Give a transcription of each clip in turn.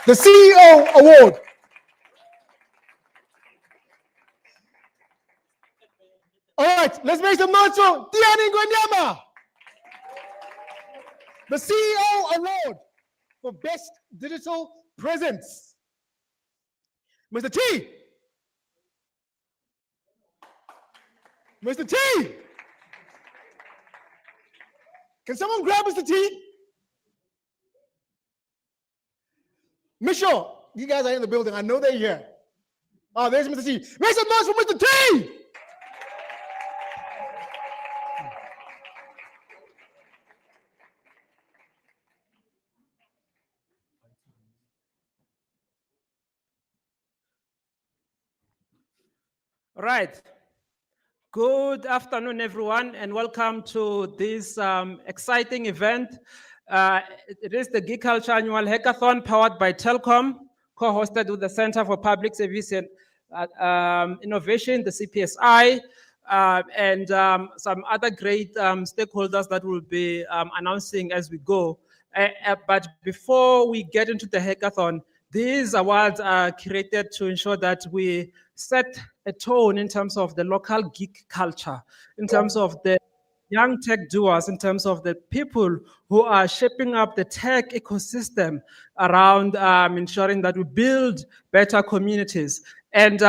the CEO Award. All right, let's make some noise for Diani Gwanyama. The CEO Award for Best Digital Presence. Mr. T. Mr. T. Can someone grab Mr. T? Michelle, you guys are in the building. I know they're here. Oh, there's Mr. T. Make some noise for Mr. T. Right. Good afternoon, everyone, and welcome to this exciting event. It is the Geekulcha Annual Hackathon powered by Telkom, co-hosted with the Center for Public Service and Innovation, the CPSI, and some other great stakeholders that we'll be announcing as we go. But before we get into the hackathon, these awards are created to ensure that we set a tone in terms of the local geek culture, in terms of the young tech doers, in terms of the people who are shaping up the tech ecosystem around ensuring that we build better communities. And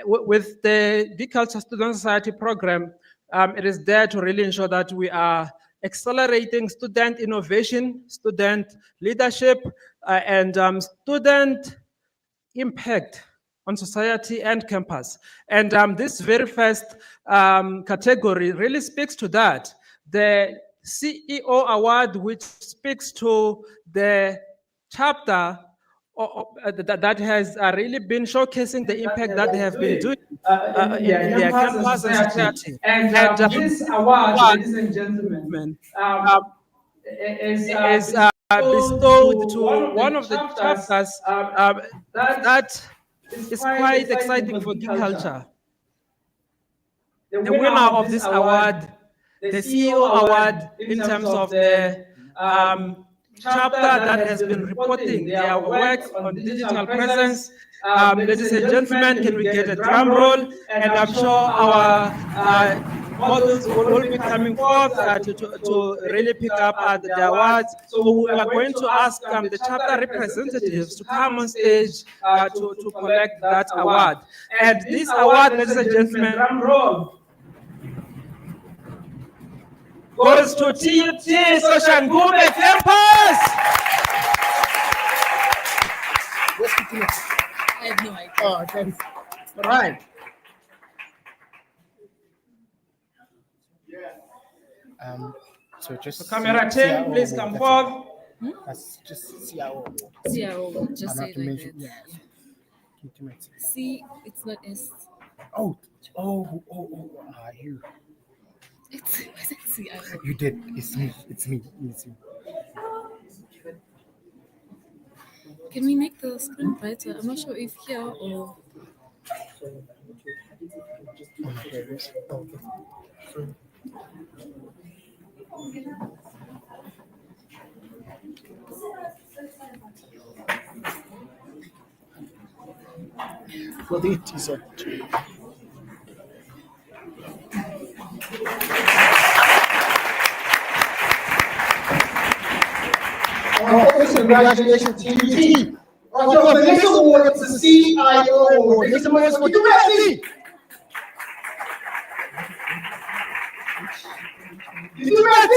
with the Geekulcha Student Society program, it is there to really ensure that we are accelerating student innovation, student leadership, and student impact on society and campus. And this very first category really speaks to that. The CEO Award, which speaks to the chapter that has really been showcasing the impact that they have been doing in their campus and society. And this award, ladies and gentlemen, is bestowed to one of the chapters that is quite exciting for Geekulcha. The winner of this award, the CEO Award, in terms of the chapter that has been reporting their work on digital presence. Ladies and gentlemen, can we get a drum roll? And I'm sure our models will be coming forth to really pick up the awards. So we are going to ask the chapter representatives to come on stage to collect that award. And this award, ladies and gentlemen, drum roll, goes to TUT Soshanguve campus. I have no idea. Oh, thanks. All right. So just Camera 10, please come forward. That's just CIO. CIO, just say it like that. Yeah. C, it's not S. Oh, you. It's CIO. You did. It's me. It's me. Can we make the screen brighter? I'm not sure if here or. For the teaser. Congratulations, TUT. So the next award is the CIO award. Next award is for USC. USC.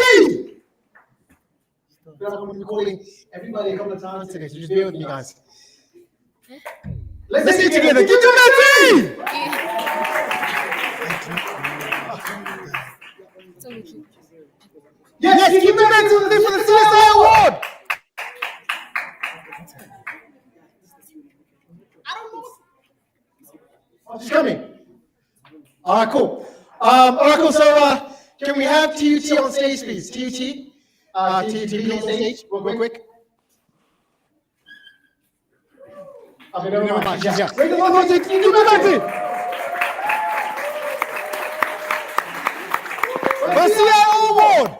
I'm going to be calling everybody a couple of times today, so just bear with me, guys. Let's sing together. Give USC. Yes, give USC for the CSI award. She's coming. All right, cool. So can we have TUT on stage, please? TUT on stage, real quick. Okay, never mind. Yeah. Wait, no, the CIO award.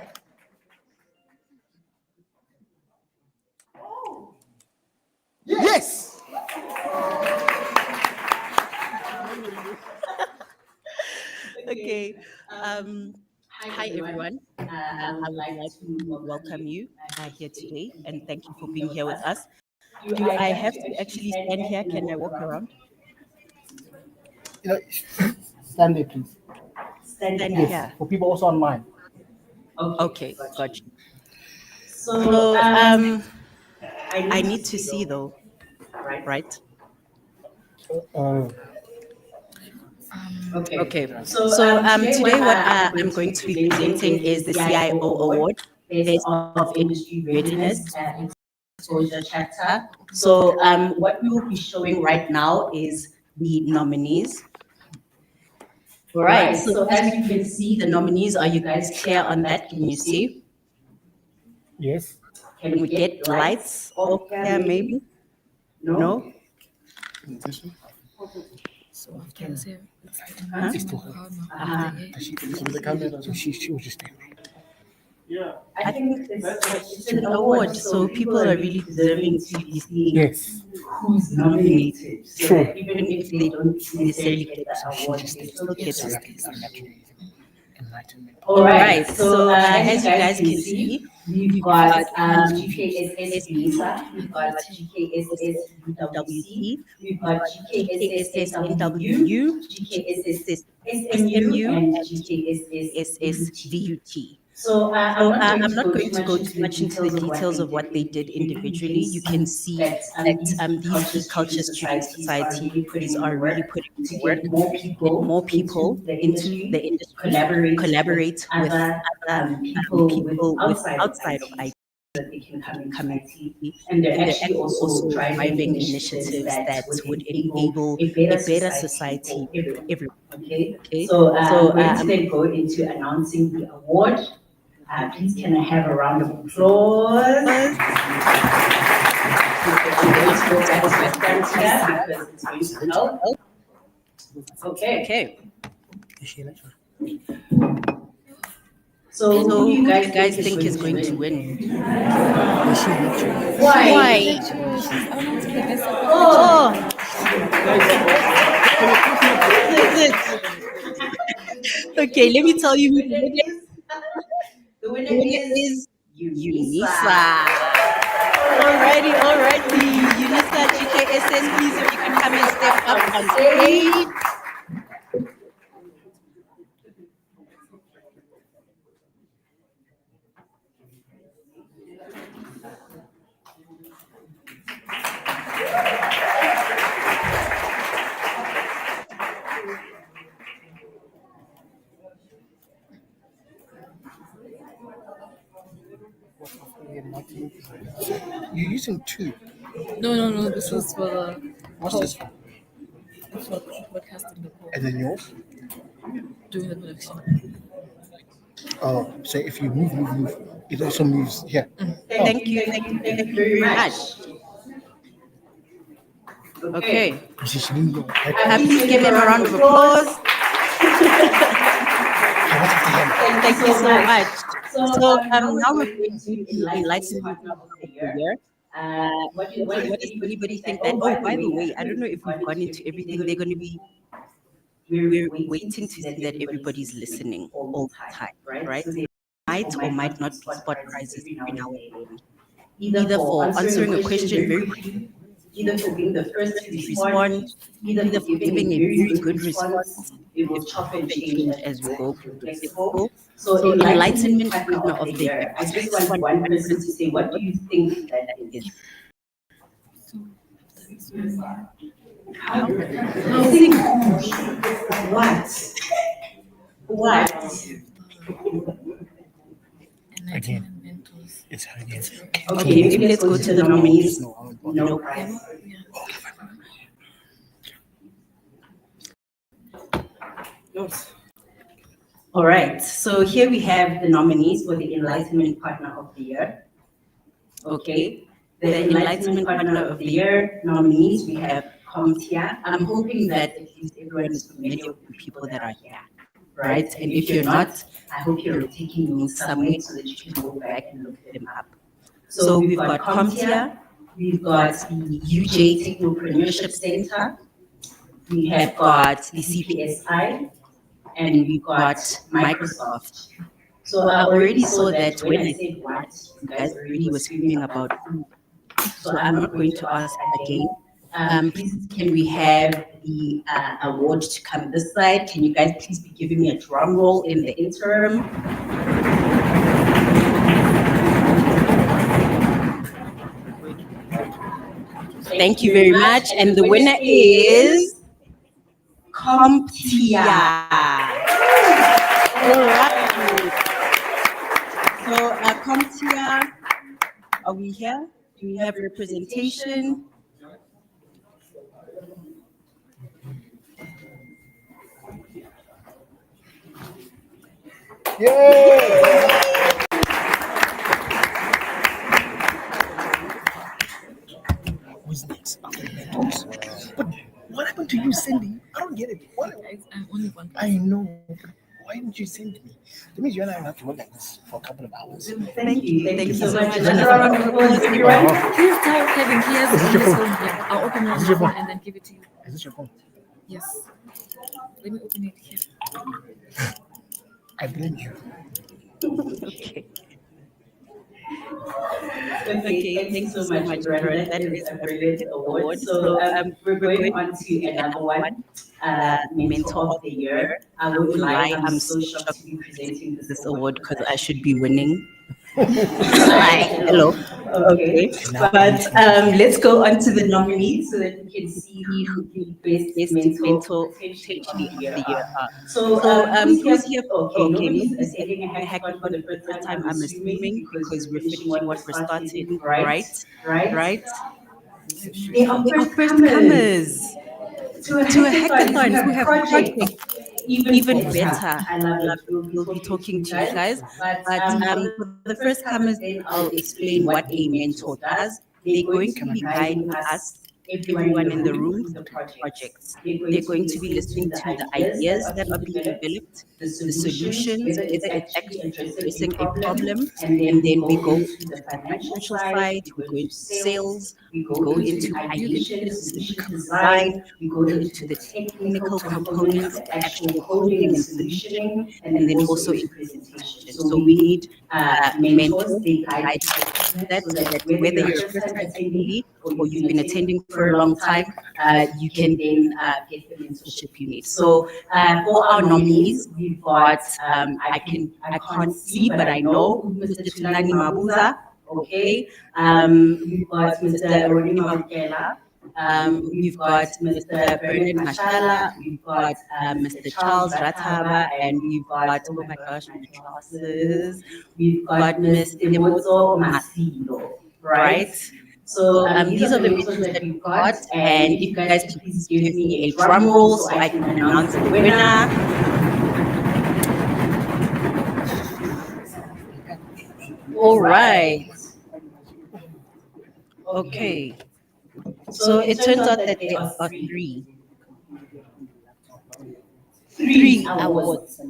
Yes. Okay. Hi, everyone. I would like to welcome you here today and thank you for being here with us. Do I have to actually stand here? Can I walk around? Stand there, please. Stand Yes, here. for people also online. Okay, got you. So, I need to see though, right? Uh, Okay. So, today what I'm going to be presenting is the CIO Award Best of Industry Readiness Exposure Chapter. So, what we will be showing right now is the nominees. All right. So, as you can see, the nominees, are you guys clear on that? Can you see? yes. Can we get lights off here, maybe? No? So after this here, it's like Huh? Enlightenment partner Uh-huh. of the year. So with the camera, so she was just there. I think it's an award, so people are really deserving to be seeing Yes. who's nominated. So Sure. that even if they don't necessarily get the award, they still get to see. Enlightenment. All right. So as you guys can see, we've got GKSS Visa, we've got GKSS UWC, we've got GKSS NWU, GKSS SMU, and GKSS VUT. So I'm not going to go too much into the details of what they did individually. You can see that these Geekulcha Student Societies are really putting in work to get more people into the industry, collaborate with other people with outside of IT that they can come and see. And they're actually also driving initiatives that would enable a better society for everyone. Okay, so I'm going to go into announcing the award. Please, can I have a round of applause? I'm going to go back to my friends here because it's going to help. Okay. So who do you guys think is going to win? Why? Oh, okay, let me tell you who the winner is. The winner is Unisa. Alrighty. Unisa GKSS, please, if you can come and step up on stage. You're using two. No. This was for the What's this for? for broadcasting the poll, And then yours? doing the production. Oh, so if you move, it also moves here. Thank you very much. Okay. Please give them a round of applause. Thank you so much. So now we're going to the Enlightenment of the year. What does anybody think that? Oh, by the way, I don't know if we've gone into everything. They're going to be. We're waiting to see that everybody's listening all the time, right? There might or might not be spot prizes every now and then. Either for answering a question very quickly, either for being the first to respond, either for giving a very good response. It will chop and change as we go through the expo. So Enlightenment Partner of the Year. I just want one person to say, what do you think that is? How? What? Again. Mentors. It's her again. Okay, maybe let's go to the nominees. No prize. All right, so here we have the nominees for the Enlightenment Partner of the Year. Okay, the Enlightenment Partner of the Year nominees, we have Comptia. I'm hoping that at least everyone is familiar with the people that are here, right? And if you're not, I hope you're taking notes somewhere so that you can go back and look them up. So we've got Comptia, we've got the UJ Technopreneurship Center, we have got the CPSI, and we've got Microsoft. So I already saw that when I said what, you guys already were screaming about who. So I'm not going to ask again. Please, can we have the award to come this side? Can you guys please be giving me a drum roll in the interim? Thank you very much. And the winner is Comptia. All right. So Comptia, are we here? Do we have representation? Who's next? But what happened to you, Cindy? I don't get it. What? I'm only one. I know. Why didn't you send me? That means you and I have to work like this for a couple of hours. Thank you. Thank you so much. Here's Kevin. He has Is this your his phone? phone here. I'll open Is this your your phone phone? and then give it to you. Is this your phone? Yes. Let me open it here. I blame you. Okay. Okay, thank you so much, Brenda. That is a brilliant award. So we're going on to another one, Mentor of the Year. I won't lie, I'm so shocked to be presenting this award because I should be winning. Like, hello. Okay, but let's go on to the nominees so that we can see who the best mentor potentially of the year are. So who's here? Okay, nobody's attending a hackathon for the first time, I'm assuming, because we're finishing what we're starting, right? Right? They are first comers to a hackathon who have projects. Even better. I love it. We'll be talking to you guys. But for the first comers, then I'll explain what a mentor does. They're going to be guiding us, everyone in the room, through the projects. They're going to be listening to the ideas that are being developed, the solutions, whether it's actually addressing a problem, and then we go into the financial side, we go into sales, we go into ideation, solution design, we go into the technical components, the actual coding and solutioning, and then also in presentation. So we need mentors, they guide that, so that whether you're a first-time attendee or you've been attending for a long time, you can then get the mentorship you need. So for our nominees, we've got, I can't see, but I know Mr. Tulani Mabuza, okay. We've got Mr. Ronnie Mabukela. We've got Mr. Bernard Mashala, we've got Mr. Charles Rataba, and we've got, oh my gosh, my glasses, we've got Ms. Demozo Masilo, right? So these are the mentors that we've got, and if you guys can please give me a drum roll so I can announce the winner. All right. Okay. So it turns out that there are three awards,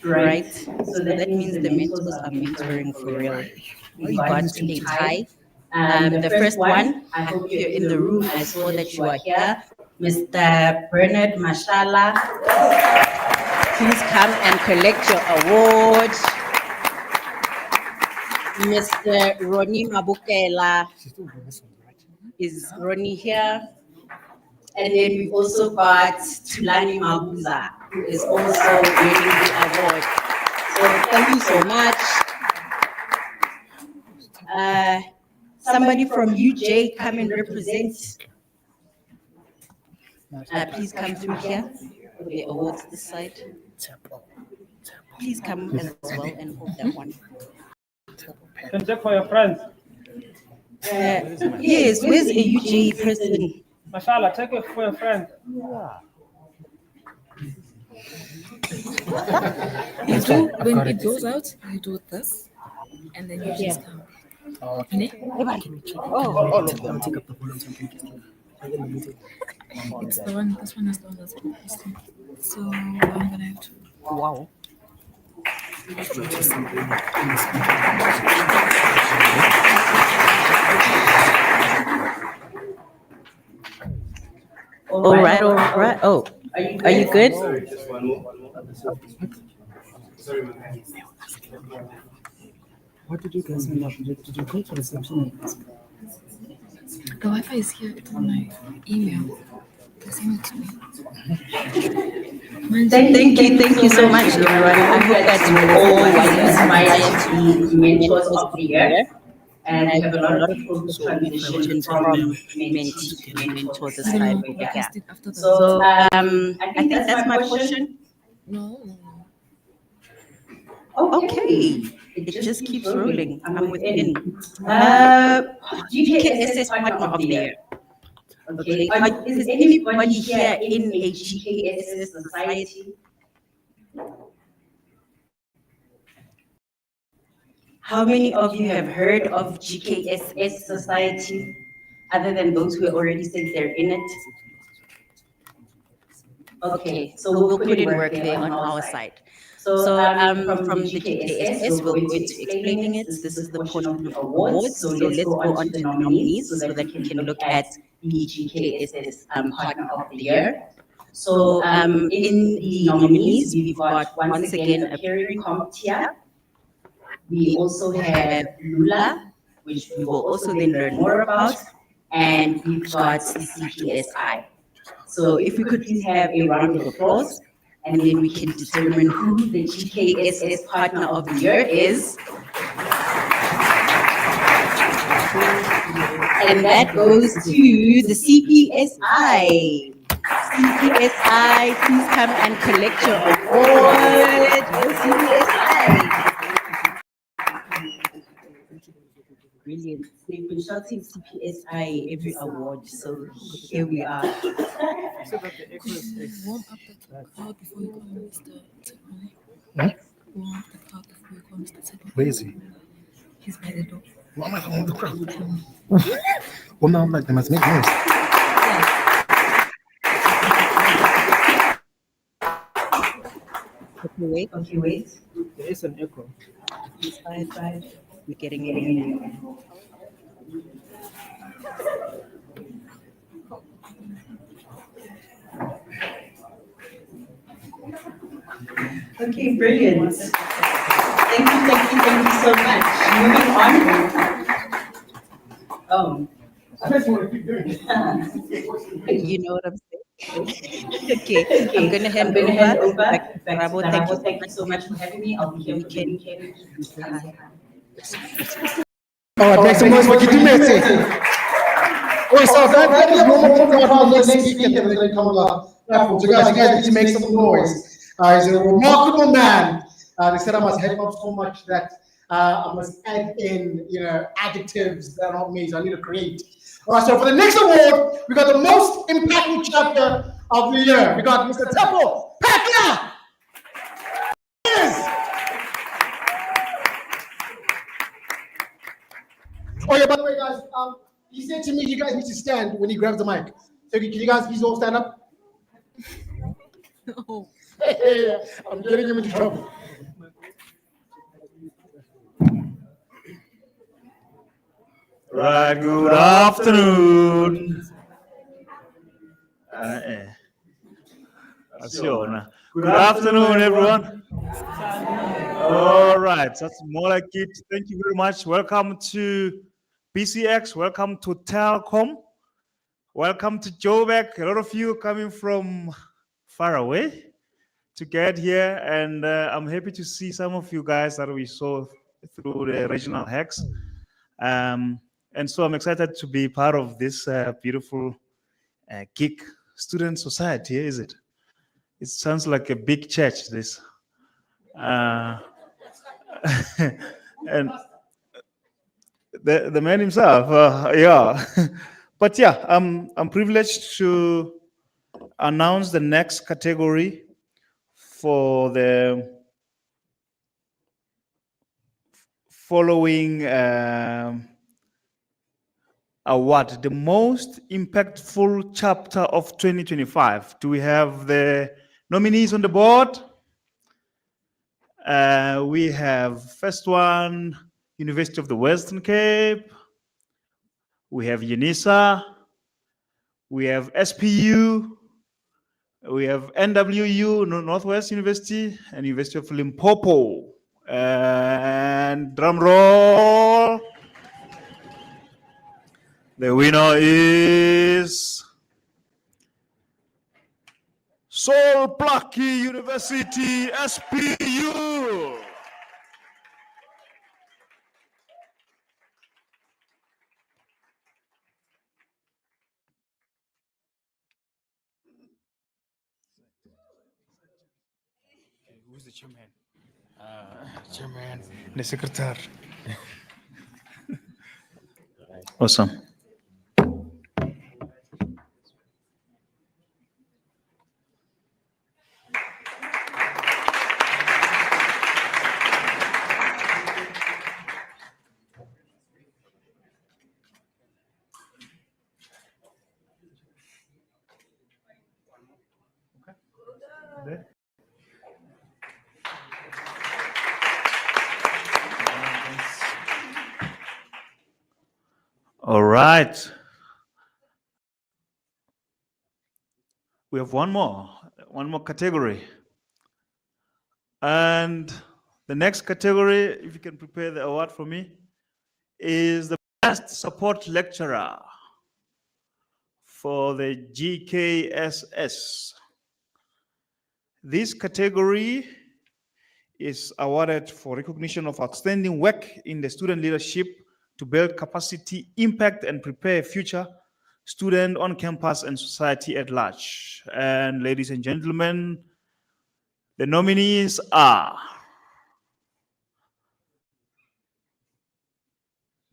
right? So that means the mentors are mentoring for real. We got a tie. The first one, I hope you're in the room. I saw that you are here. Mr. Bernard Mashala, please come and collect your award. Mr. Ronnie Mabukela, is Ronnie here? And then we've also got Tulani Mabuza, who is also winning the award. So thank you so much. Somebody from UJ, come and represent. Please come through here for the awards this side. Please come as well and hold that one. Can check for your friends. Yes, where's a UJ person? Mashallah, take it for your friend. So when it goes out, you do this, and then you just come. Ne? Oh, It's the one. This one is the one that's posting. So I'm gonna have to. wow. All right. Oh, Are you good? What did you guys end up? Did you go to reception? The Wi-Fi is here. It's on my email. They sent it to me. Thank you so much, everyone. I hope that you all were inspired to be mentors of the year. And we have a lot of people who transitioned from mentee to mentor this time over I here. did after the. So I think that's my portion. No. Okay, it just keeps rolling. I'm within. GKSS Partner of the Year. Okay, is anybody here in a GKSS society? How many of you have heard of GKSS society, other than those who already said they're in it? Okay, so we'll put in work there on our side. So from the GKSS, we'll go into explaining it. This is the portion of awards. So let's go on to the nominees so that we can look at the GKSS Partner of the Year. So in the nominees, we've got once again appearing Comptia. We also have Lula, which we will also then learn more about, and we've got the CPSI. So if we could please have a round of applause, and then we can determine who the GKSS Partner of the Year is. And that goes to the CPSI. CPSI, please come and collect your award. CPSI. Brilliant. They've been shouting CPSI every award, so here we are. Warm up the crowd before you come, Mr. Tiffany. Warm up the crowd before you come, Mr. Tiffany. Where is he? He's by the door. Why am I from the crowd? Well, now I'm like, they must make noise. Okay, wait. There is an echo. It's 5. We're getting it in. Okay, brilliant. Thank you so much. Moving on. Oh. You know what I'm saying? Okay, I'm gonna hand over back to Bravo. Thank you so much for having me. I'll be here for the weekend. All right, make some noise for Geekulcha. Wait, so that is normal program for next week and then they come on the platform. So guys, you guys need to make some noise. He's a remarkable man. They said I must hype up so much that I must add in, adjectives that are not me, so I need to create. All right, so for the next award, we got the most impactful chapter of the year. We got Mr. Temple Packer. Oh yeah, by the way, guys, he said to me, you guys need to stand when he grabs the mic. So can you guys please all stand up? No. I'm getting him into trouble. Right, good afternoon. Good afternoon, everyone. All right, that's more like it. Thank you very much. Welcome to PCX. Welcome to Telkom. Welcome to Joburg. A lot of you coming from far away to get here, and I'm happy to see some of you guys that we saw through the regional hacks. And so I'm excited to be part of this beautiful geek student society, is it? It sounds like a big church, this. And the man himself, yeah. But yeah, I'm privileged to announce the next category for the following award, the most impactful chapter of 2025. Do we have the nominees on the board? We have first one, University of the Western Cape. We have UNISA. We have SPU. We have NWU, Northwest University, and University of Limpopo. And drum roll. The winner is Sol Plaatje University, SPU. Who's the chairman? Chairman, the secretary. Awesome. All right. We have one more category. And the next category, if you can prepare the award for me, is the best support lecturer for the GKSS. This category is awarded for recognition of outstanding work in the student leadership to build capacity, impact, and prepare future student on campus and society at large. And ladies and gentlemen, the nominees are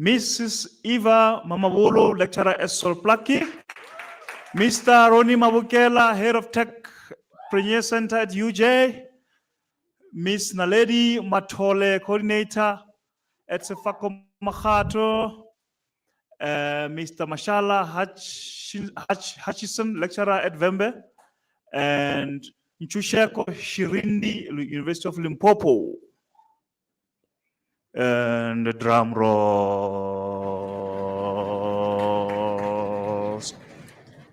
Mrs. Eva Mamabolo, lecturer at Sol Plaatje, Mr. Ronnie Mabukela, head of Tech Premier Center at UJ, Ms. Naledi Matole, coordinator at Sefako Makhato, Mr. Mashala Hutchison, lecturer at Vembe, and Nchusheko Shirindi, University of Limpopo. And the drum rolls.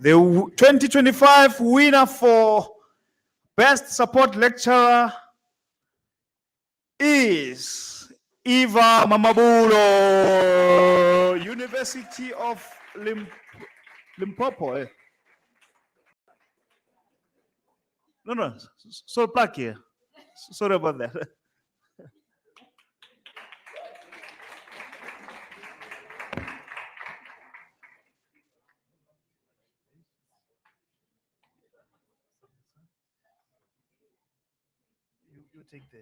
The 2025 winner for Best Support Lecturer is Eva Mamabulo, University of Limpopo. No, Sol Plaatje. Sorry about that. You take the.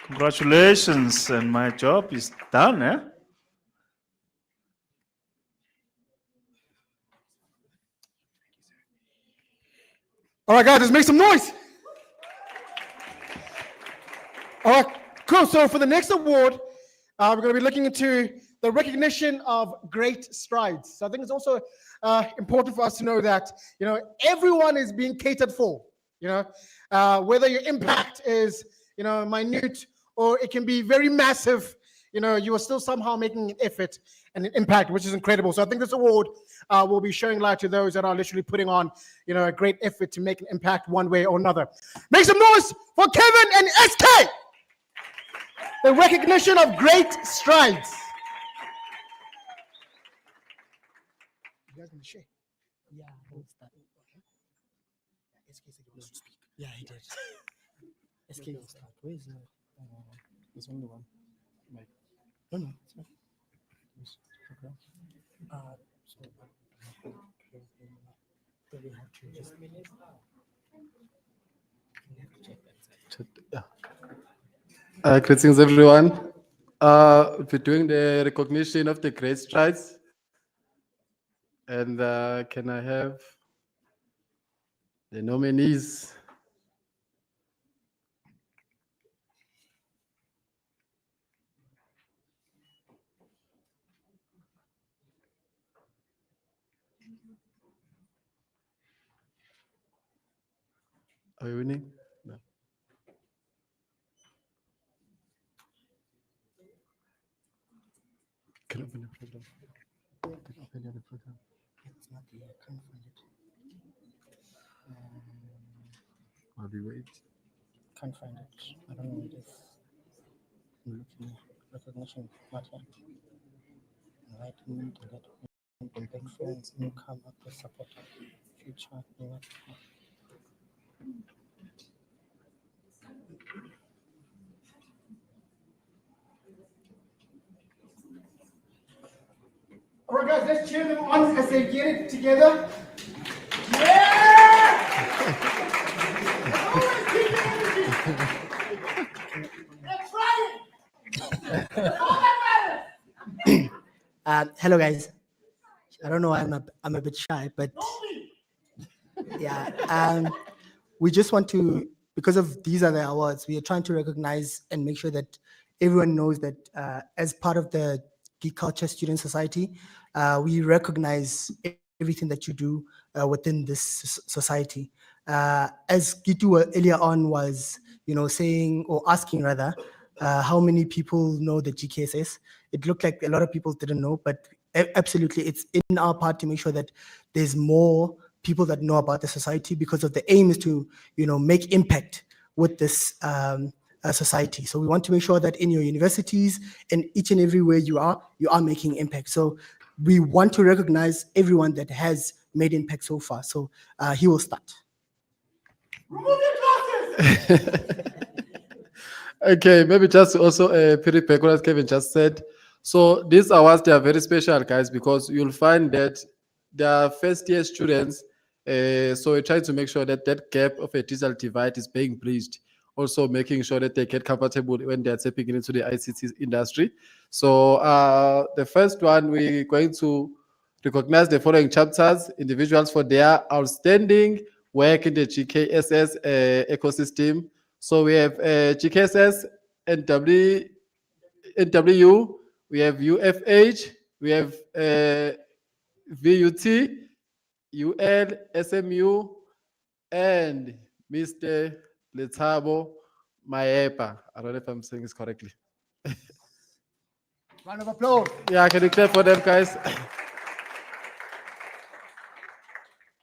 Congratulations, and my job is done, eh? All right, guys, let's make some noise. All right, cool. So for the next award, we're going to be looking into the recognition of great strides. So I think it's also important for us to know that, everyone is being catered for, whether your impact is, minute or it can be very massive, you are still somehow making an effort and an impact, which is incredible. So I think this award will be showing light to those that are literally putting on, a great effort to make an impact one way or another. Make some noise for Kevin and SK. The recognition of great strides. You guys want to share? Yeah, we'll start. SK said he wants to speak. Yeah, he did. SK will start. Where is there's only one. Like, no, it's not. Yes, okay. So we have to just. We have to check that side. Greetings, everyone. We're doing the recognition of the great strides. And can I have the nominees? Are we winning? No. can open the program. You can open the program. It's not here. I can't find it. While we wait. Can't find it. I don't know where it is. I'm looking. Recognition. Not here. Enlightenment. Big friends. Newcomer. The supporter. Future. All right, guys, let's cheer them on as they get it together. Hello guys. I don't know why I'm a bit shy, but yeah. We just want to, because of these are the awards, we are trying to recognize and make sure that everyone knows that as part of the Geekulcha Student Society, we recognize everything that you do within this society. As Gitu earlier on was, saying or asking rather, how many people know the GKSS? It looked like a lot of people didn't know, but absolutely, it's in our part to make sure that there's more people that know about the society, because of the aim is to, make impact with this society. So we want to make sure that in your universities and each and everywhere you are making impact. So we want to recognize everyone that has made impact so far. So he will start. Remove your glasses! Okay, maybe just also piggyback what Kevin just said. So these awards, they are very special, guys, because you'll find that they are first-year students. So we're trying to make sure that that gap of a digital divide is being bridged. Also making sure that they get comfortable when they're stepping into the ICT industry. So the first one, we're going to recognize the following chapters, individuals for their outstanding work in the GKSS ecosystem. So we have GKSS, NW, we have UFH, we have VUT, UL, SMU, and Mr. Letabo Maepa. I don't know if I'm saying this correctly. Round of applause. Yeah, can you clap for them, guys?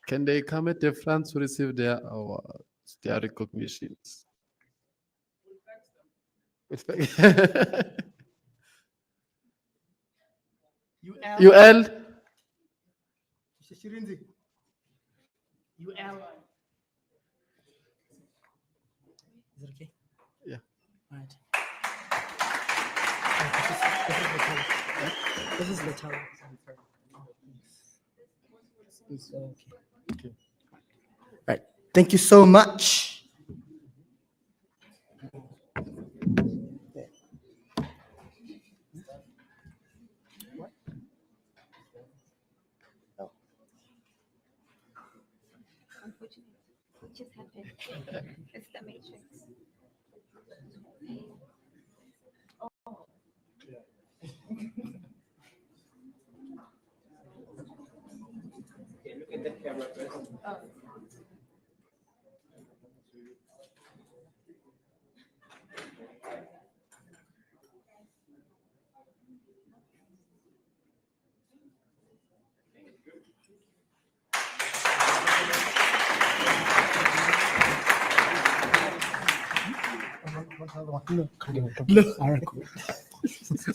Can they come at the front to receive their awards, their recognitions? UL. Shirinzi. UL. Is it okay? Yeah. All right. This is the tower. Okay. Right. Thank you so much. Unfortunately, it just happened. It's the matrix. Look at the camera first. Oh.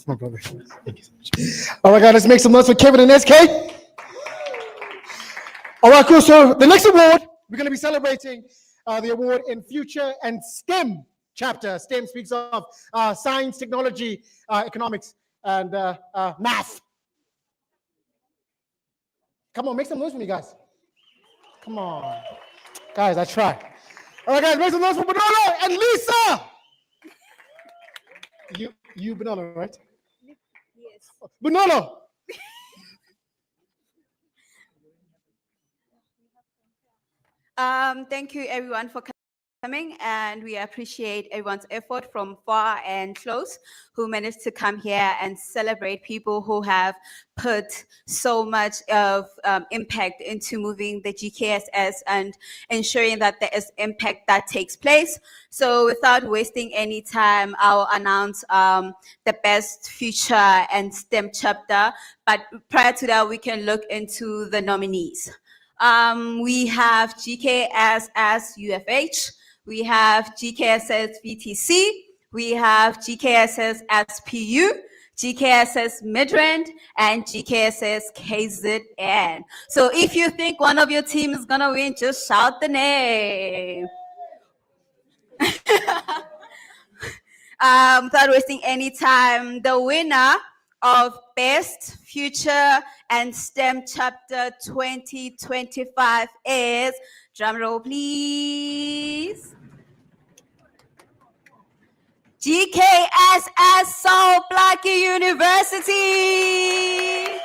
My brother. Thank you so much. All right, guys, let's make some noise for Kevin and SK. All right, cool. So the next award, we're going to be celebrating the award in Future and STEM chapter. STEM speaks of science, technology, economics, and math. Come on, make some noise for me, guys. Come on. Guys, I try. All right, guys, make some noise for Manolo and Lisa. You Manolo, right? Yes. Manolo. Thank you everyone for coming, and we appreciate everyone's effort from far and close who managed to come here and celebrate people who have put so much of impact into moving the GKSS and ensuring that there is impact that takes place. So without wasting any time, I'll announce the best future and STEM chapter. But prior to that, we can look into the nominees. We have GKSS UFH, we have GKSS VTC, we have GKSS SPU, GKSS Midrand, and GKSS KZN. So if you think one of your team is gonna win, just shout the name. Without wasting any time, the winner of Best Future and STEM Chapter 2025 is, drumroll please, GKSS South Blackie University.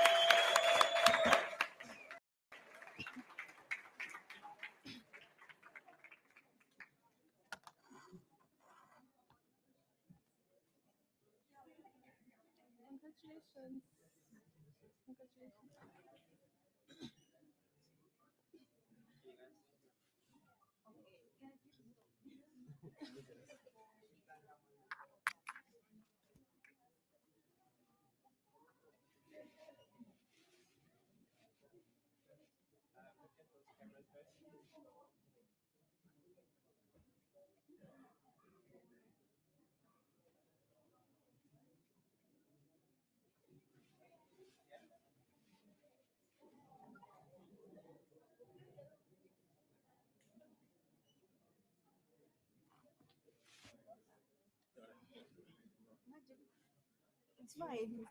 It's fine.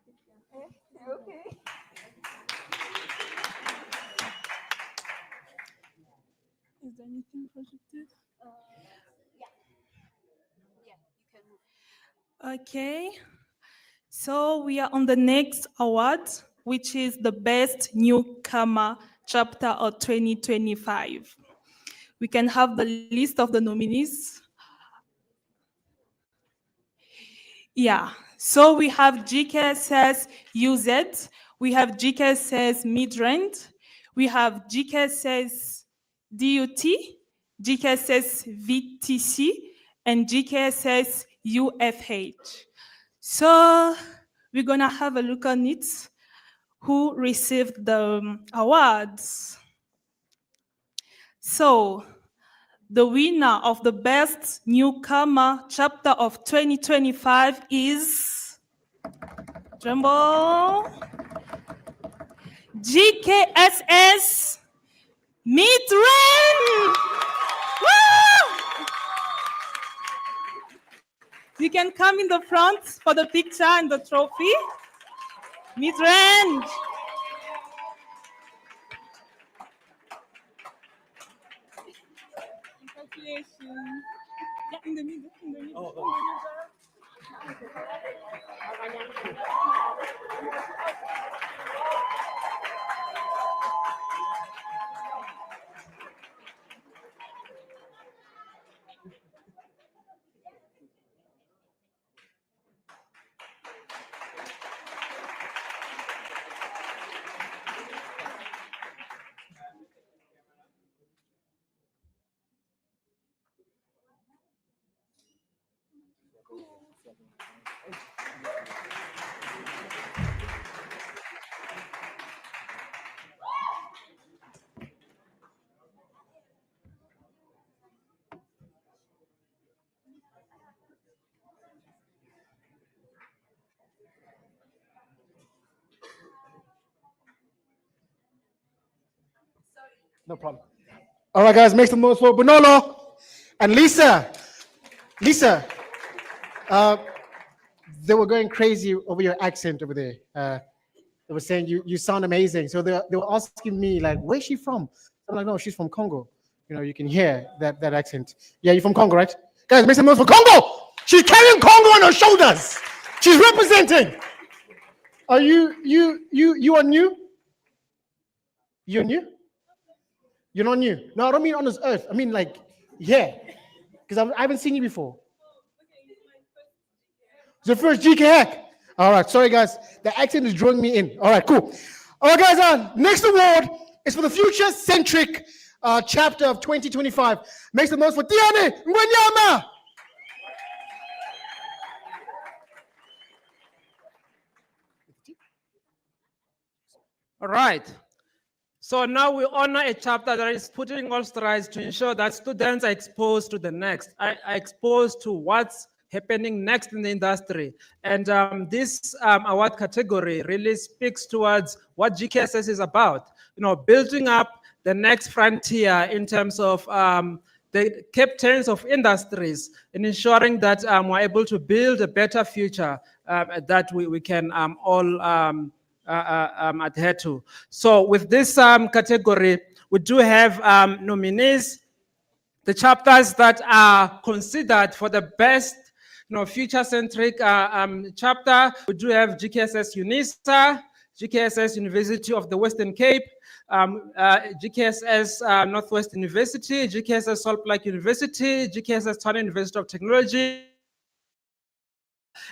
Okay. Is there anything projected? Okay. So we are on the next award, which is the Best Newcomer Chapter of 2025. We can have the list of the nominees. Yeah, so we have GKSS UZ, we have GKSS Midrand, we have GKSS DUT, GKSS VTC, and GKSS UFH. So we're gonna have a look on it, who received the awards. So the winner of the Best Newcomer Chapter of 2025 is, drumroll, GKSS Midrand. You can come in the front for the picture and the trophy. Midrand. Congratulations. Yeah, in the middle. No problem. All right, guys, make some noise for Bonolo and Lisa. Lisa, they were going crazy over your accent over there. They were saying you sound amazing. So they were asking me, like, where's she from? I'm like, no, she's from Congo. You know, you can hear that accent. Yeah, you're from Congo, right? Guys, make some noise for Congo. She's carrying Congo on her shoulders. She's representing. Are you are new? You're new? You're not new. No, I don't mean on this earth. I mean like, yeah. Because I haven't seen you before. It's your first GK hack. All right, sorry guys, the accent is drawing me in. All right, cool. All right, guys, next award is for the future-centric chapter of 2025. Makes the most for Tiane Ngwenyama. All right. So now we honor a chapter that is putting all strides to ensure that students are exposed to the next, are exposed to what's happening next in the industry. And this award category really speaks towards what GKSS is about, building up the next frontier in terms of the captains of industries and ensuring that we're able to build a better future that we can all adhere to. So with this category, we do have nominees. The chapters that are considered for the best future-centric chapter, we do have GKSS UNISA, GKSS University of the Western Cape, GKSS Northwest University, GKSS Salt Lake University, GKSS Tshwane University of Technology.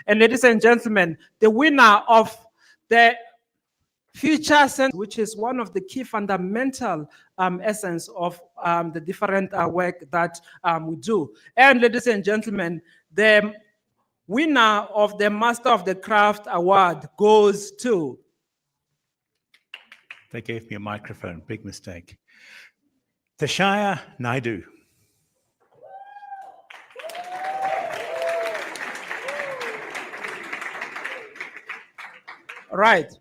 And ladies and gentlemen, the winner of the Future Centric, which is one of the key fundamental essence of the different work that we do. And ladies and gentlemen, the winner of the Master of the Craft Award goes to... They gave me a microphone, big mistake. Tashaya Naidu. All right.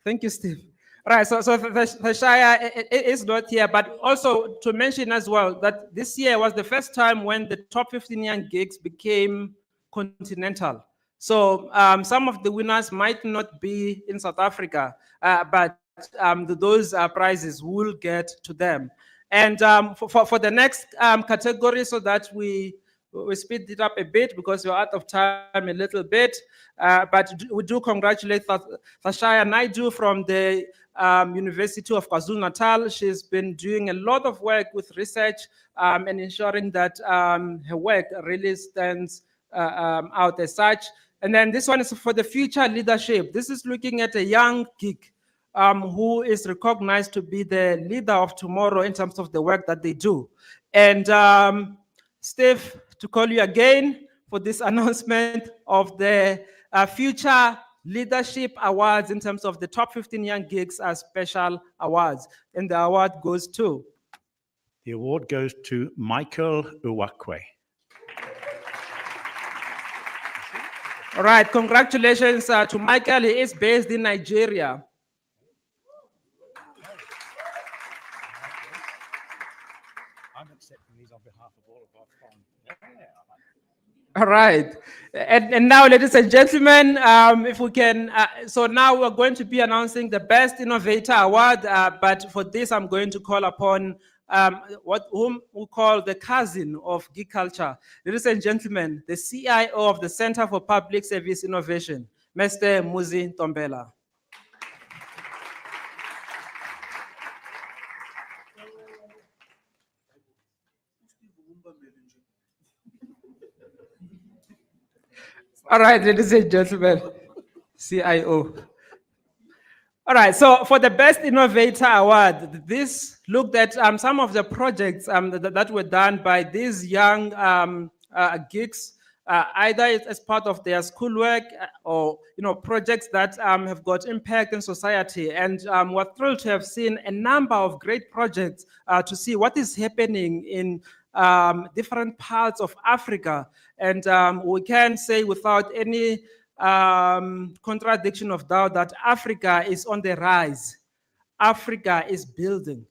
Thank you, Steve. All right, so Tashaya is not here, but also to mention as well that this year was the first time when the top 15 young geeks became continental. So some of the winners might not be in South Africa, but those prizes will get to them. And for the next category, so that we speed it up a bit because we're out of time a little bit, but we do congratulate Tashaya Naidu from the University of KwaZulu-Natal. She's been doing a lot of work with research and ensuring that her work really stands out as such. And then this one is for the future leadership. This is looking at a young geek who is recognized to be the leader of tomorrow in terms of the work that they do. And Steve, to call you again for this announcement of the Future Leadership Awards in terms of the top 15 young geeks as special awards. And the award goes to? The award goes to Michael Uwakwe. All right, congratulations to Michael. He is based in Nigeria. I'm accepting these on behalf of all of our foreign. All right. And now, ladies and gentlemen, if we can, so now we're going to be announcing the Best Innovator Award, but for this, I'm going to call upon whom we call the cousin of geek culture. Ladies and gentlemen, the CIO of the Center for Public Service Innovation, Mr. Muzi Ntombela. All right, ladies and gentlemen, CIO. All right, so for the Best Innovator Award, this looked at some of the projects that were done by these young geeks, either as part of their schoolwork or projects that have got impact in society. And we're thrilled to have seen a number of great projects to see what is happening in different parts of Africa. And we can say without any contradiction of doubt that Africa is on the rise. Africa is building.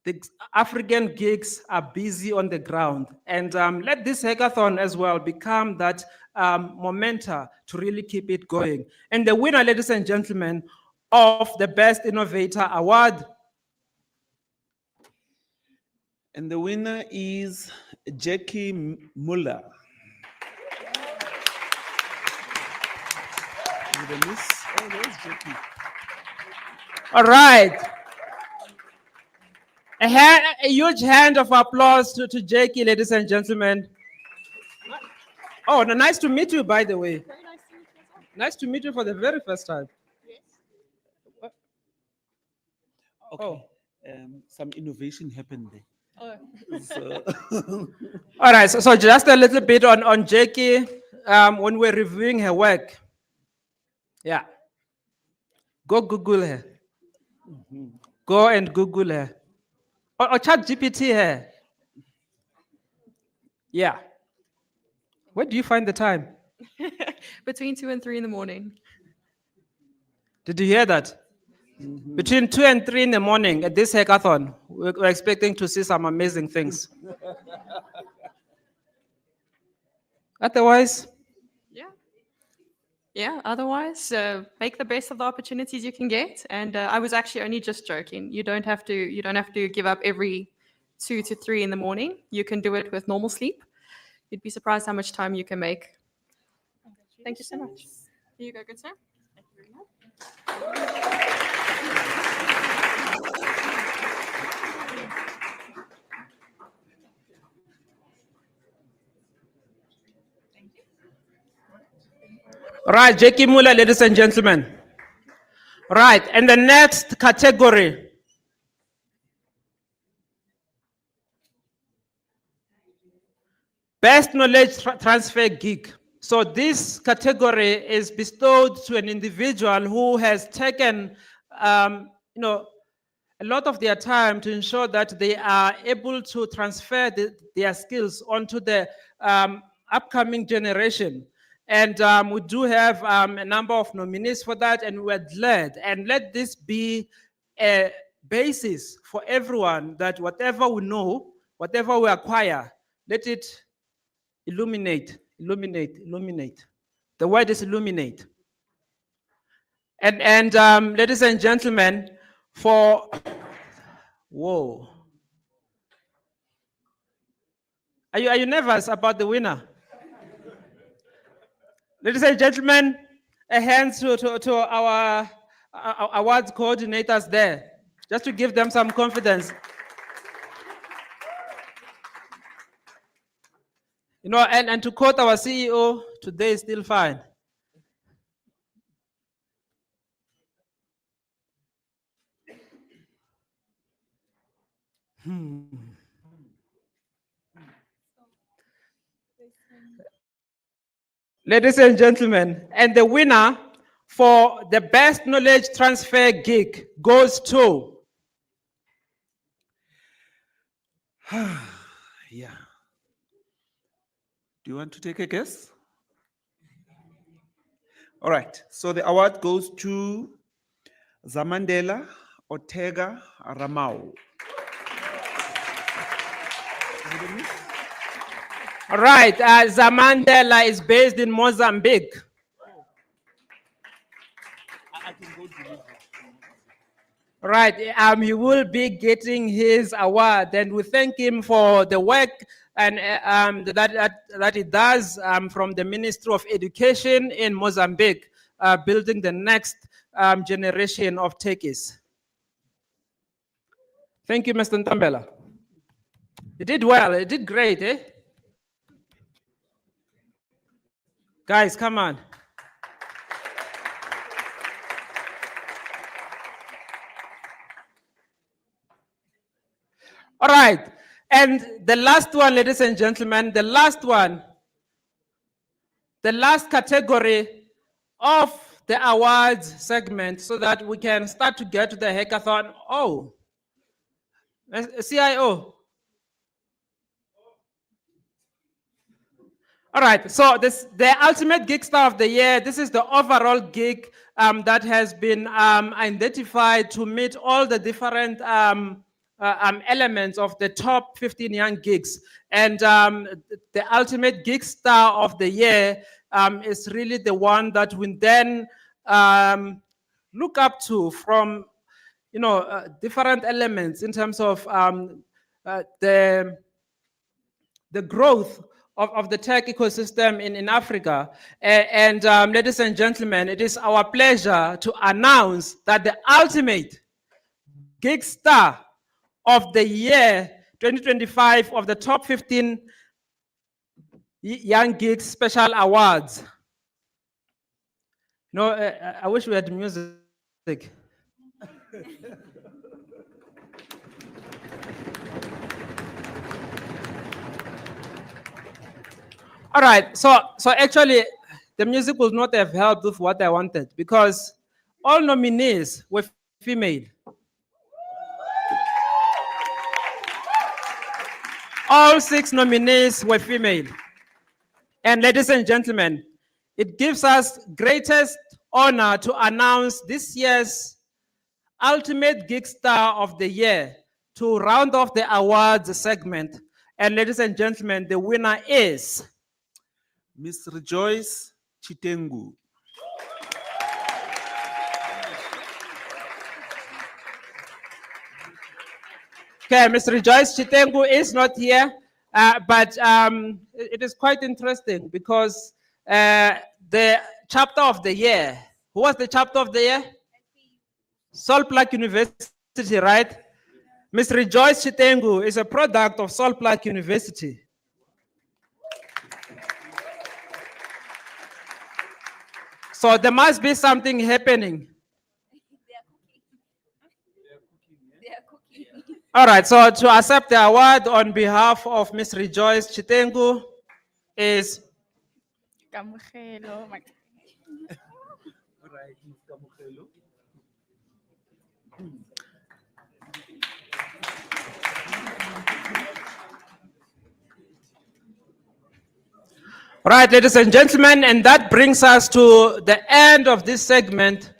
The African geeks are busy on the ground. And let this hackathon as well become that momentum to really keep it going. And the winner, ladies and gentlemen, of the Best Innovator Award. And the winner is Jackie Muller. All right. A huge hand of applause to Jackie, ladies and gentlemen. Oh, no, nice to meet you, by the way. Nice to meet you for the very first time. Okay. Some innovation happened there. So, All right, so just a little bit on Jackie when we're reviewing her work. Yeah. Go Google her. Go and Google her. Or chat GPT her. Yeah. Where do you find the time? Between 2 and 3 in the morning. Did you hear that? Between 2 and 3 in the morning at this hackathon, we're expecting to see some amazing things. Otherwise, Yeah, otherwise, make the best of the opportunities you can get. And I was actually only just joking. You don't have to give up every 2 to 3 in the morning. You can do it with normal sleep. You'd be surprised how much time you can make. Thank you so much. Here you go, good sir. Thank you very much. right, Jackie Muller, ladies and gentlemen. Right, and the next category. Best knowledge transfer gig. So this category is bestowed to an individual who has taken, a lot of their time to ensure that they are able to transfer their skills onto the upcoming generation. And we do have a number of nominees for that, and we're glad. And let this be a basis for everyone that whatever we know, whatever we acquire, let it illuminate. The word is illuminate. And ladies and gentlemen, whoa. Are you nervous about the winner? Ladies and gentlemen, a hand to our awards coordinators there, just to give them some confidence. And to quote our CEO, today is still fine. Ladies and gentlemen, and the winner for the best knowledge transfer gig goes to. yeah. Do you want to take a guess? All right. So the award goes to Zamandela Ortega Ramau. All right, Zamandela is based in Mozambique. Right, he will be getting his award, and we thank him for the work and that he does from the Ministry of Education in Mozambique, building the next generation of techies. Thank you, Mr. Ntambela. You did well, you did great, eh? Guys, come on. All right, and the last one, ladies and gentlemen, the last category of the awards segment, so that we can start to get to the hackathon. Oh, CIO. All right, so the ultimate geekstar of the year. This is the overall gig that has been identified to meet all the different elements of the top 15 young geeks. And the ultimate geekstar of the year is really the one that we then look up to from, different elements in terms of the growth of the tech ecosystem in Africa. And ladies and gentlemen, it is our pleasure to announce that the ultimate geekstar of the year 2025 of the top 15 Young Geeks Special Awards. No, I wish we had music. All right, so actually, the music would not have helped with what I wanted because all nominees were female. All 6 nominees were female. And ladies and gentlemen, it gives us greatest honor to announce this year's Ultimate Geekstar of the Year to round off the awards segment. And ladies and gentlemen, the winner is Ms. Rejoice Chitengu. Okay, Ms. Rejoice Chitengu is not here, but it is quite interesting because the chapter of the year, who was the chapter of the year? Salt Lake University, right? Ms. Rejoice Chitengu is a product of Salt Lake University. So there must be something happening. All right, so to accept the award on behalf of Ms. Rejoice Chitengu is right, ladies and gentlemen, and that brings us to the end of this segment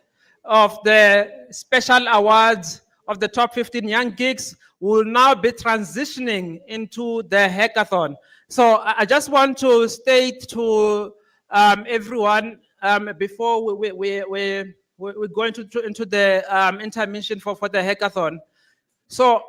of the special awards of the top 15 young geeks. We will now be transitioning into the hackathon. So I just want to state to everyone before we go into the intermission for the hackathon. So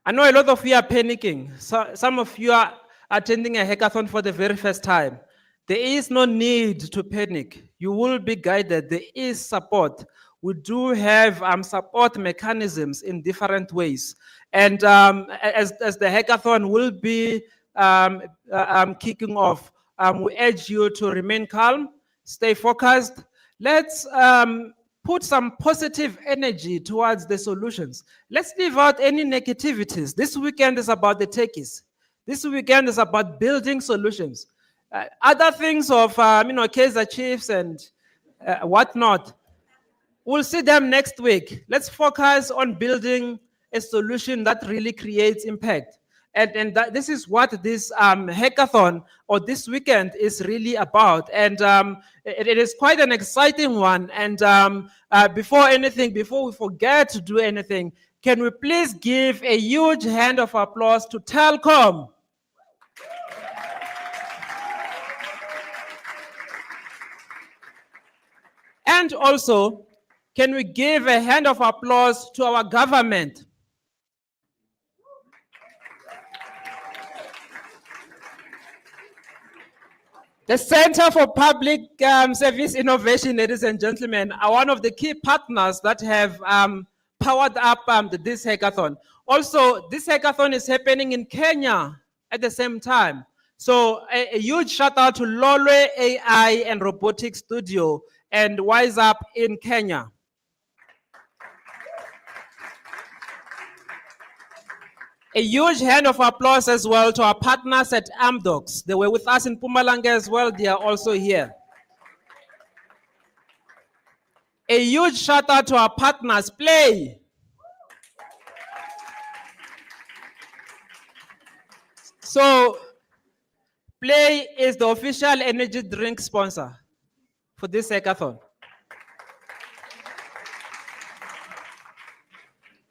I know a lot of you are panicking. So some of you are attending a hackathon for the very first time. There is no need to panic. You will be guided. There is support. We do have support mechanisms in different ways. And as the hackathon will be kicking off, we urge you to remain calm, stay focused. Let's put some positive energy towards the solutions. Let's leave out any negativities. This weekend is about the techies. This weekend is about building solutions. Other things of, Kaiser Chiefs and whatnot, we'll see them next week. Let's focus on building a solution that really creates impact. And this is what this hackathon or this weekend is really about. And it is quite an exciting one. And before we forget to do anything, can we please give a huge hand of applause to Telkom? And also, can we give a hand of applause to our government? The Center for Public Service Innovation, ladies and gentlemen, are one of the key partners that have powered up this hackathon. Also, this hackathon is happening in Kenya at the same time. So a huge shout out to Lolwe AI and Robotics Studio and Wise Up in Kenya. A huge hand of applause as well to our partners at Amdocs. They were with us in Mpumalanga as well. They are also here. A huge shout out to our partners, Play. So, Play is the official energy drink sponsor for this hackathon.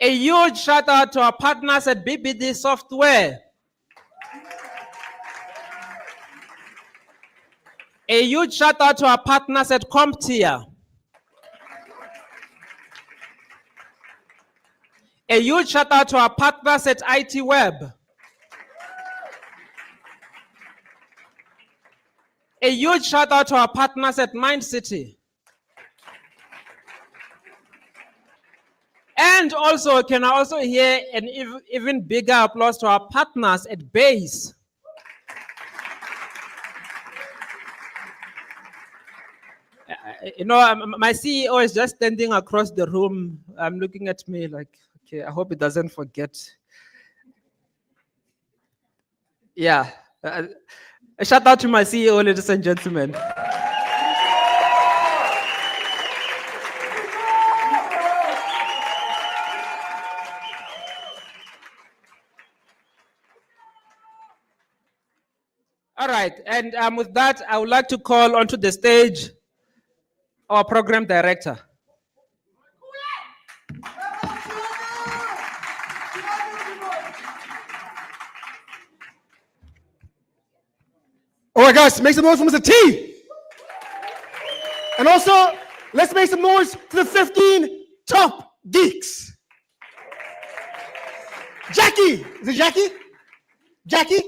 A huge shout out to our partners at BBD Software. A huge shout out to our partners at Comptia. A huge shout out to our partners at IT Web. A huge shout out to our partners at Mind City. And also, can I also hear an even bigger applause to our partners at base? My CEO is just standing across the room. I'm looking at me like, okay, I hope he doesn't forget. Yeah. A shout out to my CEO, ladies and gentlemen. All right, and with that, I would like to call onto the stage our program director. All right, guys, make some noise for Mr. T. And also, let's make some noise to the 15 top geeks. Jackie, is it Jackie? Jackie,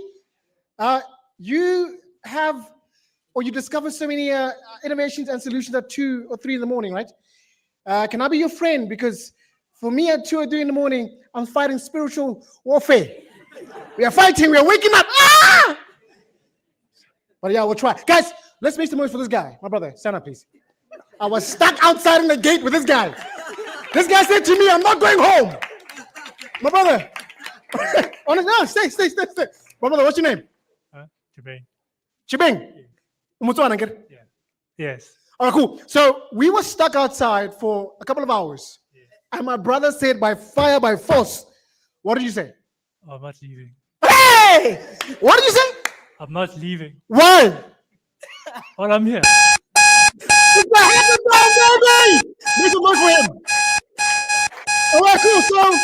you have, or you discover so many innovations and solutions at 2 or 3 in the morning, right? Can I be your friend? Because for me at 2 or 3 in the morning, I'm fighting spiritual warfare. We are fighting, we are waking up. Ah! But yeah, we'll try. Guys, let's make some noise for this guy. My brother, stand up, please. I was stuck outside in the gate with this guy. This guy said to me, I'm not going home. My brother. No, stay. My brother, what's your name? Chibeng. Chibeng. Yeah. Yes. All right, cool. So we were stuck outside for a couple of hours. And my brother said, by fire, by force. What did you say? I'm not leaving. Hey! What did you say? I'm not leaving. Why? Well, I'm here. It's the hackathon, baby! Make some noise for him. All right, cool. So,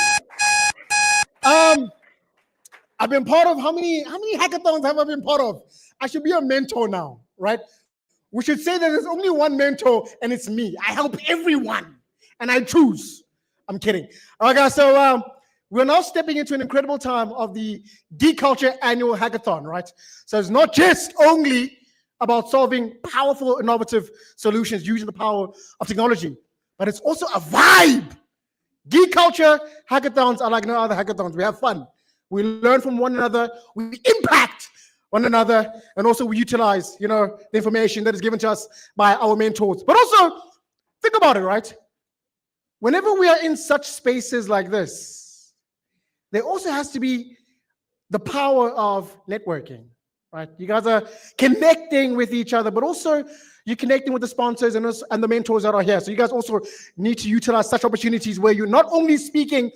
I've been part of how many hackathons have I been part of? I should be a mentor now, right? We should say that there's only one mentor, and it's me. I help everyone, and I choose. I'm kidding. All right, guys. So we're now stepping into an incredible time of the Geekulcha Annual Hackathon, right? So it's not just only about solving powerful, innovative solutions using the power of technology, but it's also a vibe. Geekulcha hackathons are like no other hackathons. We have fun. We learn from one another. We impact one another, and also we utilize, the information that is given to us by our mentors. But also, think about it, right? Whenever we are in such spaces like this, there also has to be the power of networking, right? You guys are connecting with each other, but also you're connecting with the sponsors and the mentors that are here. So you guys also need to utilize such opportunities where you're not only speaking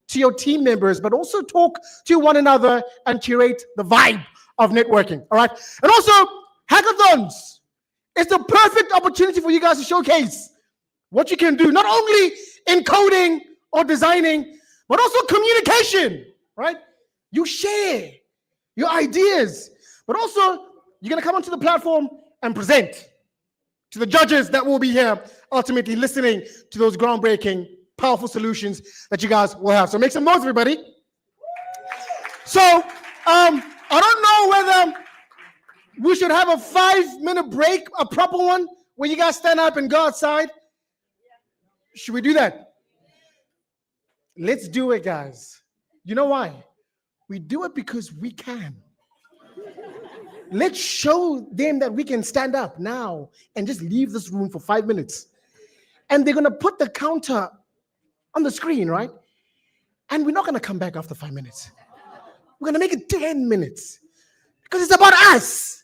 to your team members, but also talk to one another and curate the vibe of networking, all right? And also, hackathons. It's the perfect opportunity for you guys to showcase what you can do, not only in coding or designing, but also communication, right? You share your ideas, but also you're gonna come onto the platform and present to the judges that will be here, ultimately listening to those groundbreaking, powerful solutions that you guys will have. So make some noise, everybody. So, I don't know whether we should have a 5-minute break, a proper one, where you guys stand up and go outside. Should we do that? Let's do it, guys. You know why? We do it because we can. Let's show them that we can stand up now and just leave this room for 5 minutes. And they're going to put the counter on the screen, right? And we're not going to come back after 5 minutes. We're going to make it 10 minutes because it's about us.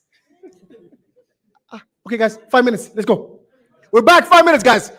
Okay, guys, 5 minutes. Let's go. We're back. 5 minutes, guys.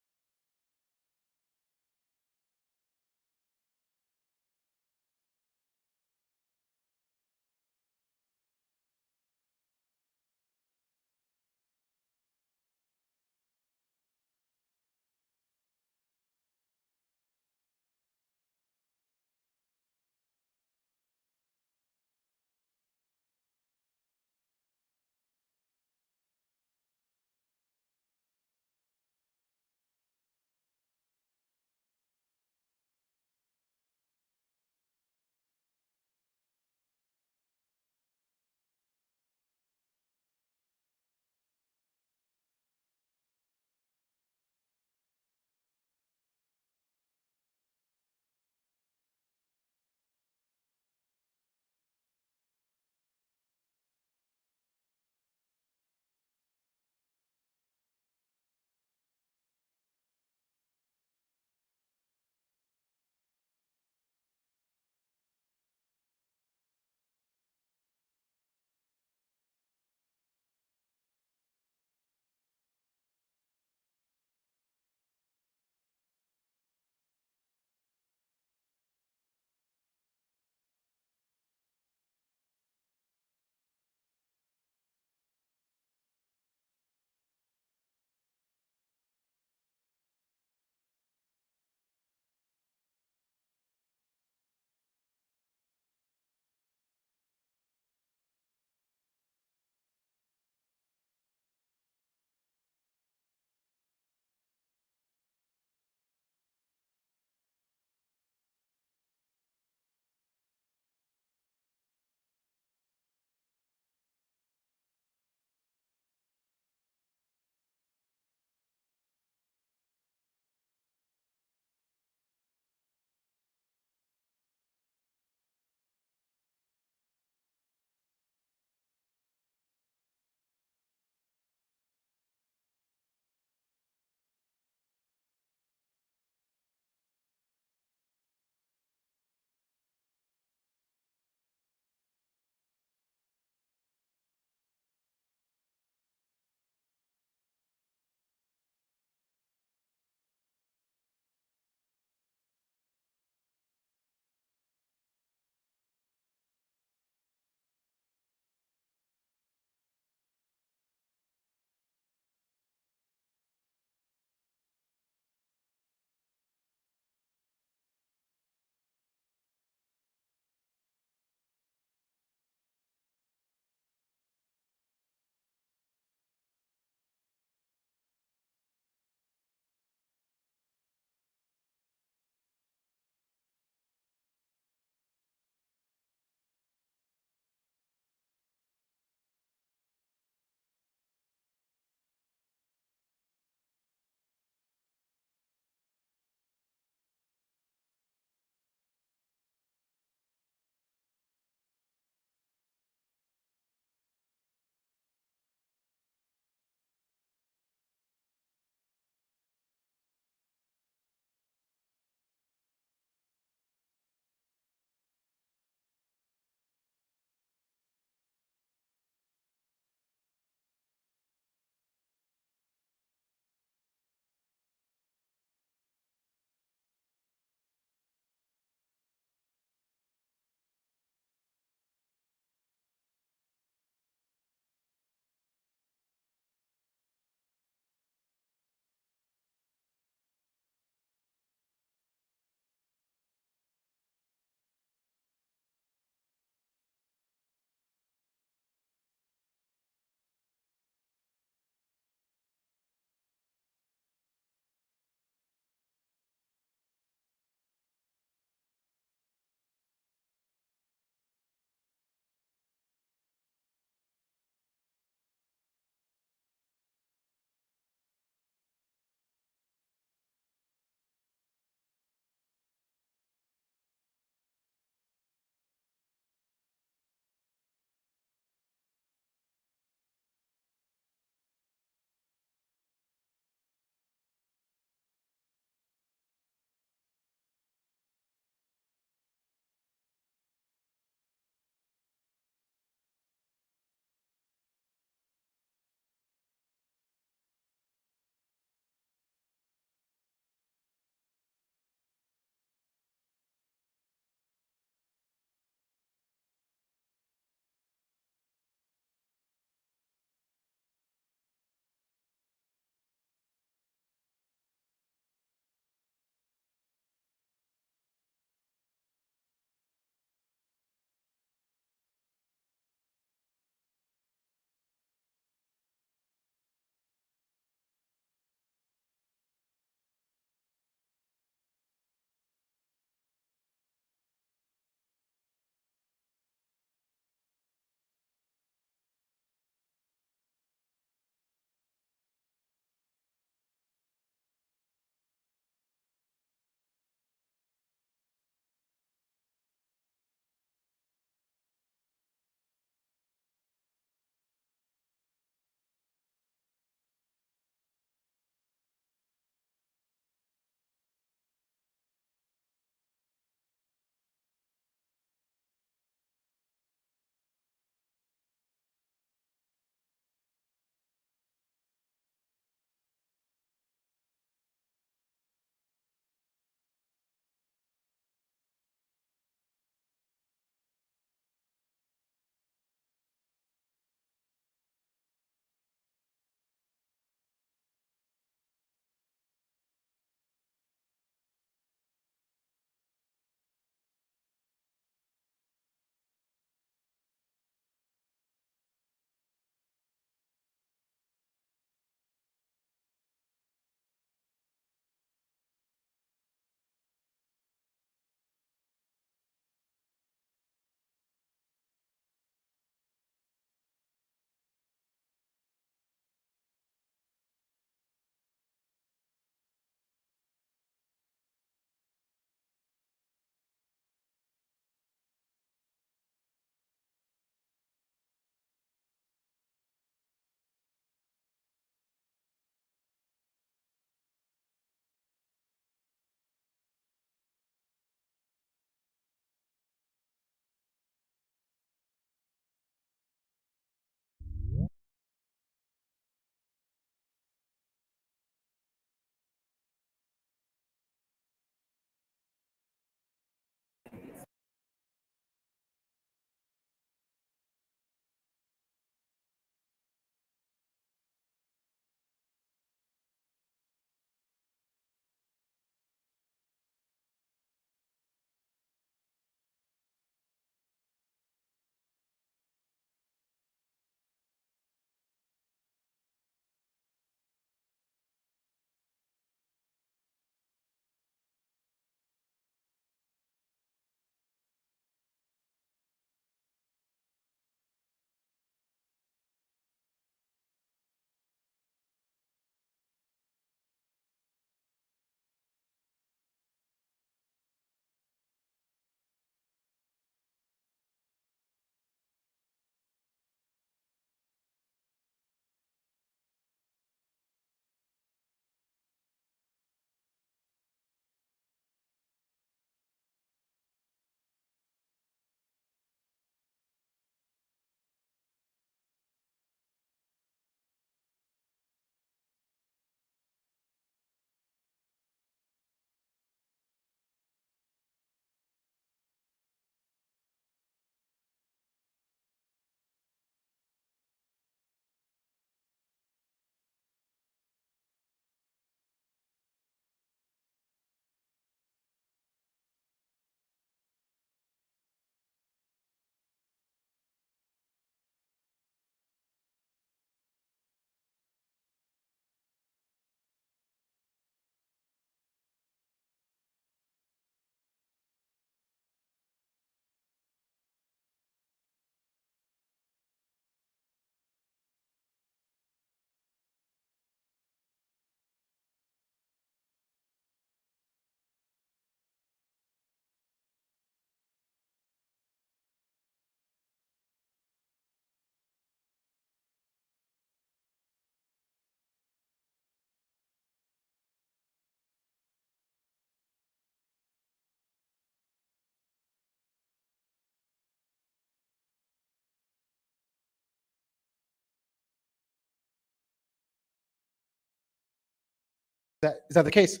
Is that the case?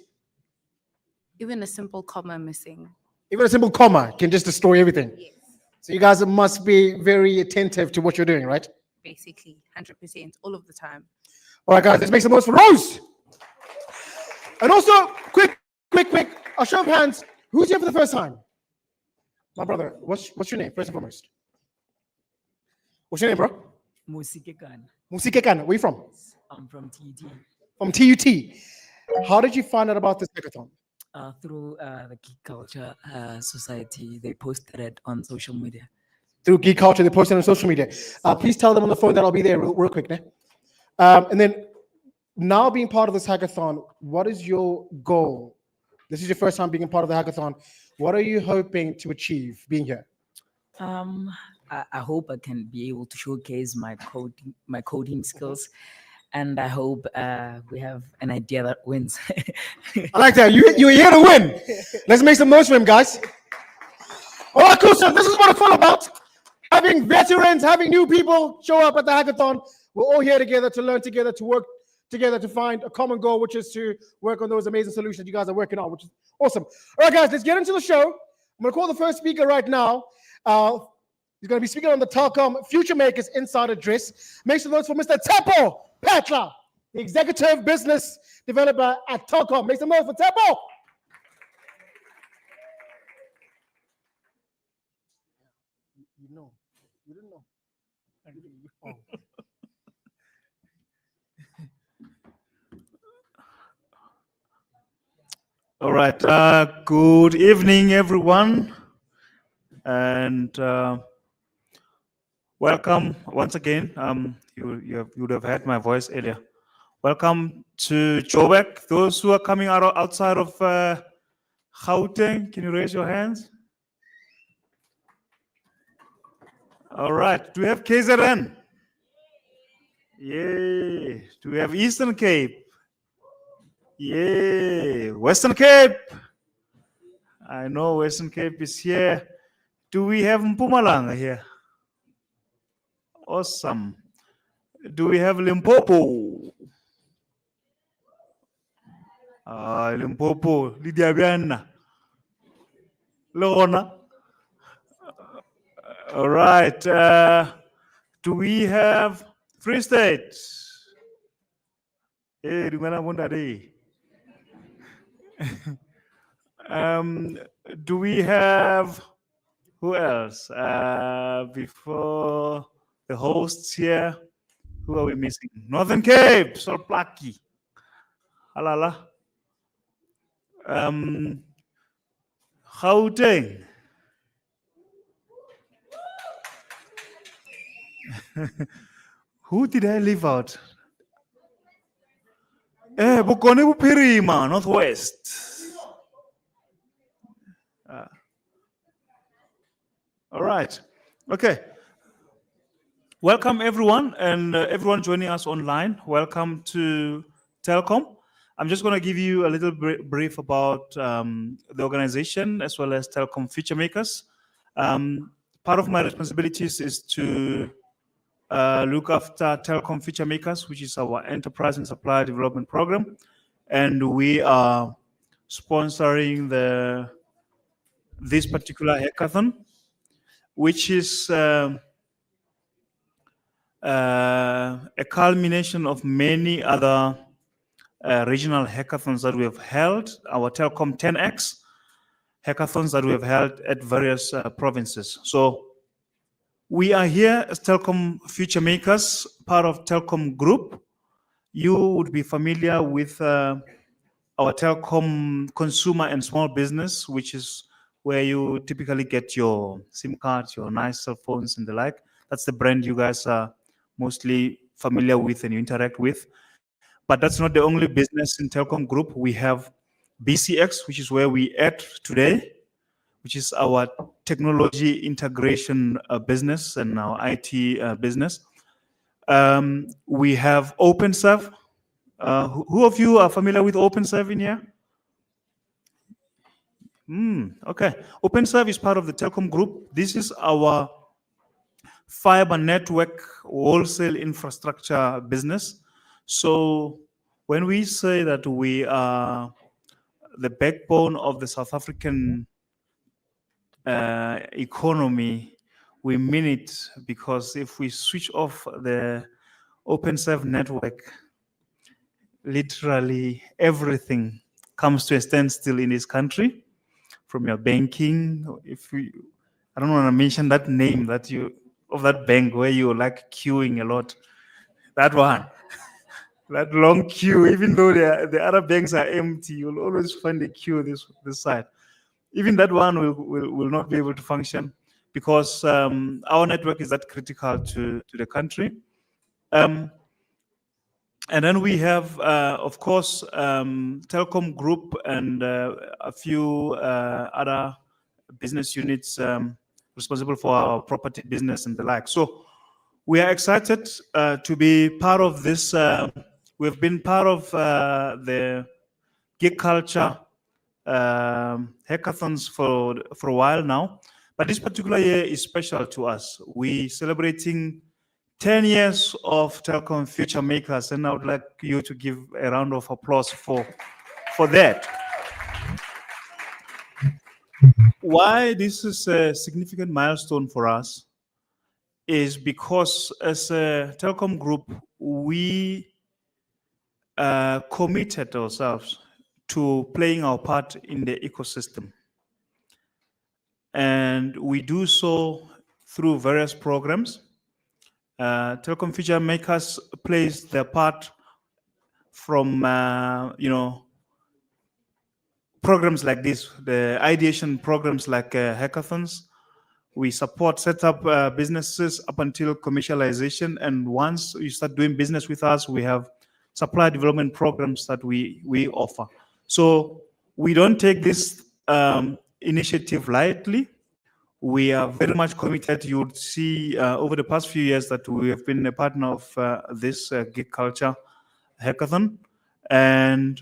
Even a simple comma missing. Even a simple comma can just destroy everything. Yes. So you guys must be very attentive to what you're doing, right? Basically, 100% all of the time. All right, guys, let's make some noise for Rose. And also, quick, a show of hands. Who's here for the first time? My brother, what's your name, first and foremost? What's your name, bro? Musikekan. Musikekan, where are you from? I'm from TUT. From TUT. How did you find out about this hackathon? Through the Geekulcha Society, they posted it on social media. Through Geekulcha, they posted on social media. Please tell them on the phone that I'll be there real quick. And then, now being part of this hackathon, what is your goal? This is your first time being a part of the hackathon. What are you hoping to achieve being here? I hope I can be able to showcase my coding skills, and I hope we have an idea that wins. I like that. You're here to win. Let's make some noise for him, guys. All right, cool. So this is what it's all about. Having veterans, having new people show up at the hackathon. We're all here together to learn together, to work together, to find a common goal, which is to work on those amazing solutions you guys are working on, which is awesome. All right, guys, let's get into the show. I'm going to call the first speaker right now. He's going to be speaking on the Telkom Future Makers Inside Address. Make some notes for Mr. Tepo Petla, the Executive Business Developer at Telkom. Make some noise for Tepo. You didn't know. Oh. All right. Good evening, everyone, and welcome once again. You would have heard my voice earlier. Welcome to Joburg. Those who are coming outside of Gauteng, can you raise your hands? All right. Do we have KZN? Yay. Do we have Eastern Cape? Yeah, Western Cape. I know Western Cape is here. Do we have Mpumalanga here? Awesome. Do we have Limpopo? Limpopo, Lidiabiana. Lorna. All right. Do we have Free State? Hey, do we have, who else? Before the hosts here, who are we missing? Northern Cape, Solplaki. Halala. Gauteng. Who did I leave out? Bokone Bupirima, Northwest. All right. Okay. Welcome, everyone, and everyone joining us online. Welcome to Telkom. I'm just going to give you a little brief about the organization as well as Telkom Future Makers. Part of my responsibilities is to look after Telkom Future Makers, which is our enterprise and supplier development program. And we are sponsoring this particular hackathon, which is a culmination of many other regional hackathons that we have held, our Telkom 10X hackathons that we have held at various provinces. So we are here as Telkom Future Makers, part of Telkom Group. You would be familiar with our Telkom Consumer and Small Business, which is where you typically get your SIM cards, your nice cell phones and the like. That's the brand you guys are mostly familiar with and you interact with. But that's not the only business in Telkom Group. We have BCX, which is where we at today, which is our technology integration business and our IT business. We have OpenServe. Who of you are familiar with OpenServe in here? Okay. OpenServe is part of the Telkom Group. This is our fiber network wholesale infrastructure business. So when we say that we are the backbone of the South African economy, we mean it, because if we switch off the OpenServe network, literally everything comes to a standstill in this country, from your banking. I don't want to mention that name of that bank where you like queuing a lot. That one, that long queue, even though the other banks are empty, you'll always find a queue this side. Even that one will not be able to function, because our network is that critical to the country. And then we have, of course, Telkom Group and a few other business units responsible for our property business and the like. So we are excited to be part of this. We've been part of the Geekulcha hackathons for a while now, but this particular year is special to us. We're celebrating 10 years of Telkom Future Makers, and I would like you to give a round of applause for that. Why this is a significant milestone for us is because as a Telkom Group, we committed ourselves to playing our part in the ecosystem. And we do so through various programs. Telkom Future Makers plays their part from, programs like this, the ideation programs like hackathons. We support set up businesses up until commercialization. And once you start doing business with us, we have supply development programs that we offer. So we don't take this initiative lightly. We are very much committed. You would see over the past few years that we have been a partner of this Geekulcha Hackathon, and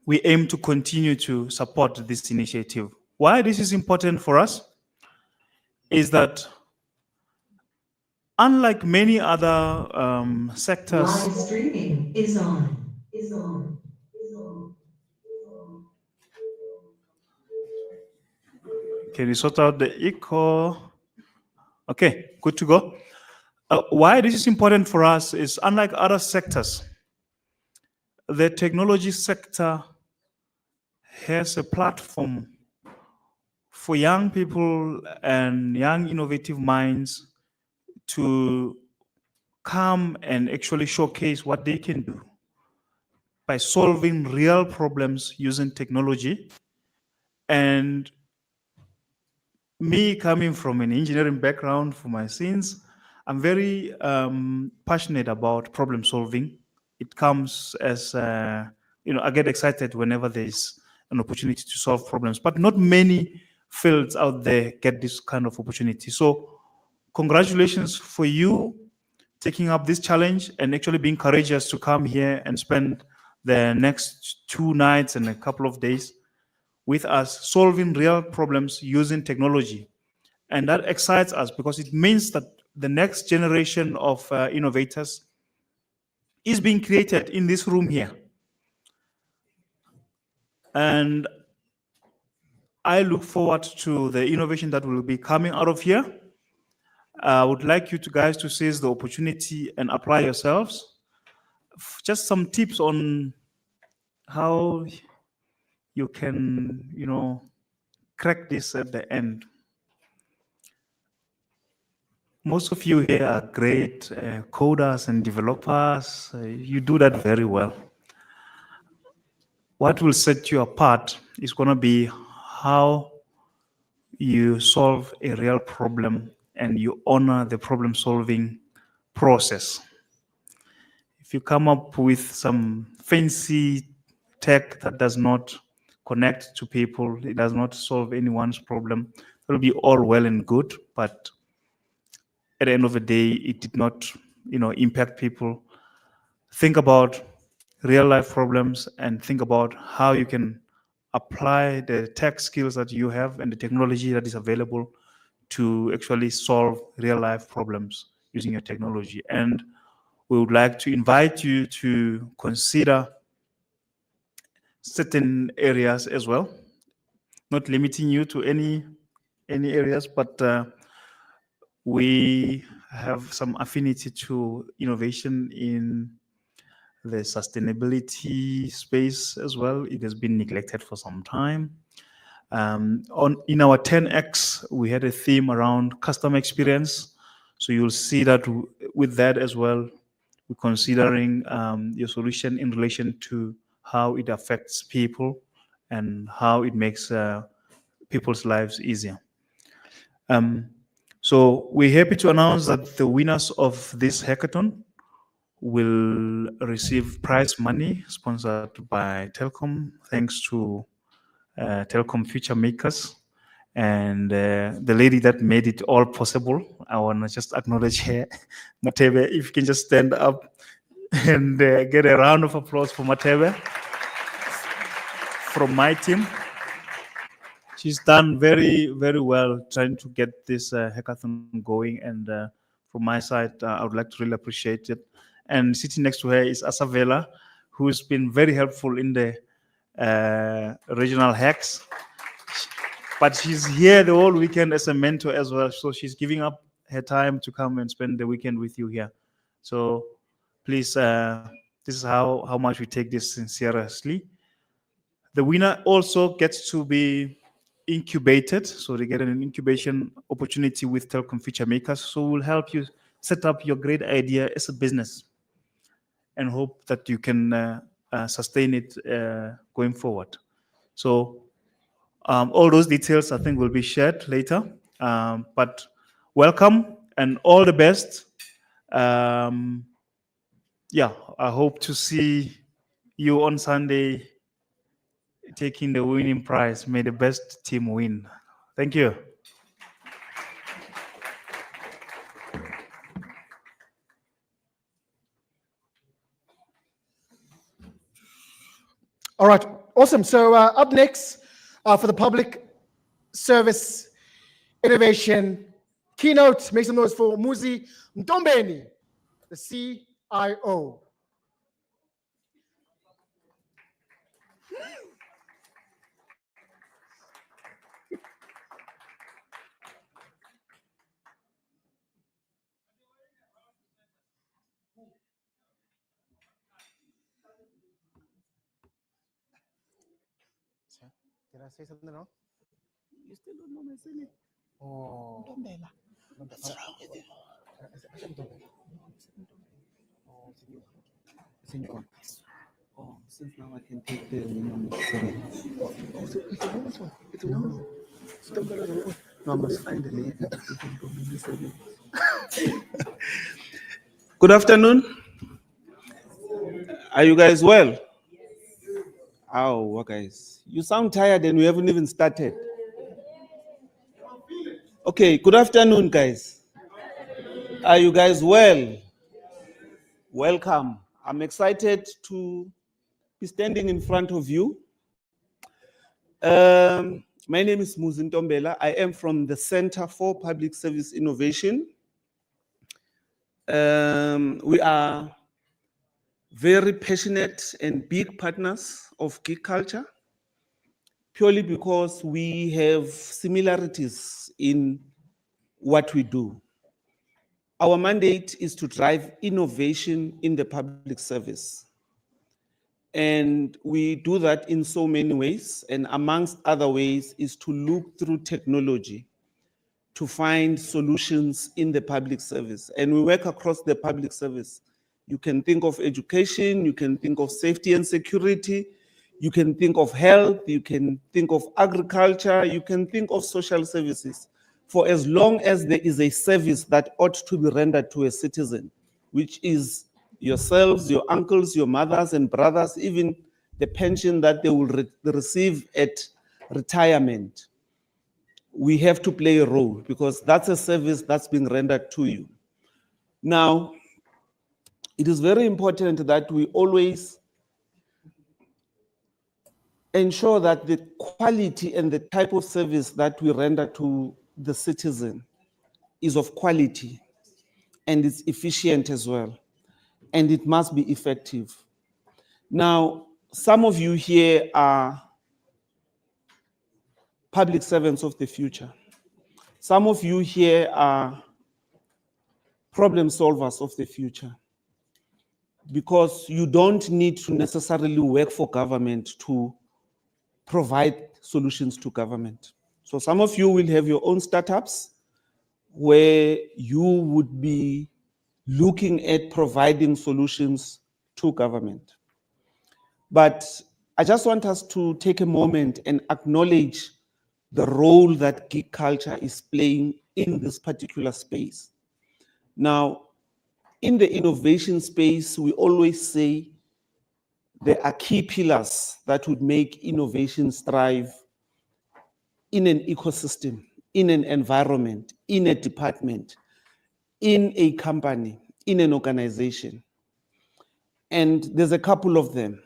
we aim to continue to support this initiative. Why this is important for us is that, unlike many other sectors, live streaming is on. Can you sort out the echo? Okay, good to go. Why this is important for us is, unlike other sectors, the technology sector has a platform for young people and young innovative minds to come and actually showcase what they can do by solving real problems using technology. And me, coming from an engineering background for my sins, I'm very passionate about problem solving. It comes as, I get excited whenever there's an opportunity to solve problems, but not many fields out there get this kind of opportunity. So congratulations for you taking up this challenge and actually being courageous to come here and spend the next 2 nights and a couple of days with us, solving real problems using technology. And that excites us because it means that the next generation of innovators is being created in this room here. And I look forward to the innovation that will be coming out of here. I would like you guys to seize the opportunity and apply yourselves. Just some tips on how you can, crack this at the end. Most of you here are great coders and developers. You do that very well. What will set you apart is going to be how you solve a real problem and you honor the problem-solving process. If you come up with some fancy tech that does not connect to people, it does not solve anyone's problem, it'll be all well and good, but at the end of the day, it did not, impact people. Think about real-life problems and think about how you can apply the tech skills that you have and the technology that is available to actually solve real-life problems using your technology. And we would like to invite you to consider certain areas as well, not limiting you to any areas, but we have some affinity to innovation in the sustainability space as well. It has been neglected for some time. In our 10X, we had a theme around customer experience. So you'll see that with that as well, we're considering your solution in relation to how it affects people and how it makes people's lives easier. So we're happy to announce that the winners of this hackathon will receive prize money sponsored by Telkom, thanks to Telkom Future Makers. And the lady that made it all possible, I want to just acknowledge her, Matebe. If you can just stand up and get a round of applause for Matebe from my team. She's done very, very well trying to get this hackathon going. And from my side, I would like to really appreciate it. And sitting next to her is Asavela, who's been very helpful in the regional hacks. But she's here the whole weekend as a mentor as well. So she's giving up her time to come and spend the weekend with you here. So please, this is how much we take this seriously. The winner also gets to be incubated. So they get an incubation opportunity with Telkom Future Makers. So we'll help you set up your great idea as a business and hope that you can sustain it going forward. So all those details, I think, will be shared later. But welcome and all the best. Yeah, I hope to see you on Sunday taking the winning prize. May the best team win. Thank you. All right, awesome. So up next for the public service innovation keynote, make some noise for Muzi Mtombeni, the CIO. Did I say something wrong? You still don't know my surname. Oh. Ntombela. What's wrong with you? Oh, since now I can take the name. Sorry. It's a woman. No, I must find the name. Good afternoon. Are you guys well? Oh, guys. You sound tired and we haven't even started. Okay, good afternoon, guys. Are you guys well? Welcome. I'm excited to be standing in front of you. My name is Muzi Ntombela. I am from the Center for Public Service Innovation. We are very passionate and big partners of Geekulcha, purely because we have similarities in what we do. Our mandate is to drive innovation in the public service. And we do that in so many ways, and amongst other ways is to look through technology to find solutions in the public service. And we work across the public service. You can think of education, you can think of safety and security, you can think of health, you can think of agriculture, you can think of social services. For as long as there is a service that ought to be rendered to a citizen, which is yourselves, your uncles, your mothers and brothers, even the pension that they will receive at retirement, we have to play a role because that's a service that's being rendered to you. Now, it is very important that we always ensure that the quality and the type of service that we render to the citizen is of quality and it's efficient as well. and it must be effective. Now, some of you here are public servants of the future. Some of you here are problem solvers of the future, because you don't need to necessarily work for government to provide solutions to government. So some of you will have your own startups where you would be looking at providing solutions to government. But I just want us to take a moment and acknowledge the role that geek culture is playing in this particular space. Now, in the innovation space, we always say there are key pillars that would make innovations thrive in an ecosystem, in an environment, in a department, in a company, in an organization. And there's a couple of them.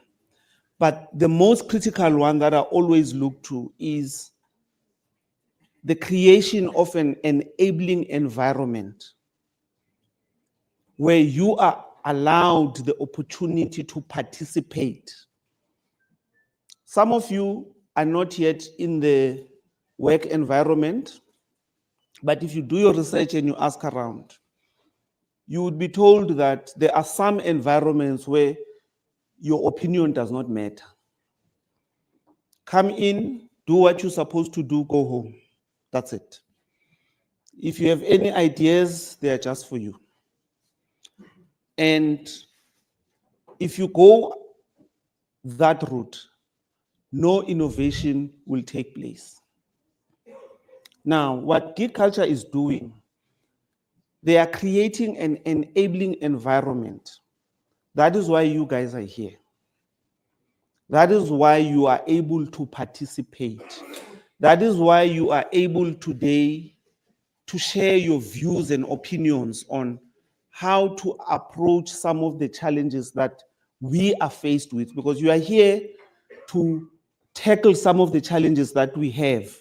But the most critical one that I always look to is the creation of an enabling environment where you are allowed the opportunity to participate. Some of you are not yet in the work environment, but if you do your research and you ask around, you would be told that there are some environments where your opinion does not matter. Come in, do what you're supposed to do, go home. That's it. If you have any ideas, they are just for you. And if you go that route, no innovation will take place. Now, what geek culture is doing, they are creating an enabling environment. That is why you guys are here. That is why you are able to participate. That is why you are able today to share your views and opinions on how to approach some of the challenges that we are faced with, because you are here to tackle some of the challenges that we have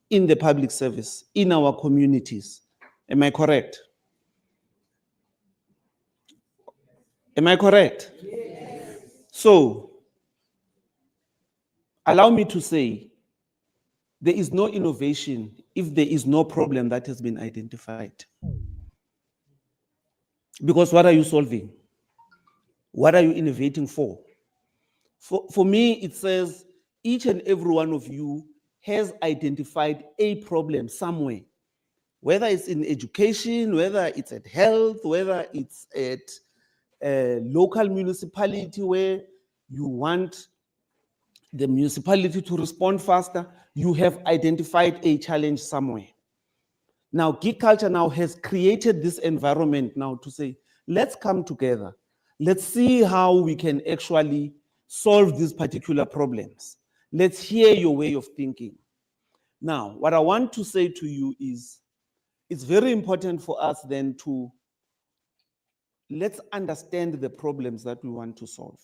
in the public service, in our communities. Am I correct? Am I correct? Yes. So, allow me to say, there is no innovation if there is no problem that has been identified. Because what are you solving? What are you innovating for? For me, it says each and every one of you has identified a problem somewhere, whether it's in education, whether it's at health, whether it's at a local municipality where you want the municipality to respond faster, you have identified a challenge somewhere. Now, geek culture now has created this environment now to say, let's come together. Let's see how we can actually solve these particular problems. Let's hear your way of thinking. Now, what I want to say to you is, it's very important for us then to let's understand the problems that we want to solve.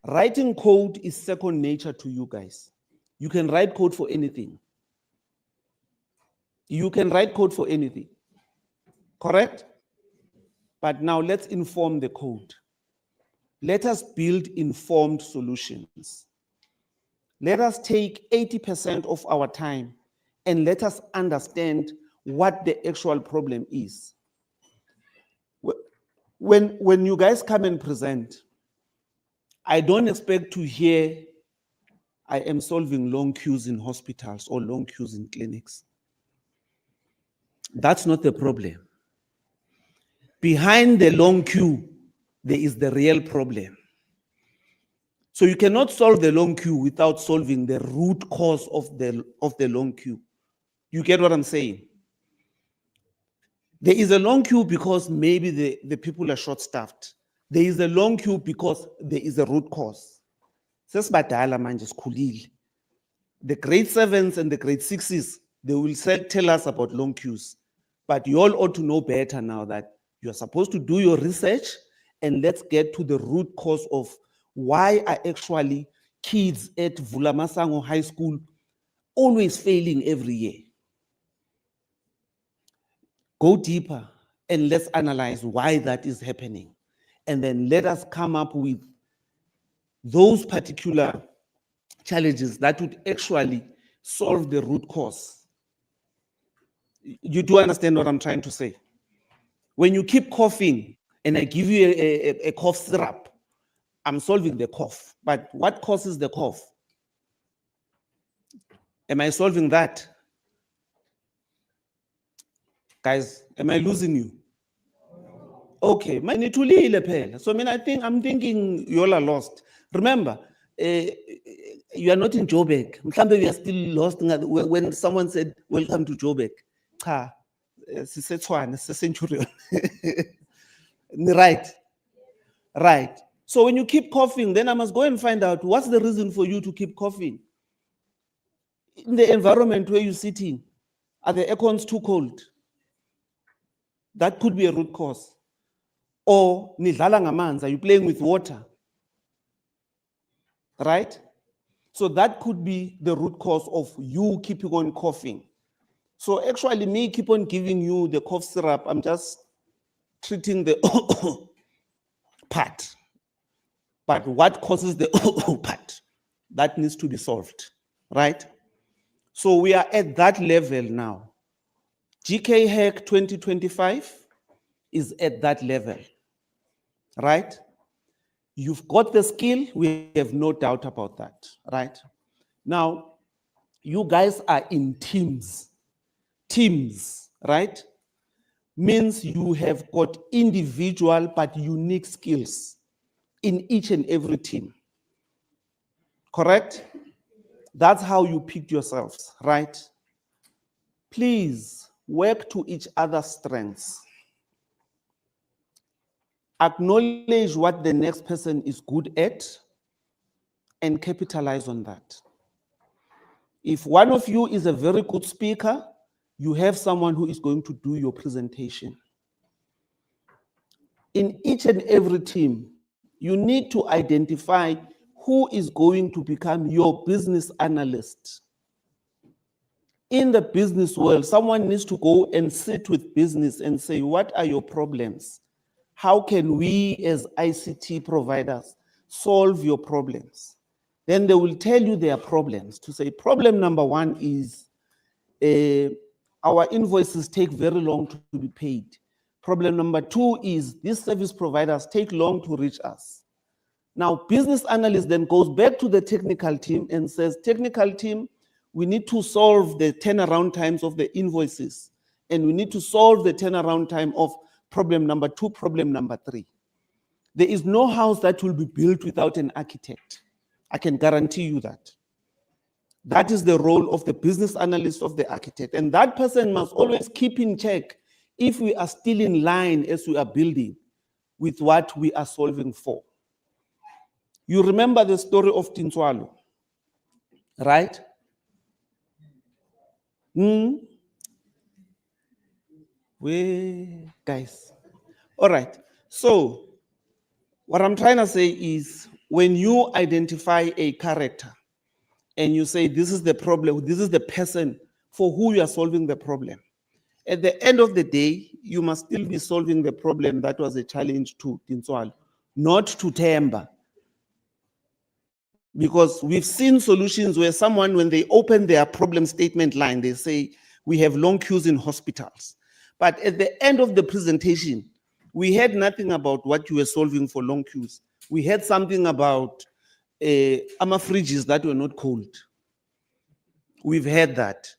Writing code is second nature to you guys. You can write code for anything. You can write code for anything. Correct? But now let's inform the code. Let us build informed solutions. Let us take 80% of our time and let us understand what the actual problem is. When you guys come and present, I don't expect to hear I am solving long queues in hospitals or long queues in clinics. That's not the problem. Behind the long queue, there is the real problem. So you cannot solve the long queue without solving the root cause of the long queue. You get what I'm saying? There is a long queue because maybe the people are short-staffed. There is a long queue because there is a root cause. Sesibadala manje sikhulile. The grade 7s and the grade 6s, they will tell us about long queues. But you all ought to know better now that you're supposed to do your research and let's get to the root cause of why are actually kids at Vulamasango High School always failing every year. Go deeper and let's analyze why that is happening. and then let us come up with those particular challenges that would actually solve the root cause. You do understand what I'm trying to say? When you keep coughing and I give you a cough syrup, I'm solving the cough. But what causes the cough? Am I solving that? Guys, am I losing you? Okay, so I'm thinking you all are lost. Remember, you are not in Joburg. Mhlambe we are still lost when someone said, "Welcome to Joburg." Cha, siseTshwane, siseCenturion. Right, right. So when you keep coughing, then I must go and find out what's the reason for you to keep coughing. In the environment where you're sitting, are the aircons too cold? That could be a root cause. Or nidlala ngamanzi, are you playing with water? Right? So that could be the root cause of you keeping on coughing. So actually me keep on giving you the cough syrup, I'm just treating the part. But what causes the part? That needs to be solved, right? So we are at that level now. GK Hack 2025 is at that level, right? You've got the skill, we have no doubt about that, right? Now, you guys are in teams. Teams, right? Means you have got individual but unique skills in each and every team. Correct? That's how you picked yourselves, right? Please work to each other's strengths. Acknowledge what the next person is good at and capitalize on that. If one of you is a very good speaker, you have someone who is going to do your presentation. In each and every team, you need to identify who is going to become your business analyst. In the business world, someone needs to go and sit with business and say, what are your problems? How can we as ICT providers solve your problems? Then they will tell you their problems. To say, problem number one is our invoices take very long to be paid. Problem number two is these service providers take long to reach us. Now, business analyst then goes back to the technical team and says, technical team, we need to solve the turnaround times of the invoices, and we need to solve the turnaround time of problem number two, problem number three. There is no house that will be built without an architect. I can guarantee you that. That is the role of the business analyst, of the architect. And that person must always keep in check if we are still in line as we are building with what we are solving for. You remember the story of Tinswalo, right? Guys. All right. So what I'm trying to say is when you identify a character and you say, this is the problem, this is the person for who you are solving the problem. At the end of the day, you must still be solving the problem that was a challenge to Tinswalo, not to Temba. Because we've seen solutions where someone, when they open their problem statement line, they say, we have long queues in hospitals. But at the end of the presentation, we had nothing about what you were solving for long queues. We had something about fridges that were not cold. We've had that.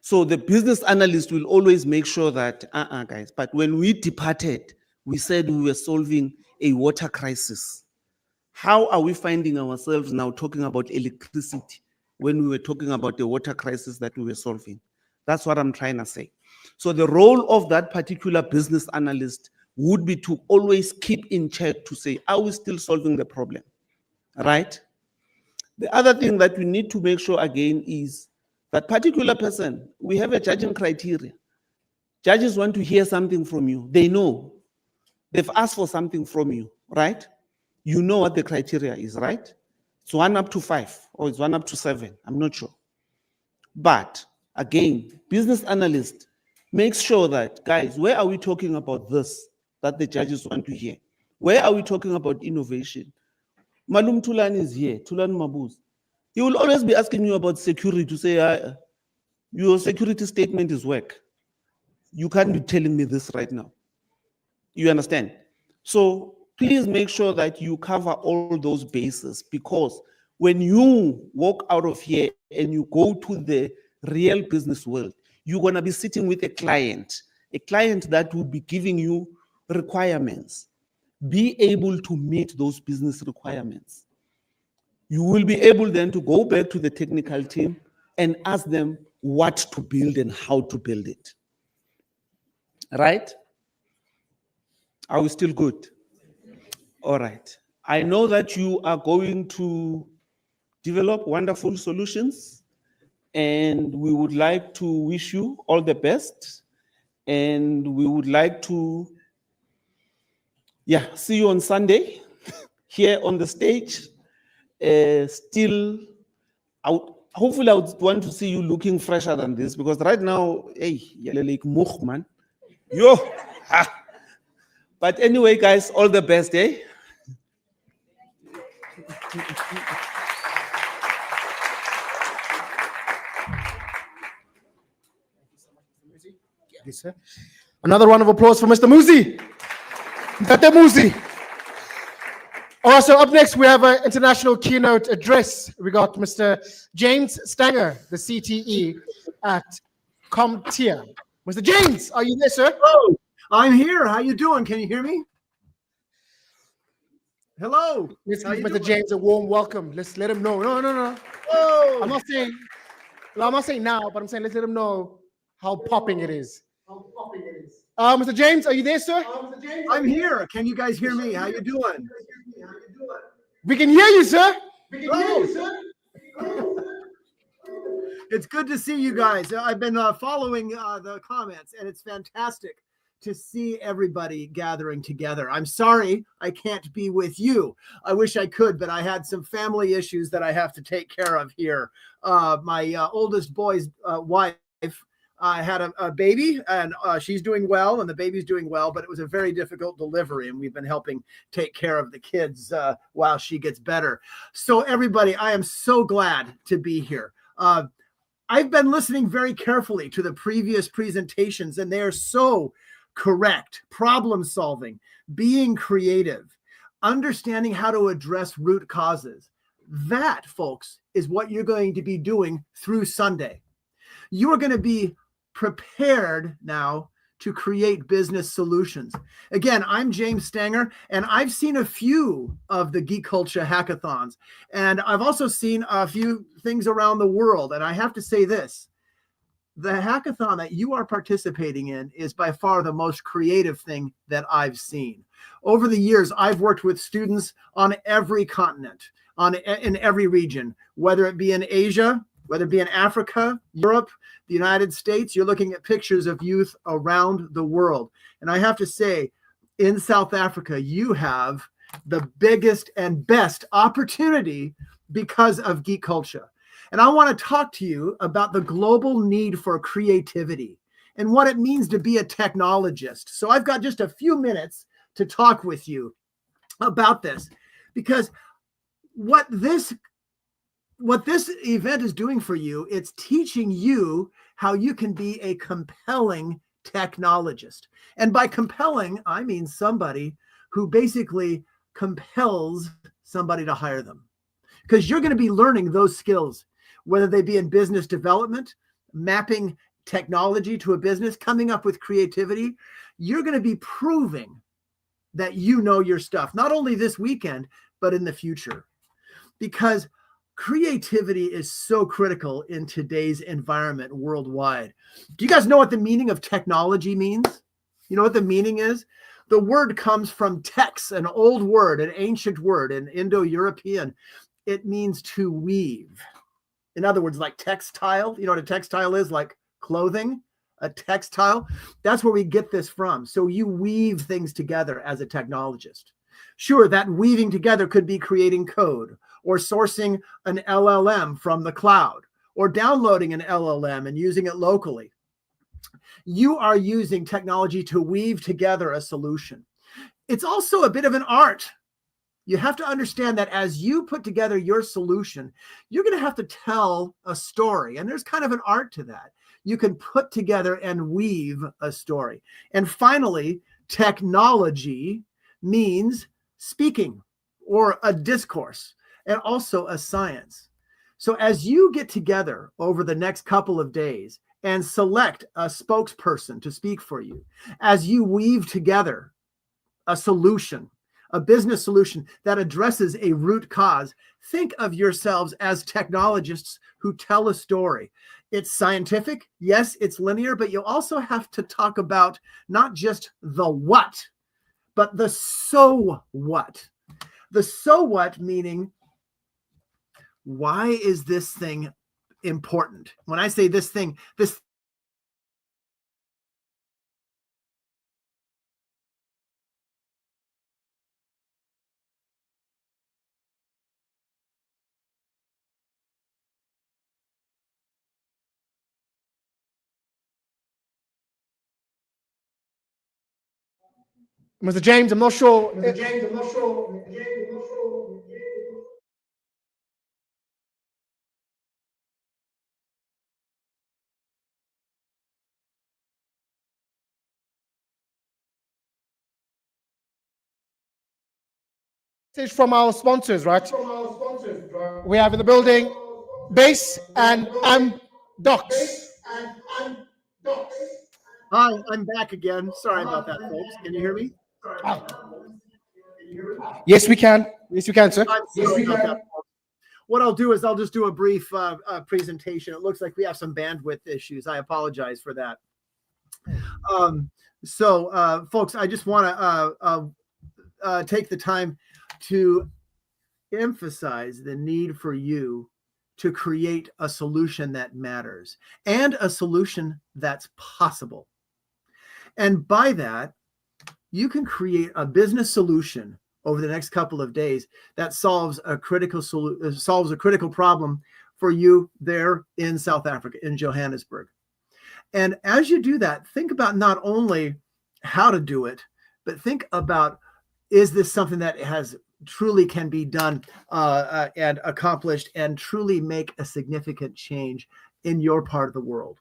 So the business analyst will always make sure that, guys, but when we departed, we said we were solving a water crisis. How are we finding ourselves now talking about electricity when we were talking about the water crisis that we were solving? That's what I'm trying to say. So the role of that particular business analyst would be to always keep in check to say, are we still solving the problem, right? The other thing that we need to make sure again is that particular person, we have a judging criteria. Judges want to hear something from you. They know. They've asked for something from you, right? You know what the criteria is, right? It's 1 up to 5 or it's 1 up to 7. I'm not sure. But again, business analyst makes sure that, guys, where are we talking about this that the judges want to hear? Where are we talking about innovation? Malum Tulani is here, Tulani Mabuz. He will always be asking you about security to say, your security statement is whack. You can't be telling me this right now. You understand? So please make sure that you cover all those bases, because when you walk out of here and you go to the real business world, you're going to be sitting with a client that will be giving you requirements. Be able to meet those business requirements. You will be able then to go back to the technical team and ask them what to build and how to build it. Right? Are we still good? All right. I know that you are going to develop wonderful solutions, and we would like to wish you all the best. And we would like to, see you on Sunday here on the stage. Hopefully I would want to see you looking fresher than this, because right now, hey, like man. Yo. But anyway, guys, all the best, eh? Yes, sir. Another round of applause for Mr. Muzi. Mr. Muzi. All right, so up next we have an international keynote address. We got Mr. James Stanger, the CTE at Comptia. Mr. James, are you there, sir? Hello, I'm here. How you doing? Can you hear me? Hello. Let's give Mr. James a warm welcome. Let's let him know. No. Oh. I'm not saying now, but I'm saying let's let him know how popping it is. Mr. James, are you there, sir? I'm here. Can you guys hear me? How you doing? We can hear you, sir. It's good to see you guys. I've been following the comments, and it's fantastic to see everybody gathering together. I'm sorry I can't be with you. I wish I could, but I had some family issues that I have to take care of here. My oldest boy's wife had a baby, and she's doing well, and the baby's doing well, but it was a very difficult delivery, and we've been helping take care of the kids while she gets better. So everybody, I am so glad to be here. I've been listening very carefully to the previous presentations, and they are so correct. Problem solving, being creative, understanding how to address root causes. That, folks, is what you're going to be doing through Sunday. You are going to be prepared now to create business solutions. Again, I'm James Stanger, and I've seen a few of the Geekulcha hackathons, and I've also seen a few things around the world. And I have to say this, the hackathon that you are participating in is by far the most creative thing that I've seen. Over the years, I've worked with students on every continent, in every region, whether it be in Asia, whether it be in Africa, Europe, the United States. You're looking at pictures of youth around the world. And I have to say, in South Africa, you have the biggest and best opportunity because of Geekulcha. And I want to talk to you about the global need for creativity and what it means to be a technologist. So I've got just a few minutes to talk with you about this, because what this event is doing for you, it's teaching you how you can be a compelling technologist. And by compelling, I mean somebody who basically compels somebody to hire them, because you're going to be learning those skills, whether they be in business development, mapping technology to a business, coming up with creativity. You're going to be proving that you know your stuff, not only this weekend, but in the future, because creativity is so critical in today's environment worldwide. Do you guys know what the meaning of technology means? You know what the meaning is? The word comes from tex, an old word, an ancient word, an Indo-European. It means to weave. In other words, like textile. You know what a textile is? Like clothing, a textile. That's where we get this from. So you weave things together as a technologist. Sure, that weaving together could be creating code, or sourcing an LLM from the cloud, or downloading an LLM and using it locally. You are using technology to weave together a solution. It's also a bit of an art. You have to understand that as you put together your solution, you're going to have to tell a story. And there's kind of an art to that. You can put together and weave a story. And finally, technology means speaking or a discourse and also a science. So as you get together over the next couple of days and select a spokesperson to speak for you, as you weave together a solution, a business solution that addresses a root cause, think of yourselves as technologists who tell a story. It's scientific, yes, it's linear, but you also have to talk about not just the what, but the so what. The so what meaning, why is this thing important? When I say this thing, this Mr. James, I'm not sure. Message from our sponsors, right? We have in the building Base and Docs. Hi, I'm back again. Sorry about that, folks. Can you hear me? Yes, we can. Yes, we can, sir. I'm sorry about that, folks. What I'll do is I'll just do a brief presentation. It looks like we have some bandwidth issues. I apologize for that. Folks, I just want to take the time to emphasize the need for you to create a solution that matters and a solution that's possible. And by that, you can create a business solution over the next couple of days that solves a critical problem for you there in South Africa, in Johannesburg. And as you do that, think about not only how to do it, but think about, is this something that has truly can be done and accomplished and truly make a significant change in your part of the world?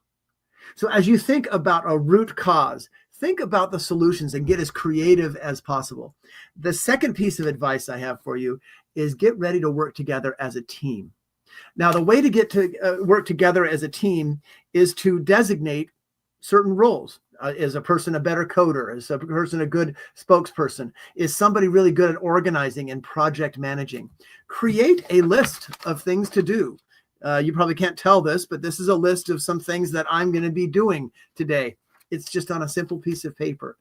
So as you think about a root cause, think about the solutions and get as creative as possible. The second piece of advice I have for you is get ready to work together as a team. Now, the way to get to work together as a team is to designate certain roles. Is a person a better coder? Is a person a good spokesperson? Is somebody really good at organizing and project managing? Create a list of things to do. You probably can't tell this, but this is a list of some things that I'm going to be doing today. It's just on a simple piece of paper.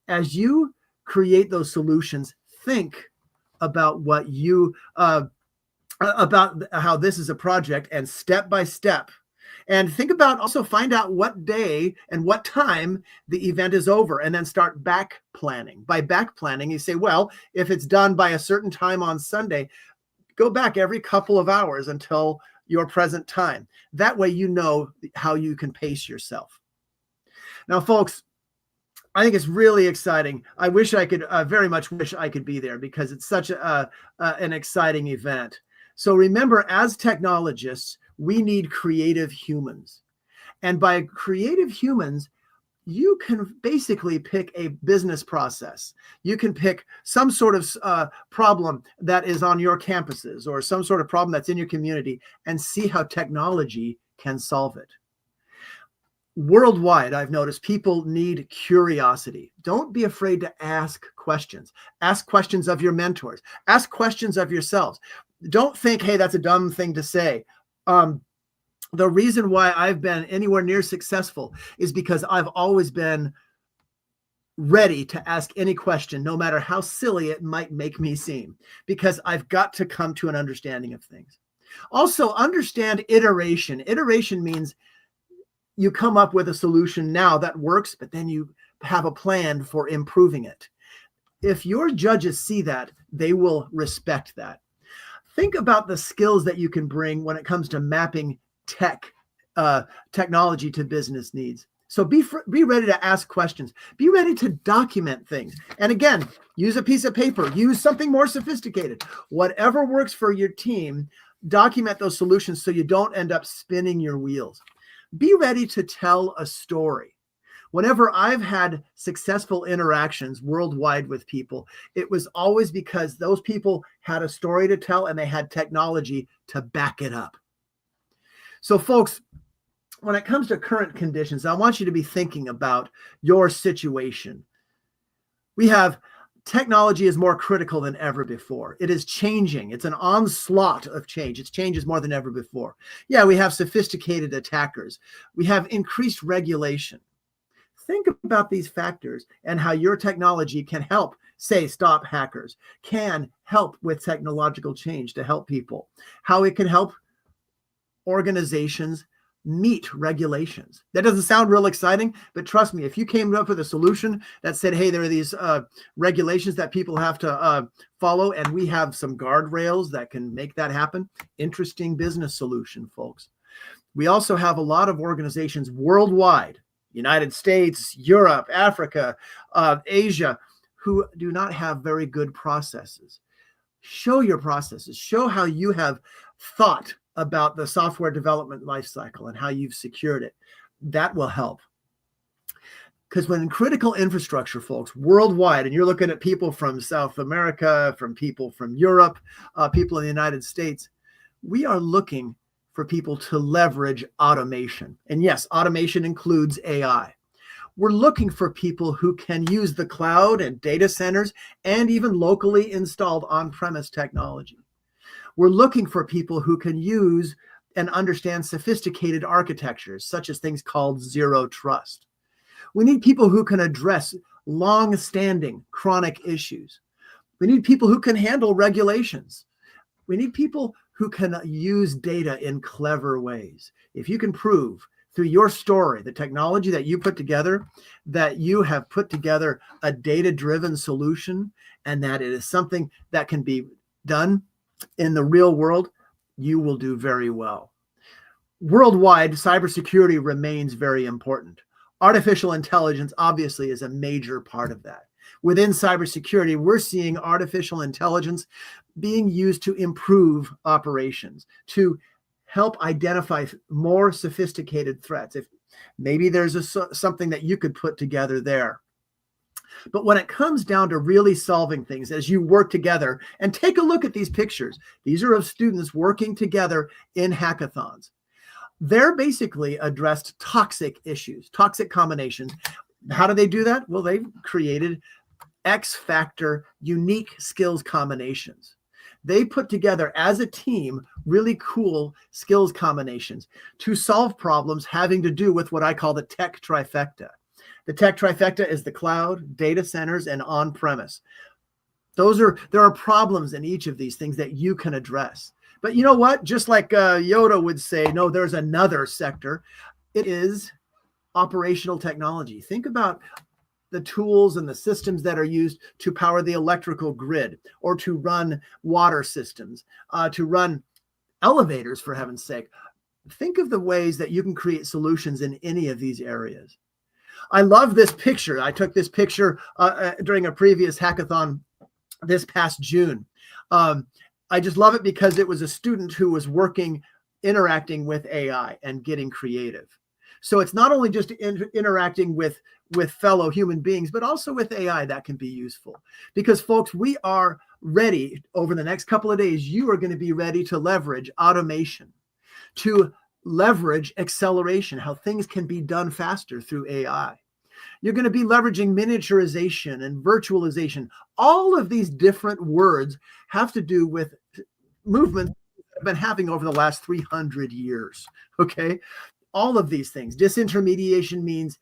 As you create those solutions, think about what you about how this is a project and step by step. And think about also find out what day and what time the event is over and then start back planning. By back planning, you say, well, if it's done by a certain time on Sunday, go back every couple of hours until your present time. That way you know how you can pace yourself. Now, folks, I think it's really exciting. I wish I could, very much wish I could be there because it's such an exciting event. So remember, as technologists, we need creative humans. And by creative humans, you can basically pick a business process. You can pick some sort of problem that is on your campuses or some sort of problem that's in your community and see how technology can solve it. Worldwide, I've noticed people need curiosity. Don't be afraid to ask questions. Ask questions of your mentors. Ask questions of yourselves. Don't think, hey, that's a dumb thing to say. The reason why I've been anywhere near successful is because I've always been ready to ask any question, no matter how silly it might make me seem, because I've got to come to an understanding of things. Also, understand iteration. Iteration means you come up with a solution now that works, but then you have a plan for improving it. If your judges see that, they will respect that. Think about the skills that you can bring when it comes to mapping technology to business needs. So be ready to ask questions. Be ready to document things. And again, use a piece of paper. Use something more sophisticated. Whatever works for your team, document those solutions so you don't end up spinning your wheels. Be ready to tell a story. Whenever I've had successful interactions worldwide with people, it was always because those people had a story to tell and they had technology to back it up. So folks, when it comes to current conditions, I want you to be thinking about your situation. Technology is more critical than ever before. It is changing. It's an onslaught of change. It changes more than ever before. Yeah, we have sophisticated attackers. We have increased regulation. Think about these factors and how your technology can help, say, stop hackers, can help with technological change to help people, how it can help organizations meet regulations. That doesn't sound real exciting, but trust me, if you came up with a solution that said, hey, there are these regulations that people have to follow, and we have some guardrails that can make that happen, interesting business solution, folks. We also have a lot of organizations worldwide, United States, Europe, Africa, Asia, who do not have very good processes. Show your processes. Show how you have thought about the software development lifecycle and how you've secured it. That will help. Because when critical infrastructure, folks, worldwide, and you're looking at people from South America, from people from Europe, people in the United States, we are looking for people to leverage automation. And yes, automation includes AI. We're looking for people who can use the cloud and data centers and even locally installed on-premise technology. We're looking for people who can use and understand sophisticated architectures, such as things called zero trust. We need people who can address long-standing chronic issues. We need people who can handle regulations. We need people who can use data in clever ways. If you can prove through your story, the technology that you put together, that you have put together a data-driven solution and that it is something that can be done in the real world, you will do very well. Worldwide, cybersecurity remains very important. Artificial intelligence obviously is a major part of that. Within cybersecurity, we're seeing artificial intelligence being used to improve operations, to help identify more sophisticated threats. If maybe there's something that you could put together there. But when it comes down to really solving things as you work together, and take a look at these pictures. These are of students working together in hackathons. They're basically addressed toxic issues, toxic combinations. How do they do that? Well, they've created X factor unique skills combinations. They put together as a team really cool skills combinations to solve problems having to do with what I call the tech trifecta. The tech trifecta is the cloud, data centers, and on-premise. There are problems in each of these things that you can address. But you know what? Just like Yoda would say, no, there's another sector. It is operational technology. Think about the tools and the systems that are used to power the electrical grid or to run water systems, to run elevators, for heaven's sake. Think of the ways that you can create solutions in any of these areas. I love this picture. I took this picture during a previous hackathon this past June. I just love it because it was a student who was interacting with AI and getting creative. So it's not only just interacting with fellow human beings, but also with AI that can be useful. Because folks, we are ready over the next couple of days. You are going to be ready to leverage automation, to leverage acceleration, how things can be done faster through AI. You're going to be leveraging miniaturization and virtualization. All of these different words have to do with movements that have been happening over the last 300 years. Okay. All of these things. Disintermediation means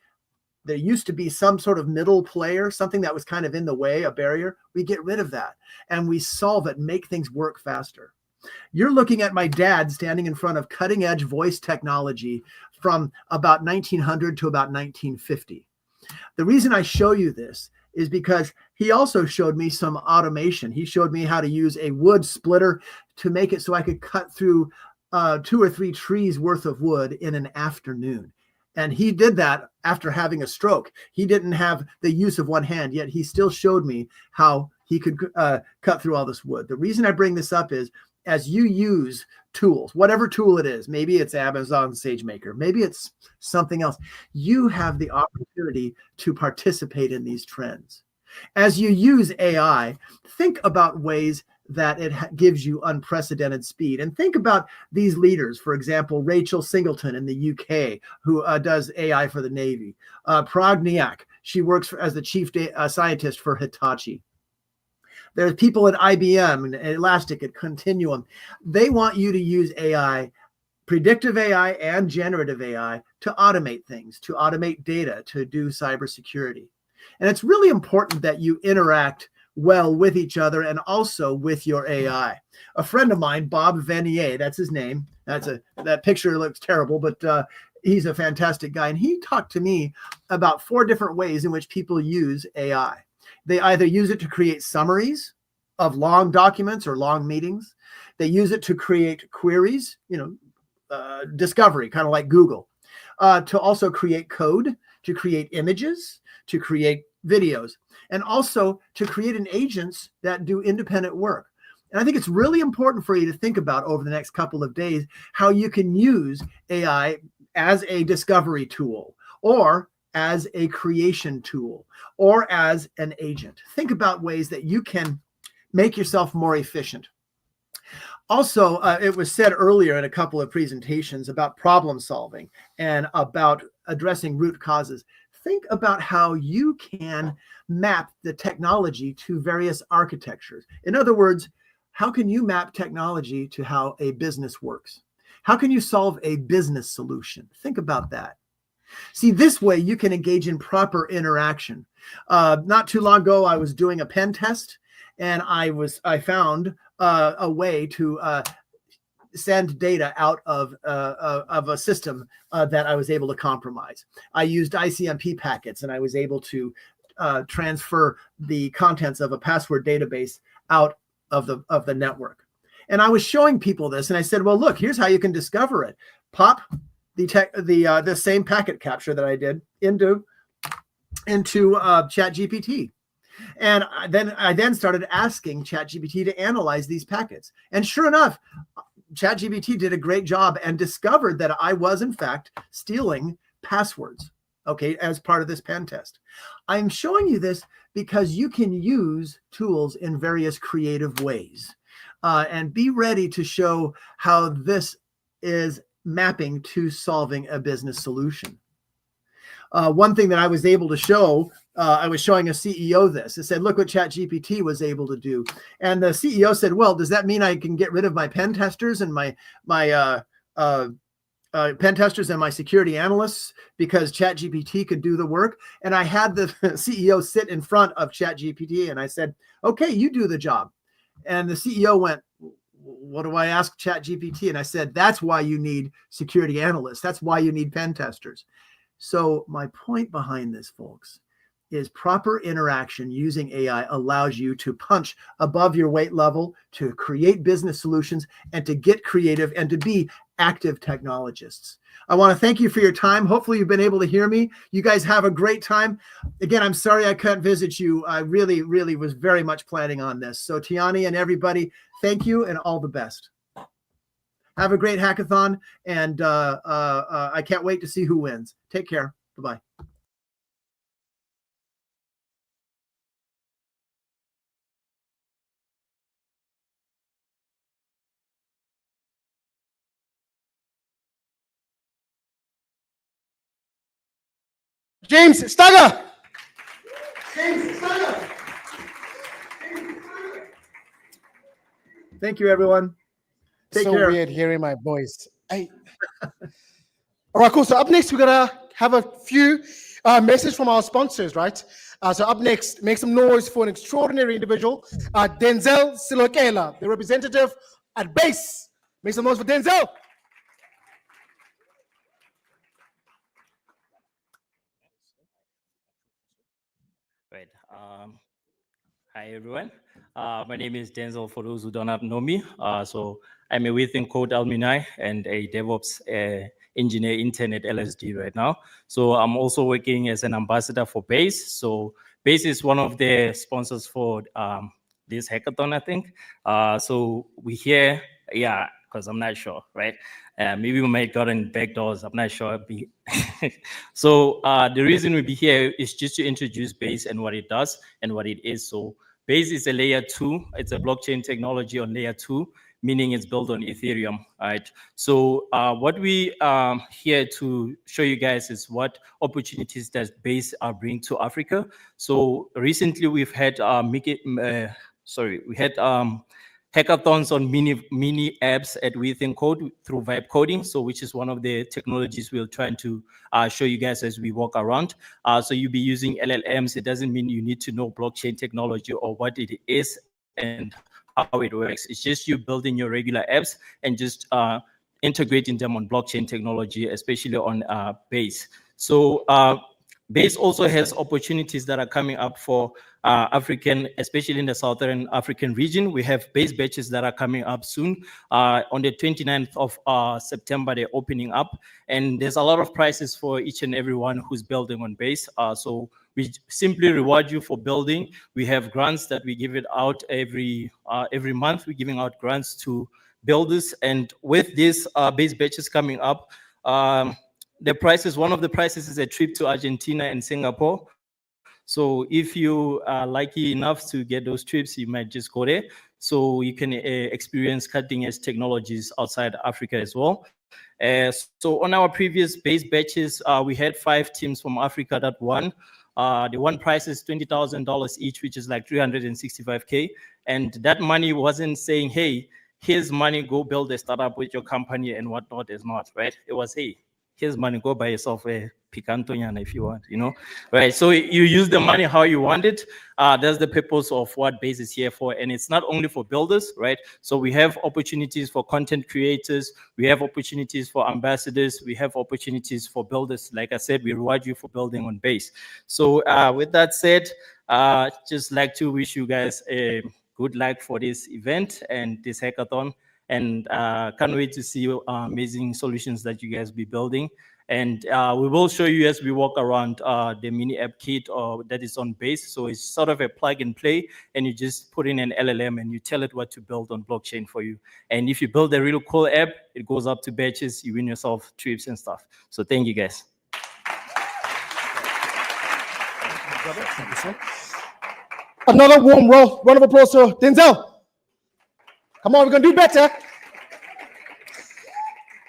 there used to be some sort of middle player, something that was kind of in the way, a barrier. We get rid of that and we solve it, make things work faster. You're looking at my dad standing in front of cutting edge voice technology from about 1900 to about 1950. The reason I show you this is because he also showed me some automation. He showed me how to use a wood splitter to make it so I could cut through 2 or 3 trees worth of wood in an afternoon. And he did that after having a stroke. He didn't have the use of one hand, yet he still showed me how he could cut through all this wood. The reason I bring this up is, as you use tools, whatever tool it is, maybe it's Amazon SageMaker, maybe it's something else, you have the opportunity to participate in these trends. As you use AI, think about ways that it gives you unprecedented speed. And think about these leaders, for example, Rachel Singleton in the UK, who does AI for the Navy. Pragniak, she works as the chief scientist for Hitachi. There's people at IBM and Elastic at Continuum. They want you to use AI, predictive AI and generative AI, to automate things, to automate data, to do cybersecurity. And it's really important that you interact well with each other and also with your AI. A friend of mine, Bob Vanier, that's his name. That picture looks terrible, but he's a fantastic guy. And he talked to me about 4 different ways in which people use AI. They either use it to create summaries of long documents or long meetings. They use it to create queries, discovery, kind of like Google, to also create code, to create images, to create videos, and also to create agents that do independent work. And I think it's really important for you to think about over the next couple of days how you can use AI as a discovery tool, or as a creation tool, or as an agent. Think about ways that you can make yourself more efficient. Also, it was said earlier in a couple of presentations about problem solving and about addressing root causes. Think about how you can map the technology to various architectures. In other words, how can you map technology to how a business works? How can you solve a business solution? Think about that. See, this way you can engage in proper interaction. Not too long ago, I was doing a pen test, and I found a way to send data out of a system that I was able to compromise. I used ICMP packets, and I was able to transfer the contents of a password database out of the network. And I was showing people this, and I said, well, look, here's how you can discover it. Pop the same packet capture that I did into ChatGPT. And I then started asking ChatGPT to analyze these packets. And sure enough, ChatGPT did a great job and discovered that I was, in fact, stealing passwords, okay, as part of this pen test. I'm showing you this because you can use tools in various creative ways. And be ready to show how this is mapping to solving a business solution. One thing that I was able to show, I was showing a CEO this. It said, look what ChatGPT was able to do. And the CEO said, well, does that mean I can get rid of my pen testers and my pen testers and my security analysts because ChatGPT could do the work? And I had the CEO sit in front of ChatGPT, and I said, okay, you do the job. And the CEO went, what do I ask ChatGPT? And I said, that's why you need security analysts. That's why you need pen testers. So my point behind this, folks, is proper interaction using AI allows you to punch above your weight level, to create business solutions, and to get creative and to be active technologists. I want to thank you for your time. Hopefully you've been able to hear me. You guys have a great time. Again, I'm sorry I couldn't visit you. I really, really was very much planning on this. So Tiani and everybody, thank you and all the best. Have a great hackathon, and I can't wait to see who wins. Take care. Bye-bye. James Stagger. James Stagger. Thank you, everyone. Take so care. Weird hearing my voice. All right, cool. So up next, we're gonna have a few messages from our sponsors, right? So up next, make some noise for an extraordinary individual, Denzel Silokela, the representative at Base. Make some noise for Denzel. Right. Hi, everyone. My name is Denzel, for those who don't know me. So I'm a Within Code alumni and a DevOps engineer intern at LSD right now. So I'm also working as an ambassador for BASE. So BASE is one of the sponsors for this hackathon, I think. So we here, yeah, because I'm not sure, right? Maybe we might got in back doors, I'm not sure. So the reason we be here is just to introduce BASE and what it does and what it is. So BASE is a layer 2, it's a blockchain technology on layer 2, meaning it's built on Ethereum, right? So what we here to show you guys is what opportunities does BASE bring to Africa. So recently we've had we had hackathons on mini apps at Within Code through Vibe Coding, so which is one of the technologies we're trying to show you guys as we walk around. So you'll be using LLMs. It doesn't mean you need to know blockchain technology or what it is and how it works. It's just you building your regular apps and just integrating them on blockchain technology, especially on BASE. So BASE also has opportunities that are coming up for African, especially in the Southern African region. We have BASE batches that are coming up soon. On the 29th of September, they're opening up. And there's a lot of prizes for each and everyone who's building on BASE. So we simply reward you for building. We have grants that we give it out every month. We're giving out grants to builders. And with these BASE batches coming up, the prices, one of the prices is a trip to Argentina and Singapore. So if you are lucky enough to get those trips, you might just go there. So you can experience cutting edge technologies outside Africa as well. So on our previous BASE batches, we had 5 teams from Africa that won. The one prize is $20,000 each, which is like 365K. And that money wasn't saying, hey, here's money, go build a startup with your company and whatnot. Is not, right? It was, hey, here's money, go buy yourself a picantoyan if you want, right? So you use the money how you want it. That's the purpose of what BASE is here for. And it's not only for builders, right? So we have opportunities for content creators. We have opportunities for ambassadors. We have opportunities for builders. Like I said, we reward you for building on BASE. So with that said, just like to wish you guys a good luck for this event and this hackathon. And can't wait to see amazing solutions that you guys be building. And we will show you as we walk around the mini app kit that is on BASE. So it's sort of a plug and play, and you just put in an LLM and you tell it what to build on blockchain for you. And if you build a really cool app, it goes up to batches, you win yourself trips and stuff. So thank you guys. Another warm round of applause to Denzel. Come on, we're gonna do better.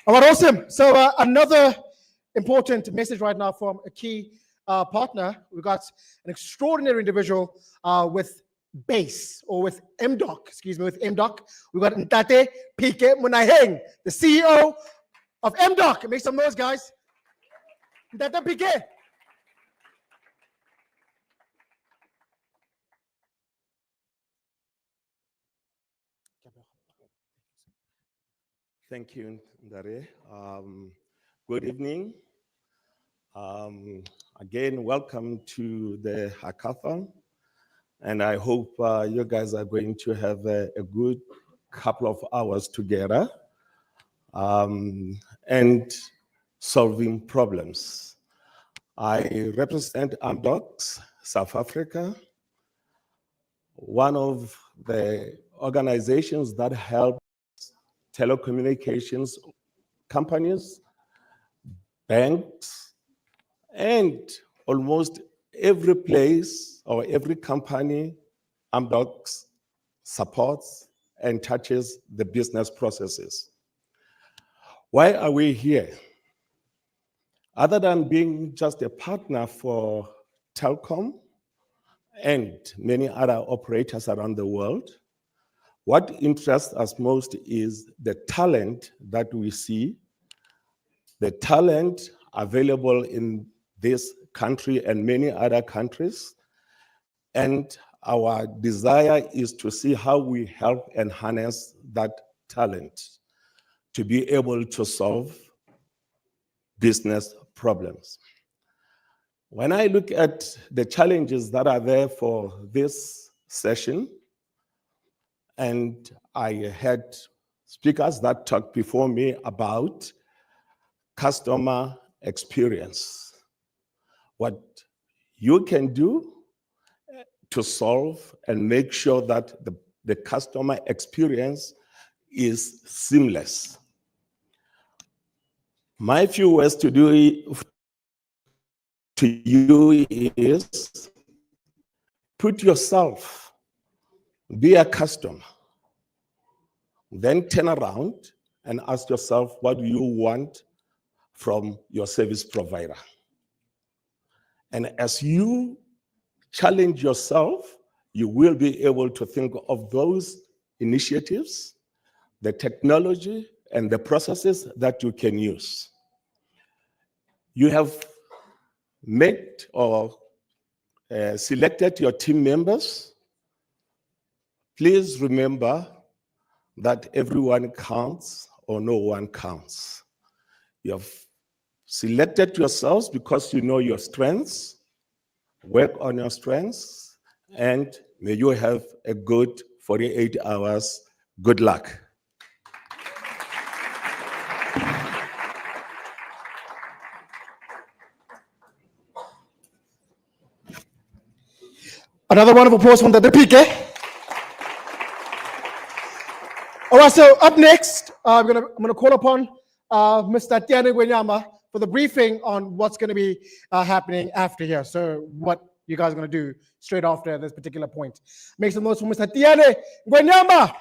All right, awesome. So another important message right now from a key partner. We've got an extraordinary individual with BASE, or with MDOC, excuse me, with MDOC. We've got Ntate Pike Munaheng, the CEO of MDOC. Make some noise, guys. Ntate Pike. Thank you, Ndare. Good evening. Again, welcome to the hackathon. And I hope you guys are going to have a good couple of hours together and solving problems. I represent Amdocs, South Africa, one of the organizations that help telecommunications companies, banks, and almost every place or every company Amdocs supports and touches the business processes. Why are we here? Other than being just a partner for Telkom and many other operators around the world, what interests us most is the talent that we see, the talent available in this country and many other countries. And our desire is to see how we help and harness that talent to be able to solve business problems. When I look at the challenges that are there for this session, and I had speakers that talked before me about customer experience. What you can do to solve and make sure that the customer experience is seamless. My few words to you is put yourself, be a customer, then turn around and ask yourself, what do you want from your service provider? And as you challenge yourself, you will be able to think of those initiatives, the technology, and the processes that you can use. You have made or selected your team members. Please remember that everyone counts or no one counts. You have selected yourselves because you know your strengths. Work on your strengths, and may you have a good 48 hours. Good luck. Another round of applause from the PK. All right, so up next, I'm gonna call upon Mr. Tiane Gwenyama for the briefing on what's going to be happening after here. So what you guys are going to do straight after this particular point. Make some noise for Mr. Tiane Gwenyama.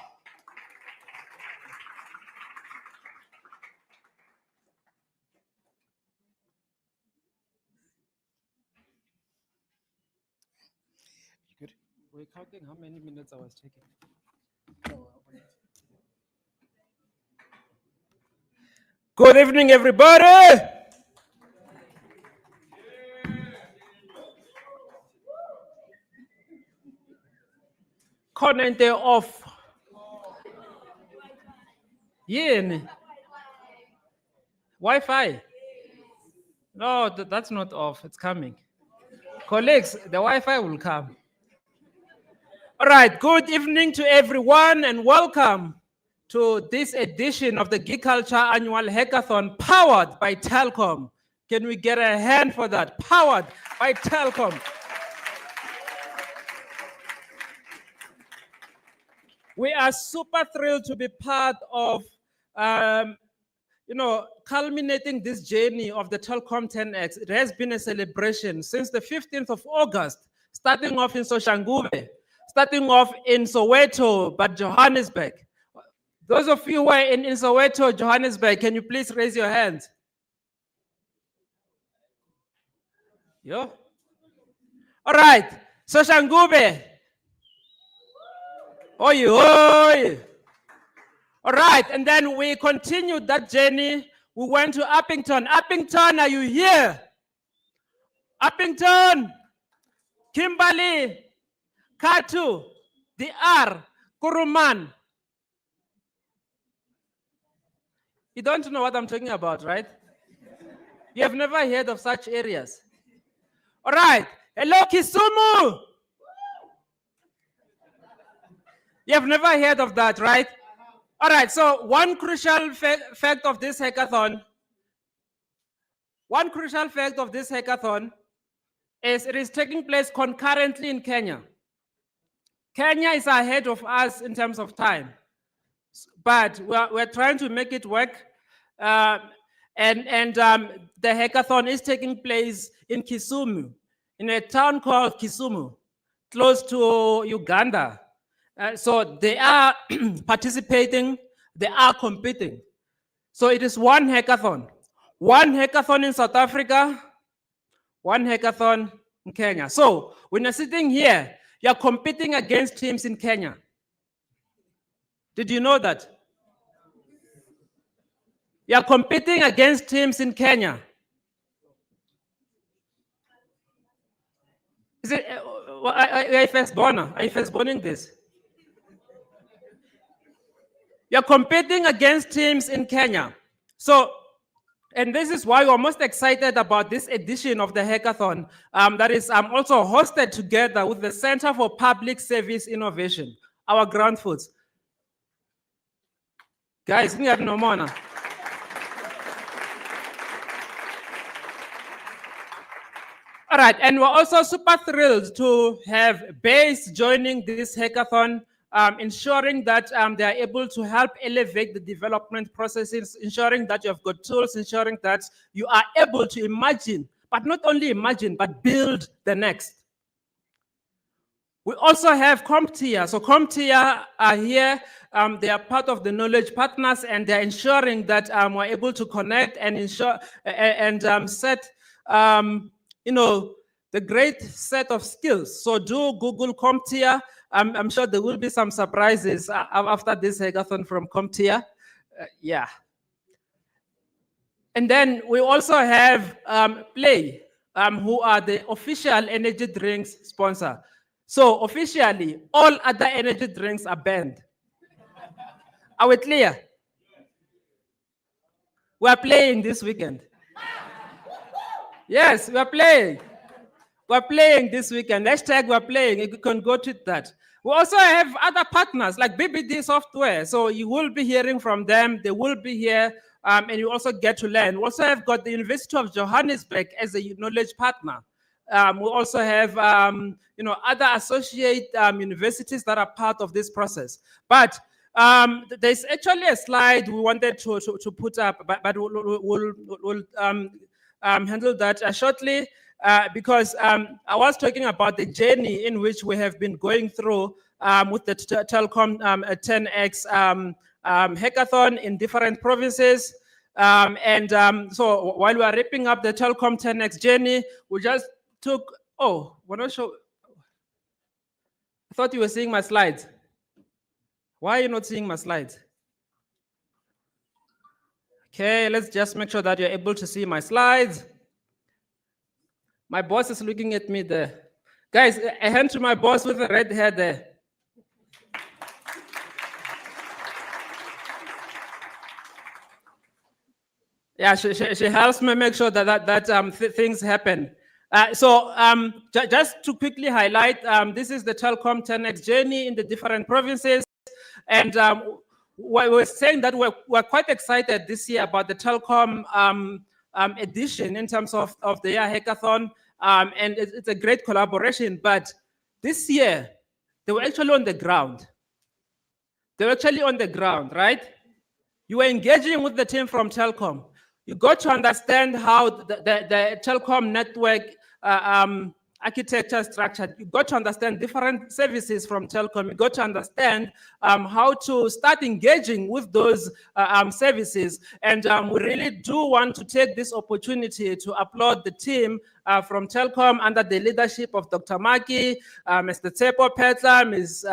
Good. We're counting how many minutes I was taking. Good evening, everybody. Konente off. Yini. Wi-Fi. No, that's not off. It's coming. Colleagues, the Wi-Fi will come. All right. Good evening to everyone, and welcome to this edition of the Geekulcha Annual Hackathon, powered by Telkom. Can we get a hand for that? Powered by Telkom. We are super thrilled to be part of, culminating this journey of the Telkom 10X. It has been a celebration since the 15th of August, starting off in Soshanguve, starting off in Soweto, but Johannesburg. Those of you who are in Soweto, Johannesburg, can you please raise your hands? Yo. All right, Soshanguve. Oi, oi. All right, and then we continued that journey. We went to Uppington. Uppington, are you here? Uppington, Kimberley, Katu, the R, Kuruman. You don't know what I'm talking about, right? You have never heard of such areas. All right, hello, Kisumu. You have never heard of that, right? All right, so one crucial fact of this hackathon is it is taking place concurrently in Kenya. Kenya is ahead of us in terms of time, but we're trying to make it work. The hackathon is taking place in Kisumu, in a town called Kisumu, close to Uganda. So they are participating, they are competing. So it is one hackathon in South Africa, one hackathon in Kenya. So when you're sitting here, you're competing against teams in Kenya. Did you know that? You're competing against teams in Kenya. Is it, are you first born? Are you first born in this? You're competing against teams in Kenya. So, and this is why we're most excited about this edition of the hackathon that is also hosted together with the Center for Public Service Innovation, our ground foods. Guys, we have no more now. All right, and we're also super thrilled to have BASE joining this hackathon, ensuring that they are able to help elevate the development processes, ensuring that you have got tools, ensuring that you are able to imagine, but not only imagine, but build the next. We also have Comptia. So Comptia are here. They are part of the knowledge partners, and they're ensuring that we're able to connect and ensure and set, the great set of skills. So do Google Comptia. I'm sure there will be some surprises after this hackathon from Comptia. Yeah. And then we also have Play, who are the official energy drinks sponsor. So officially, all other energy drinks are banned. Are we clear? We're playing this weekend. Yes, we're playing. We're playing this weekend. Hashtag we're playing. You can go to that. We also have other partners like BBD Software. So you will be hearing from them. They will be here, and you also get to learn. We also have got the University of Johannesburg as a knowledge partner. We also have other associate universities that are part of this process. But there's actually a slide we wanted to put up, but we'll handle that shortly. Because I was talking about the journey in which we have been going through with the Telkom 10X hackathon in different provinces. So while we are wrapping up the Telkom 10X journey, we just took, we're not sure. I thought you were seeing my slides. Why are you not seeing my slides? Okay, let's just make sure that you're able to see my slides. My boss is looking at me there. Guys, a hand to my boss with the red hair there. Yeah, she helps me make sure that things happen. Just to quickly highlight, this is the Telkom 10X journey in the different provinces. And we're saying that we're quite excited this year about the Telkom edition in terms of the year hackathon. And it's a great collaboration. But this year, they were actually on the ground. They were actually on the ground, right? You were engaging with the team from Telkom. You got to understand how the Telkom network architecture structure. You got to understand different services from Telkom. You got to understand how to start engaging with those services. And we really do want to take this opportunity to applaud the team from Telkom under the leadership of Dr. Maki, Mr. Tsepo Petla, Ms.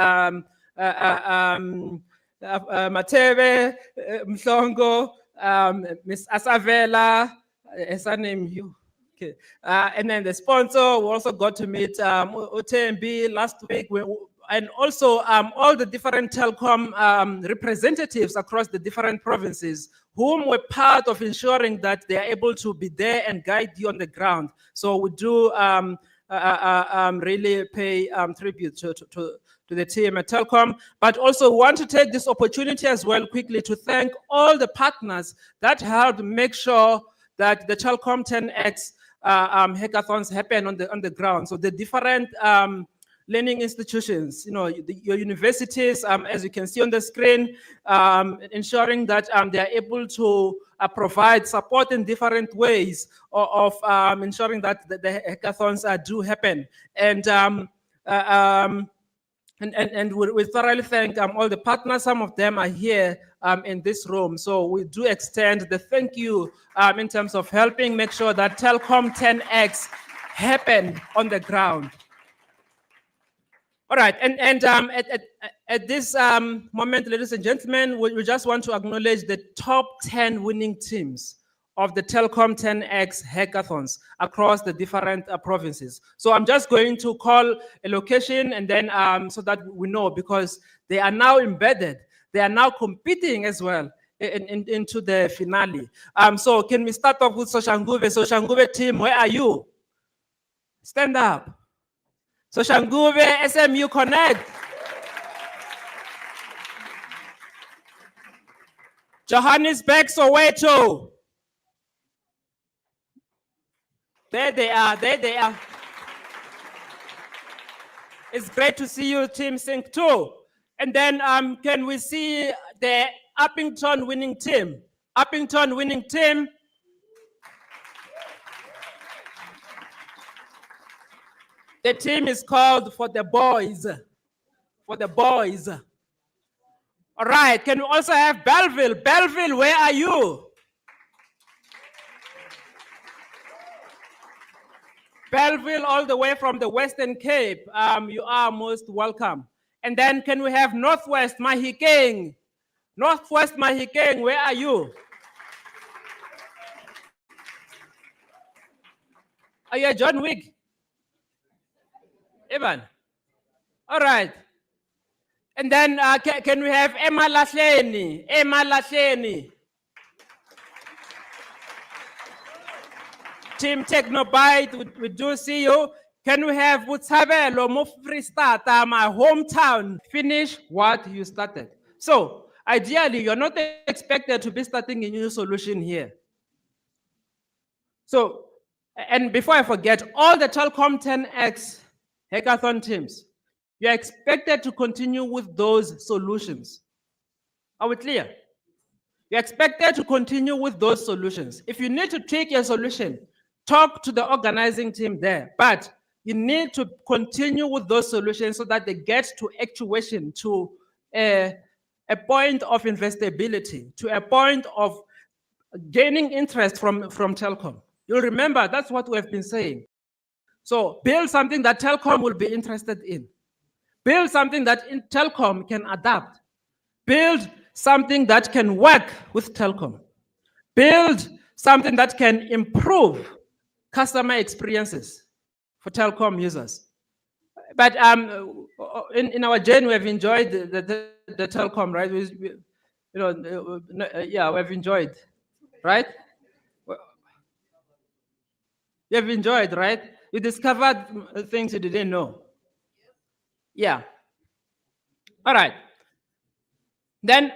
Mateve, Mhlongo, Ms. Asavela, is her name you? Okay. And then the sponsor, we also got to meet OTMB last week, and also all the different Telkom representatives across the different provinces, whom were part of ensuring that they are able to be there and guide you on the ground. So we do really pay tribute to the team at Telkom, but also want to take this opportunity as well quickly to thank all the partners that helped make sure that the Telkom 10X hackathons happen on the ground. So the different learning institutions, your universities, as you can see on the screen, ensuring that they are able to provide support in different ways of ensuring that the hackathons do happen. And we thoroughly thank all the partners. Some of them are here in this room. So we do extend the thank you in terms of helping make sure that Telkom 10X happen on the ground. All right, and at this moment, ladies and gentlemen, we just want to acknowledge the top 10 winning teams of the Telkom 10X hackathons across the different provinces. So I'm just going to call a location and then so that we know, because they are now embedded. They are now competing as well into the finale. So can we start off with Soshanguve? Soshanguve team, where are you? Stand up. Soshanguve, SMU Connect. Johannesburg, Soweto. There they are, there they are. It's great to see you, Team Sync 2. And then can we see the Uppington winning team? Uppington winning team. The team is called For the Boys. For the Boys. All right, can we also have Belleville? Belleville, where are you? Belleville, all the way from the Western Cape. You are most welcome. And then can we have Northwest Mahikeng? Northwest Mahikeng, where are you? Are you John Wick? Evan? All right. And then can we have Emma Lahleni? Emma Lahleni. Team Technobyte, we do see you. Can we have Butsabelo Mufristata, my hometown, finish what you started? So, ideally, you're not expected to be starting a new solution here. So, and before I forget, all the Telkom 10X hackathon teams, you're expected to continue with those solutions. Are we clear? You're expected to continue with those solutions. If you need to tweak your solution, talk to the organizing team there, but you need to continue with those solutions so that they get to actuation, to a point of investability, to a point of gaining interest from Telkom. You'll remember that's what we have been saying. So build something that Telkom will be interested in. Build something that Telkom can adapt. Build something that can work with Telkom. Build something that can improve customer experiences for Telkom users. But in our journey, we have enjoyed the Telkom, right? Yeah, we've enjoyed, right? You've enjoyed, right? You discovered things you didn't know. Yeah. All right. Then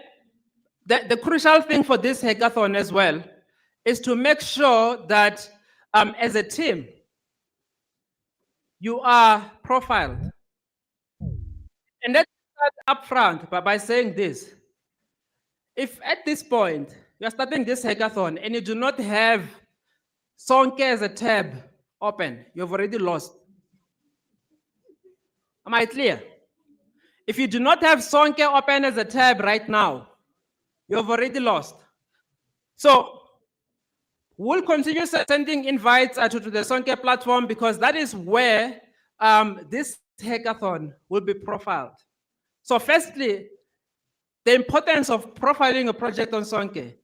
the crucial thing for this hackathon as well is to make sure that as a team, you are profiled. And let's start up front by saying this. If at this point, you're starting this hackathon and you do not have Sonke as a tab open, you've already lost. Am I clear? If you do not have Sonke open as a tab right now, you've already lost. So we'll continue sending invites to the Sonke platform because that is where this hackathon will be profiled. So firstly, the importance of profiling a project on Sonke.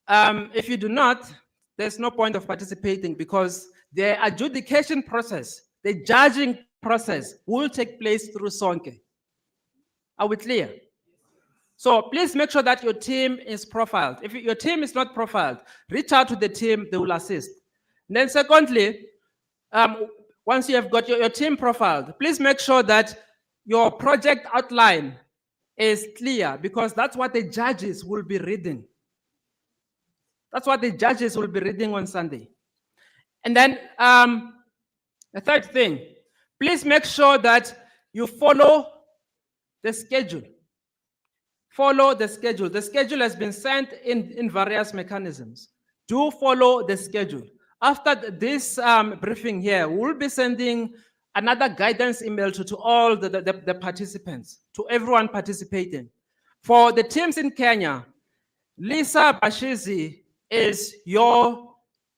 If you do not, there's no point of participating because the adjudication process, the judging process will take place through Sonke. Are we clear? So please make sure that your team is profiled. If your team is not profiled, reach out to the team, they will assist. And then secondly, once you have got your team profiled, please make sure that your project outline is clear because that's what the judges will be reading. That's what the judges will be reading on Sunday. And then the third thing, please make sure that you follow the schedule. Follow the schedule. The schedule has been sent in various mechanisms. Do follow the schedule. After this briefing here, we'll be sending another guidance email to all the participants, to everyone participating. For the teams in Kenya, Lisa Bashizi is your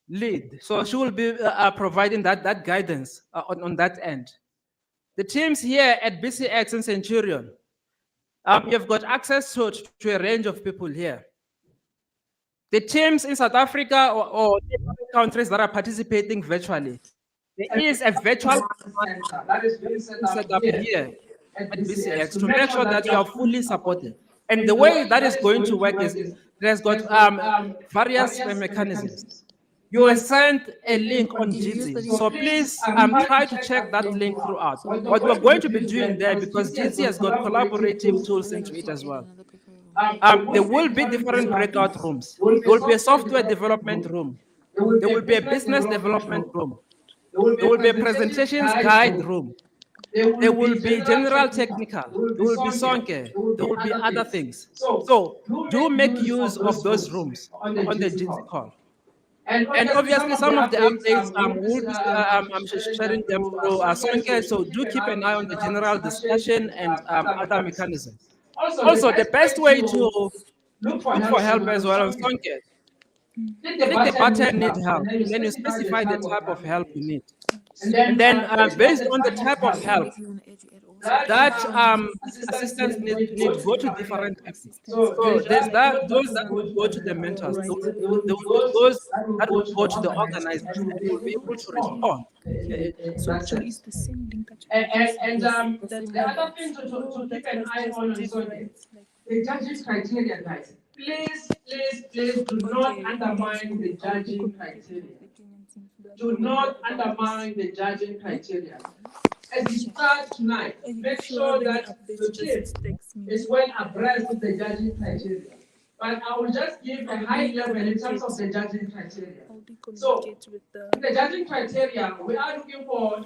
lead. So she will be providing that guidance on that end. The teams here at BCX and Centurion, you've got access to a range of people here. The teams in South Africa or countries that are participating virtually, there is a virtual center that is being set up here at BCX to make sure that you are fully supported. And the way that is going to work is it has got various mechanisms. You will send a link on Jitsi. So please try to check that link throughout. What we're going to be doing there, because Jitsi has got collaborative tools into it as well. There will be different breakout rooms. There will be a software development room. There will be a business development room. There will be a presentations guide room. There will be general technical, there will be sonke, there will be other things. So do make use of those rooms on the GC call. And obviously, some of the updates will be I'm sharing them through Sonke. So do keep an eye on the general discussion and other mechanisms. Also, the best way to look for help as well on Sonke, click the button "Need help," and then you specify the type of help you need. And then, based on the type of help, that assistants need to go to different people. So there's those that will go to the mentors, there will be those that will go to the organizers, and they will be able to respond. So actually, it's the same link that you And the the other thing to keep an eye on Sonke, the judging criteria, guys. Please do not undermine the judging criteria. Do not undermine the judging criteria. As you start tonight, make sure that the team is well abreast of the judging criteria. But I will just give a high level in terms of the judging criteria. So, in the judging criteria, we are looking for,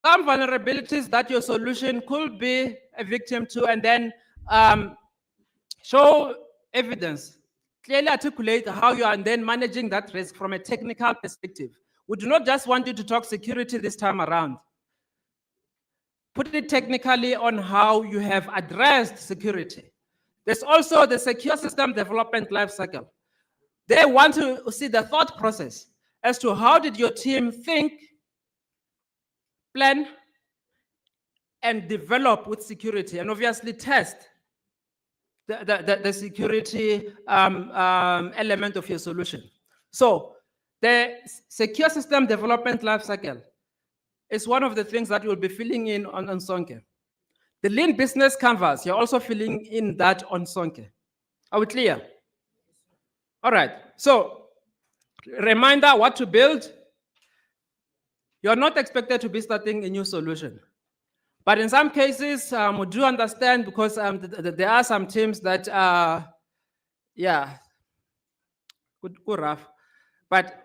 some vulnerabilities that your solution could be a victim to, and then show evidence, clearly articulate how you are then managing that risk from a technical perspective. We do not just want you to talk security this time around. Put it technically on how you have addressed security. There's also the secure system development lifecycle. They want to see the thought process as to how did your team think, plan, and develop with security, and obviously test the security element of your solution. So the secure system development lifecycle is one of the things that you'll be filling in on Sonke. The lean business canvas, you're also filling in that on Sonke. Are we clear? All right, so reminder what to build. You're not expected to be starting a new solution. But in some cases, we do understand because there are some teams that are, good rough. But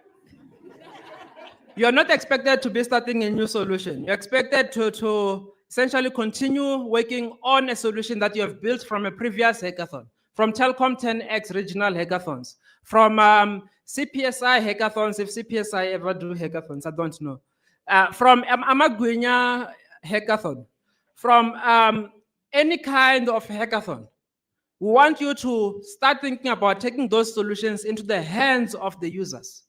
you're not expected to be starting a new solution. You're expected to essentially continue working on a solution that you have built from a previous hackathon, from Telkom 10X regional hackathons, from CPSI hackathons, if CPSI ever do hackathons, I don't know. From Amagwinya hackathon, from any kind of hackathon. We want you to start thinking about taking those solutions into the hands of the users.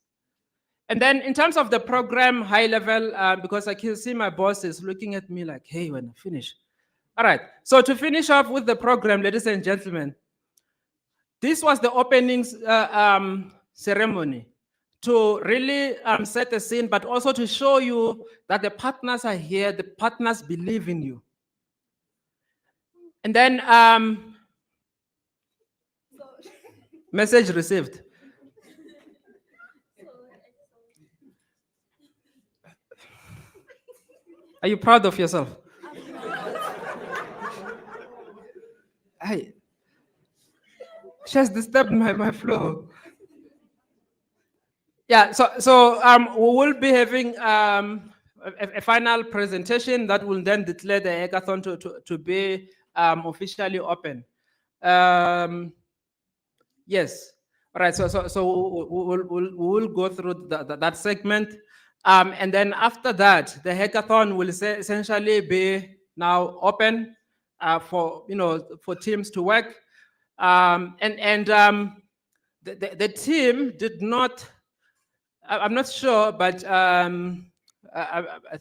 And then in terms of the program, high level, because I can see my boss is looking at me like, hey, when I finish. All right, so to finish off with the program, ladies and gentlemen, this was the openings ceremony to really set the scene, but also to show you that the partners are here, the partners believe in you. And then, message received. Are you proud of yourself? She has disturbed my flow. Yeah, so we will be having a final presentation that will then declare the hackathon to be officially open. Yes. All right. So we'll go through that segment, and then after that, the hackathon will essentially be now open for for teams to work, the team did not. I'm not sure, but I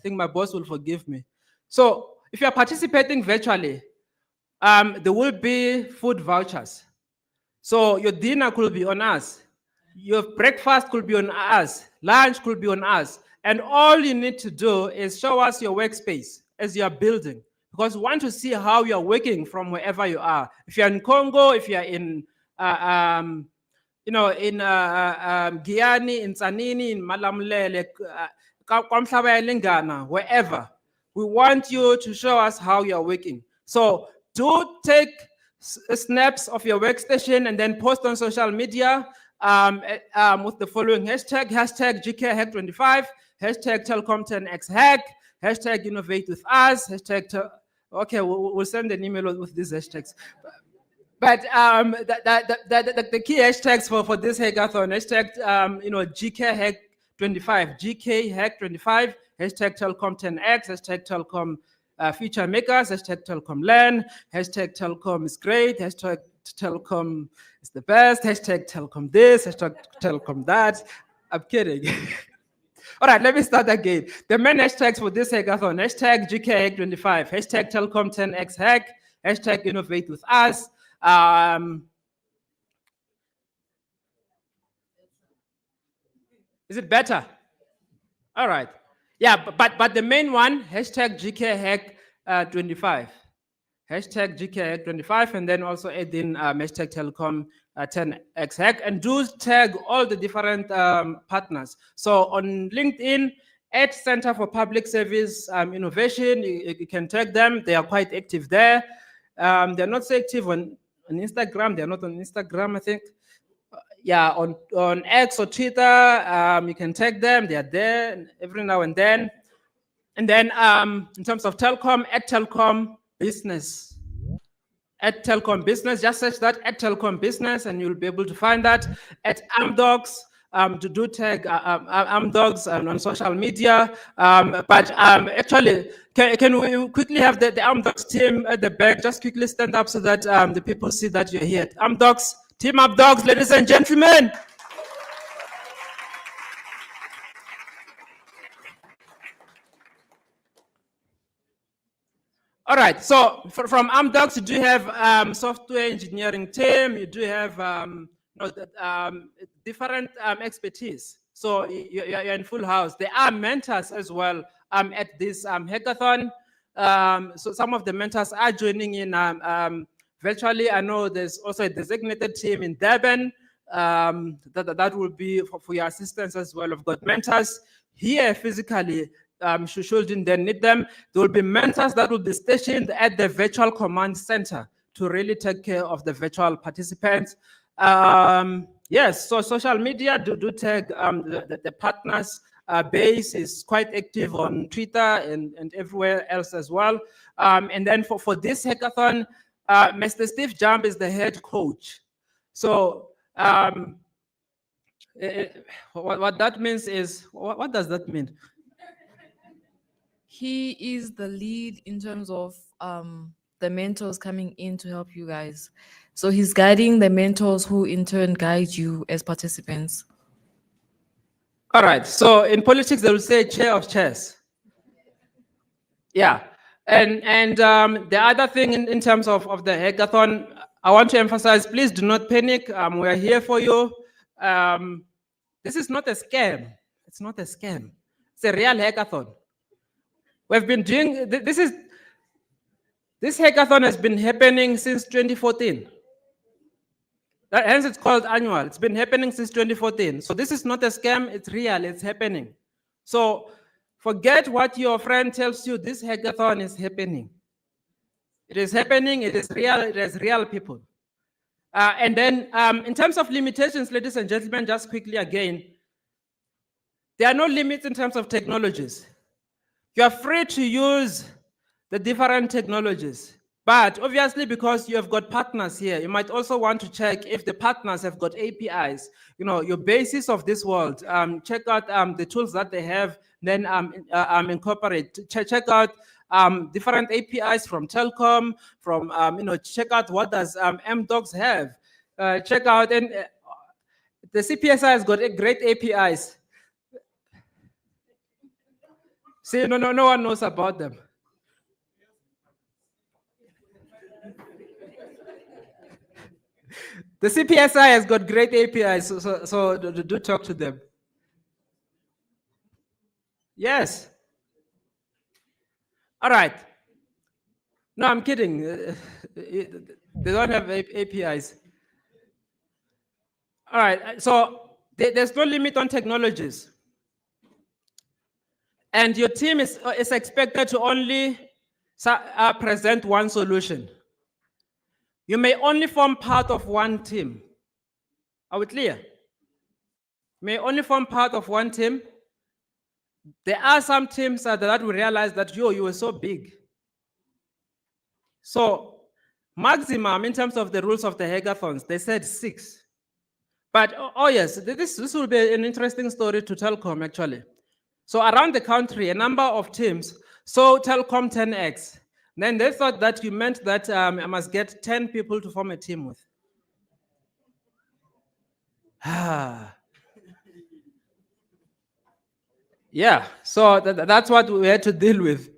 think my boss will forgive me. So if you are participating virtually, there will be food vouchers. So your dinner could be on us. Your breakfast could be on us. Lunch could be on us. And all you need to do is show us your workspace as you are building, because we want to see how you are working from wherever you are. If you're in Congo, if you're in in Giyani, in Tsanini, in Malamulele, Lingana, wherever. We want you to show us how you're working. So do take snaps of your workstation and then post on social media with the following hashtag GKHack25, hashtag Telkom 10X Hack, hashtag Innovate with Us, hashtag, okay, we'll send an email with these hashtags. But the key hashtags for this hackathon, hashtag GKHack25, GKHack25, hashtag Telkom 10X, hashtag Telkom Feature Makers, hashtag Telkom LAN, hashtag Telkom is great, hashtag Telkom is the best, hashtag Telkom this, hashtag Telkom that. I'm kidding. All right, let me start again. The main hashtags for this hackathon, hashtag GKHack25, hashtag Telkom 10X Hack, hashtag Innovate with Us. Is it better? All right. Yeah, but the main one, hashtag GKHack25. Hashtag GKHack25, and then also add in hashtag Telkom 10X Hack, and do tag all the different partners. So on LinkedIn, at Center for Public Service Innovation, you can tag them. They are quite active there. They're not so active on Instagram. They're not on Instagram, I think. Yeah, on X or Twitter, you can tag them. They are there every now and then. And then in terms of Telkom, at Telkom Business. At Telkom Business, just search that at Telkom Business, and you'll be able to find that. At Amdocs, to do tag Amdocs on social media. But actually, can we quickly have the Amdocs team at the back just quickly stand up so that the people see that you're here? Amdocs, Team Amdocs, ladies and gentlemen. All right, so from Amdocs, you do have software engineering team, you do have different expertise. So you're in full house. There are mentors as well at this hackathon. So some of the mentors are joining in virtually. I know there's also a designated team in Durban that will be for your assistance as well. We've got mentors here physically. Shouldn't then need them. There will be mentors that will be stationed at the virtual command center to really take care of the virtual participants. Yes, so social media do tag the partners base, is quite active on Twitter and everywhere else as well. And then for this hackathon, Mr. Steve Jump is the head coach. So what that means is, what does that mean? He is the lead in terms of the mentors coming in to help you guys. So he's guiding the mentors who in turn guide you as participants. All right. So in politics, they will say chair of chairs. Yeah. And the other thing in terms of the hackathon, I want to emphasize, please do not panic. We are here for you. This is not a scam. It's not a scam. It's a real hackathon. We've been doing, this hackathon has been happening since 2014. Hence it's called annual. It's been happening since 2014. So this is not a scam, it's real, it's happening. So forget what your friend tells you, this hackathon is happening. It is happening, it is real, it is real people. And then in terms of limitations, ladies and gentlemen, just quickly again, there are no limits in terms of technologies. You are free to use the different technologies. But obviously, because you have got partners here, you might also want to check if the partners have got APIs. You know, your basis of this world. Check out the tools that they have, then incorporate. Check out different APIs from Telkom, from, check out what does MDocs have. Check out, and the CPSI has got great APIs. See, no one knows about them. The CPSI has got great APIs, so do talk to them. Yes. All right. No, I'm kidding. They don't have APIs. All right. So there's no limit on technologies. And your team is expected to only present one solution. You may only form part of one team. Are we clear? May only form part of one team. There are some teams that will realize that you were so big. So maximum in terms of the rules of the hackathons, they said 6. But oh yes, this will be an interesting story to Telkom actually. So around the country, a number of teams saw Telkom 10x. Then they thought that you meant that I must get 10 people to form a team with. Yeah, so that's what we had to deal with.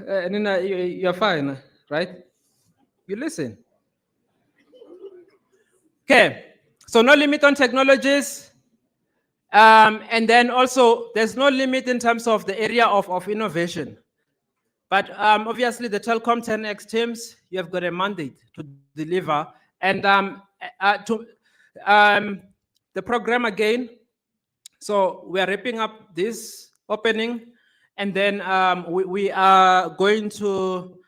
Nina, you're fine, right? You listen. Okay, so no limit on technologies. And then also, there's no limit in terms of the area of innovation. But obviously, the Telkom 10x teams, you have got a mandate to deliver. And the program again, so we are wrapping up this opening. And then we are going to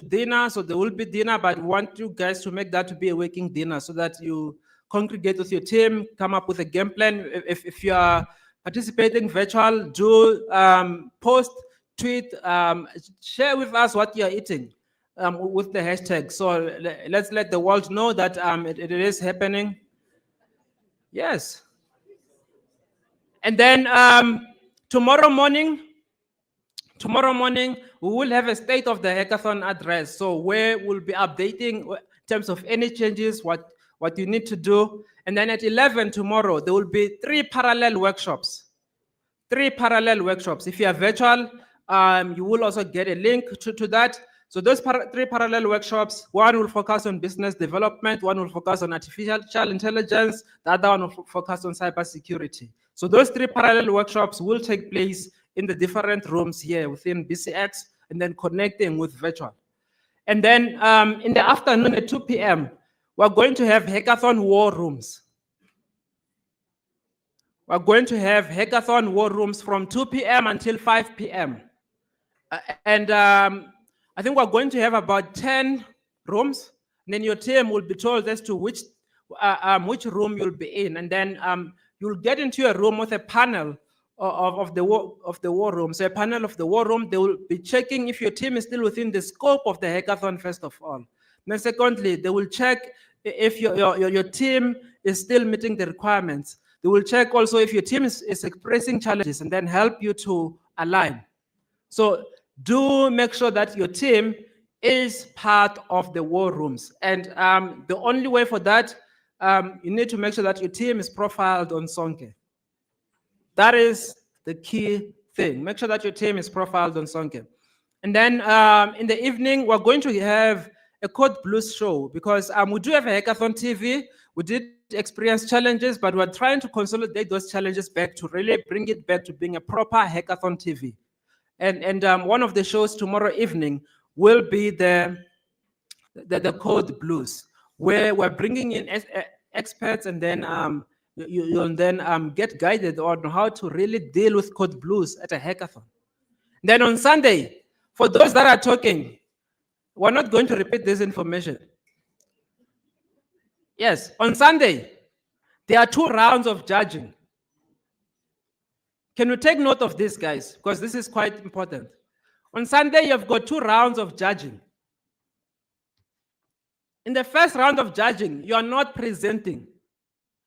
dinner. So there will be dinner, but we want you guys to make that to be a working dinner so that you congregate with your team, come up with a game plan. If you are participating virtual, do post, tweet, share with us what you are eating with the hashtag. So let's let the world know that it is happening. Yes. And then tomorrow morning, we will have a state of the hackathon address. So where we'll be updating in terms of any changes, what you need to do. And then at 11 tomorrow, there will be 3 parallel workshops. 3 parallel workshops. If you are virtual, you will also get a link to that. So those 3 parallel workshops, one will focus on business development, one will focus on artificial intelligence, the other one will focus on cybersecurity. So those 3 parallel workshops will take place in the different rooms here within BCX, and then connecting with virtual. And then in the afternoon at 2 p.m., we're going to have hackathon war rooms. We're going to have hackathon war rooms from 2 p.m. until 5 p.m. And I think we're going to have about 10 rooms. And then your team will be told as to which room you'll be in. And then you'll get into a room with a panel of the war room. So a panel of the war room, they will be checking if your team is still within the scope of the hackathon, first of all. Then secondly, they will check if your team is still meeting the requirements. They will check also if your team is expressing challenges and then help you to align. So do make sure that your team is part of the war rooms. And the only way for that, you need to make sure that your team is profiled on Sonke. That is the key thing. Make sure that your team is profiled on Sonke. And then in the evening, we're going to have a Code Blues show because we do have a Hackathon TV. We did experience challenges, but we're trying to consolidate those challenges back to really bring it back to being a proper Hackathon TV. And one of the shows tomorrow evening will be the Code Blues, where we're bringing in experts, and then you'll then get guided on how to really deal with Code Blues at a hackathon. Then on Sunday, for those that are talking, we're not going to repeat this information. Yes, on Sunday, there are 2 rounds of judging. Can you take note of this, guys? Because this is quite important. On Sunday, you've got 2 rounds of judging. In the first round of judging, you are not presenting.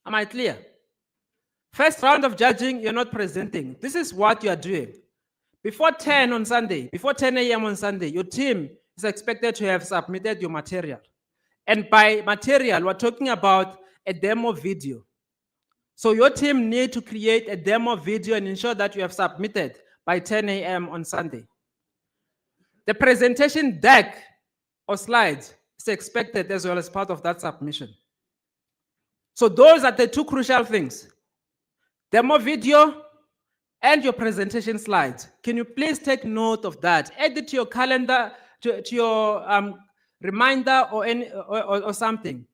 Am I clear? First round of judging, you're not presenting. This is what you are doing. Before 10 on Sunday, before 10 a.m. on Sunday, your team is expected to have submitted your material. And by material, we're talking about a demo video. So your team need to create a demo video and ensure that you have submitted by 10 a.m. on Sunday. The presentation deck or slides is expected as well as part of that submission. So those are the 2 crucial things. Demo video and your presentation slides. Can you please take note of that? Add it to your calendar, to your reminder or something.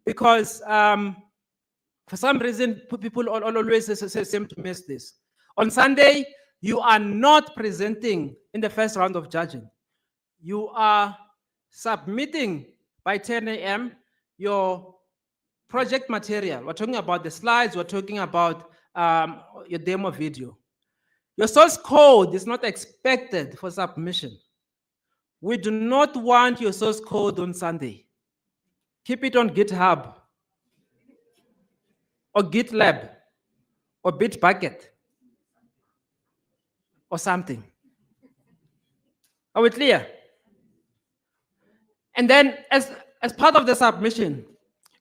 Because for some reason, people always seem to miss this. On Sunday, you are not presenting in the first round of judging. You are submitting by 10 a.m. your project material. We're talking about the slides, we're talking about your demo video. Your source code is not expected for submission. We do not want your source code on Sunday. Keep it on GitHub or GitLab or Bitbucket or something. Are we clear? And then as part of the submission,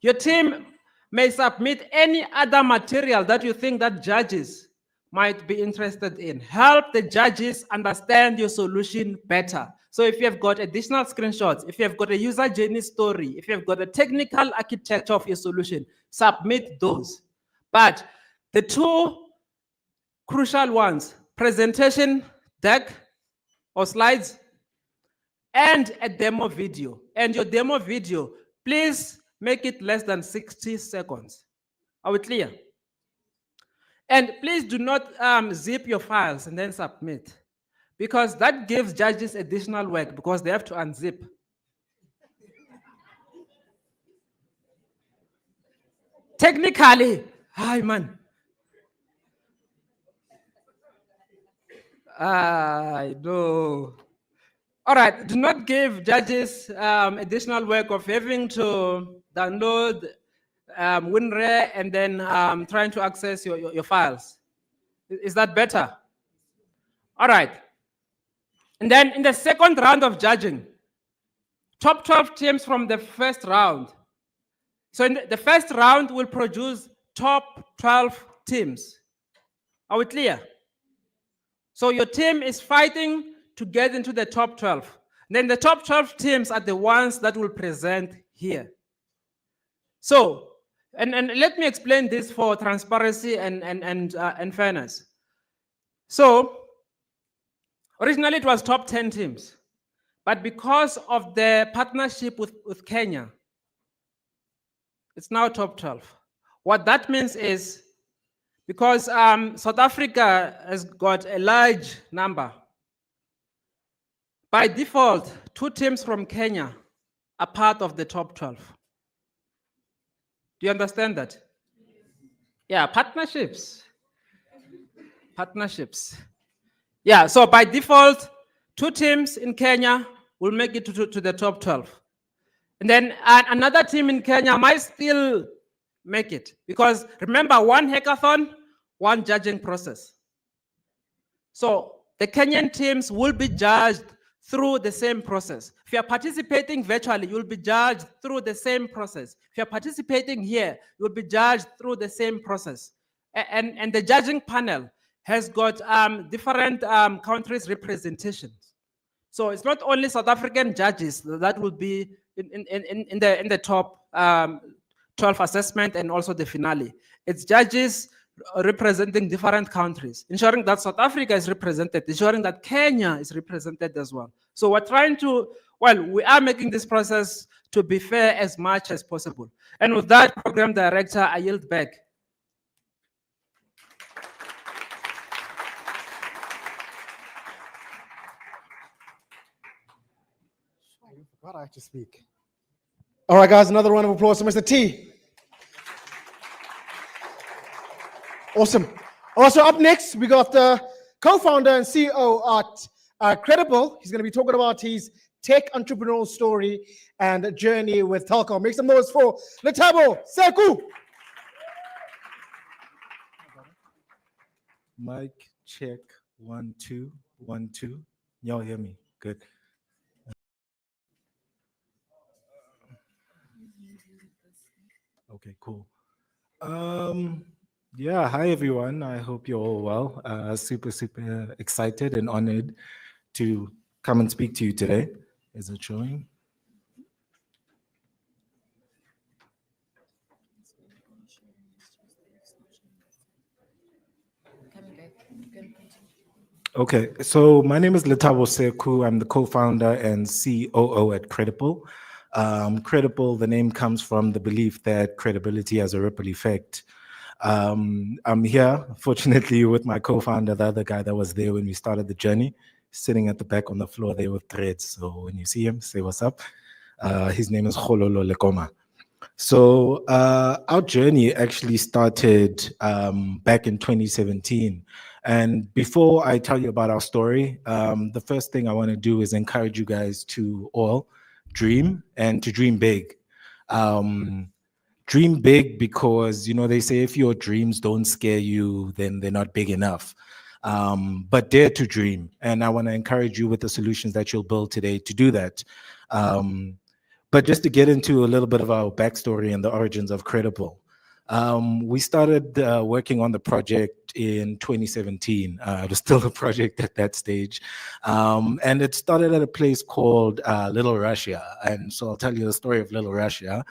your team may submit any other material that you think that judges might be interested in. Help the judges understand your solution better. So if you have got additional screenshots, if you have got a user journey story, if you have got a technical architecture of your solution, submit those. But the 2 crucial ones, presentation deck or slides, and a demo video. And your demo video, please make it less than 60 seconds. Are we clear? And please do not zip your files and then submit, because that gives judges additional work because they have to unzip. Technically, hi man. I know. All right, do not give judges additional work of having to download WinRAR and then trying to access your files. Is that better? All right. And then in the second round of judging, top 12 teams from the first round. So in the first round will produce top 12 teams. Are we clear? So your team is fighting to get into the top 12. Then the top 12 teams are the ones that will present here. So, and let me explain this for transparency and fairness. So, originally it was top 10 teams, but because of the partnership with Kenya, it's now top 12. What that means is, because South Africa has got a large number, by default, 2 teams from Kenya are part of the top 12. Do you understand that? Yeah, partnerships. partnerships. Yeah, so by default, 2 teams in Kenya will make it to the top 12. And then another team in Kenya might still make it, because remember, 1 hackathon, 1 judging process. So the Kenyan teams will be judged through the same process. If you're participating virtually, you'll be judged through the same process. If you're participating here, you'll be judged through the same process. And the judging panel has got different countries' representations. So it's not only South African judges that will be in the top 12 assessment and also the finale. It's judges representing different countries, ensuring that South Africa is represented, ensuring that Kenya is represented as well. So we're trying to, well, we are making this process to be fair as much as possible. And with that, Program Director, I yield back. God, I have to speak. All right, guys, another round of applause for Mr. T. Awesome. Also, up next, we got the co-founder and CEO at Credible. He's going to be talking about his tech entrepreneurial story and journey with Telkom. Make some noise for Letabo Seku. Mic check 1 2 1 2. Y'all hear me? Good. Okay, cool. Yeah, hi everyone. I hope you're all well. Super excited and honored to come and speak to you today. Is it showing? Okay, so my name is Letabo Seku. I'm the co-founder and COO at Credible. Credible, the name comes from the belief that credibility has a ripple effect. I'm here, fortunately, with my co-founder, the other guy that was there when we started the journey, sitting at the back on the floor there with dreads. So when you see him, say what's up. His name is Khololo Lekoma. So our journey actually started back in 2017. And before I tell you about our story, the first thing I want to do is encourage you guys to all dream and to dream big. Dream big because, you know, they say if your dreams don't scare you, then they're not big enough. But dare to dream. And I want to encourage you with the solutions that you'll build today to do that. But just to get into a little bit of our backstory and the origins of Credible. We started working on the project in 2017. It was still a project at that stage. And it started at a place called Little Russia. And so I'll tell you the story of Little Russia.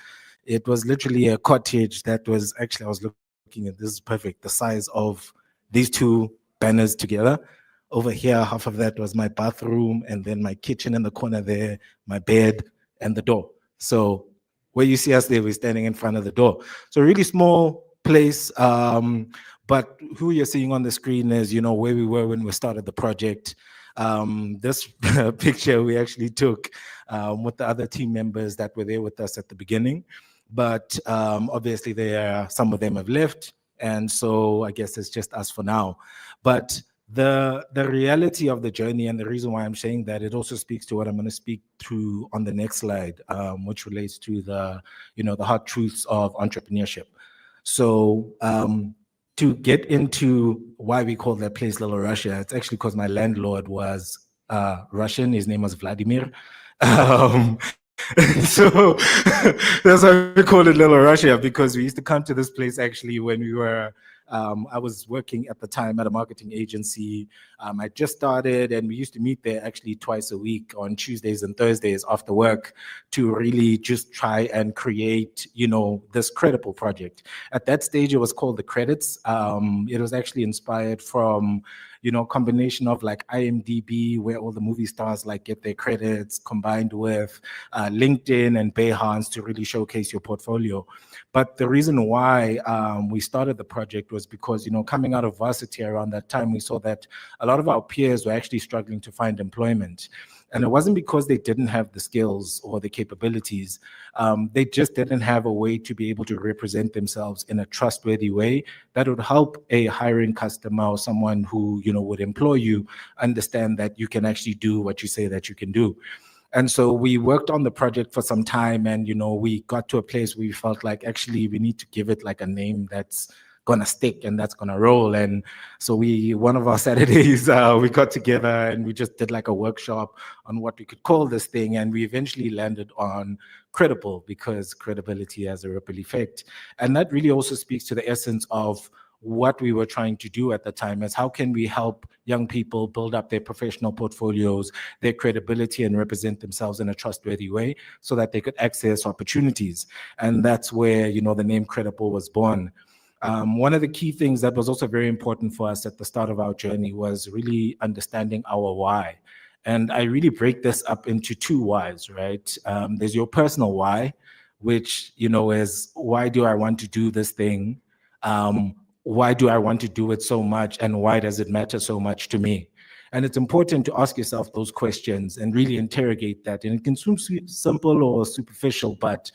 It was literally a cottage that was actually, I was looking at, this is perfect, the size of these 2 banners together. Over here, half of that was my bathroom, and then my kitchen in the corner there, my bed, and the door. So where you see us there, we're standing in front of the door. So really small place, but who you're seeing on the screen is, you know, where we were when we started the project. This picture we actually took with the other team members that were there with us at the beginning. But obviously some of them have left. And so I guess it's just us for now. But the reality of the journey, and the reason why I'm saying that, it also speaks to what I'm going to speak through on the next slide, which relates to the, you know, the hard truths of entrepreneurship. So to get into why we call that place Little Russia, it's actually because my landlord was Russian. His name was Vladimir. So that's why we call it Little Russia, because we used to come to this place actually when we were, I was working at the time at a marketing agency. I just started, and we used to meet there actually twice a week on Tuesdays and Thursdays after work to really just try and create, you know, this Credible project. At that stage, it was called The Credits. It was actually inspired from, you know, combination of like IMDb, where all the movie stars like get their credits, combined with LinkedIn and Behance to really showcase your portfolio. But the reason why we started the project was because, you know, coming out of varsity around that time, we saw that a lot of our peers were actually struggling to find employment. And it wasn't because they didn't have the skills or the capabilities. They just didn't have a way to be able to represent themselves in a trustworthy way that would help a hiring customer or someone who, would employ you understand that you can actually do what you say that you can do. And so we worked on the project for some time, and we got to a place where we felt like actually we need to give it like a name that's gonna stick and that's gonna roll. And so one of our Saturdays, we got together and we just did like a workshop on what we could call this thing, and we eventually landed on credible, because credibility has a ripple effect. And that really also speaks to the essence of what we were trying to do at the time, is how can we help young people build up their professional portfolios, their credibility, and represent themselves in a trustworthy way so that they could access opportunities. And that's where, the name Credible was born. One of the key things that was also very important for us at the start of our journey was really understanding our why. And I really break this up into two whys, right? There's your personal why, which, is why do I want to do this thing? Why do I want to do it so much? And why does it matter so much to me? And it's important to ask yourself those questions and really interrogate that. And it can seem simple or superficial, but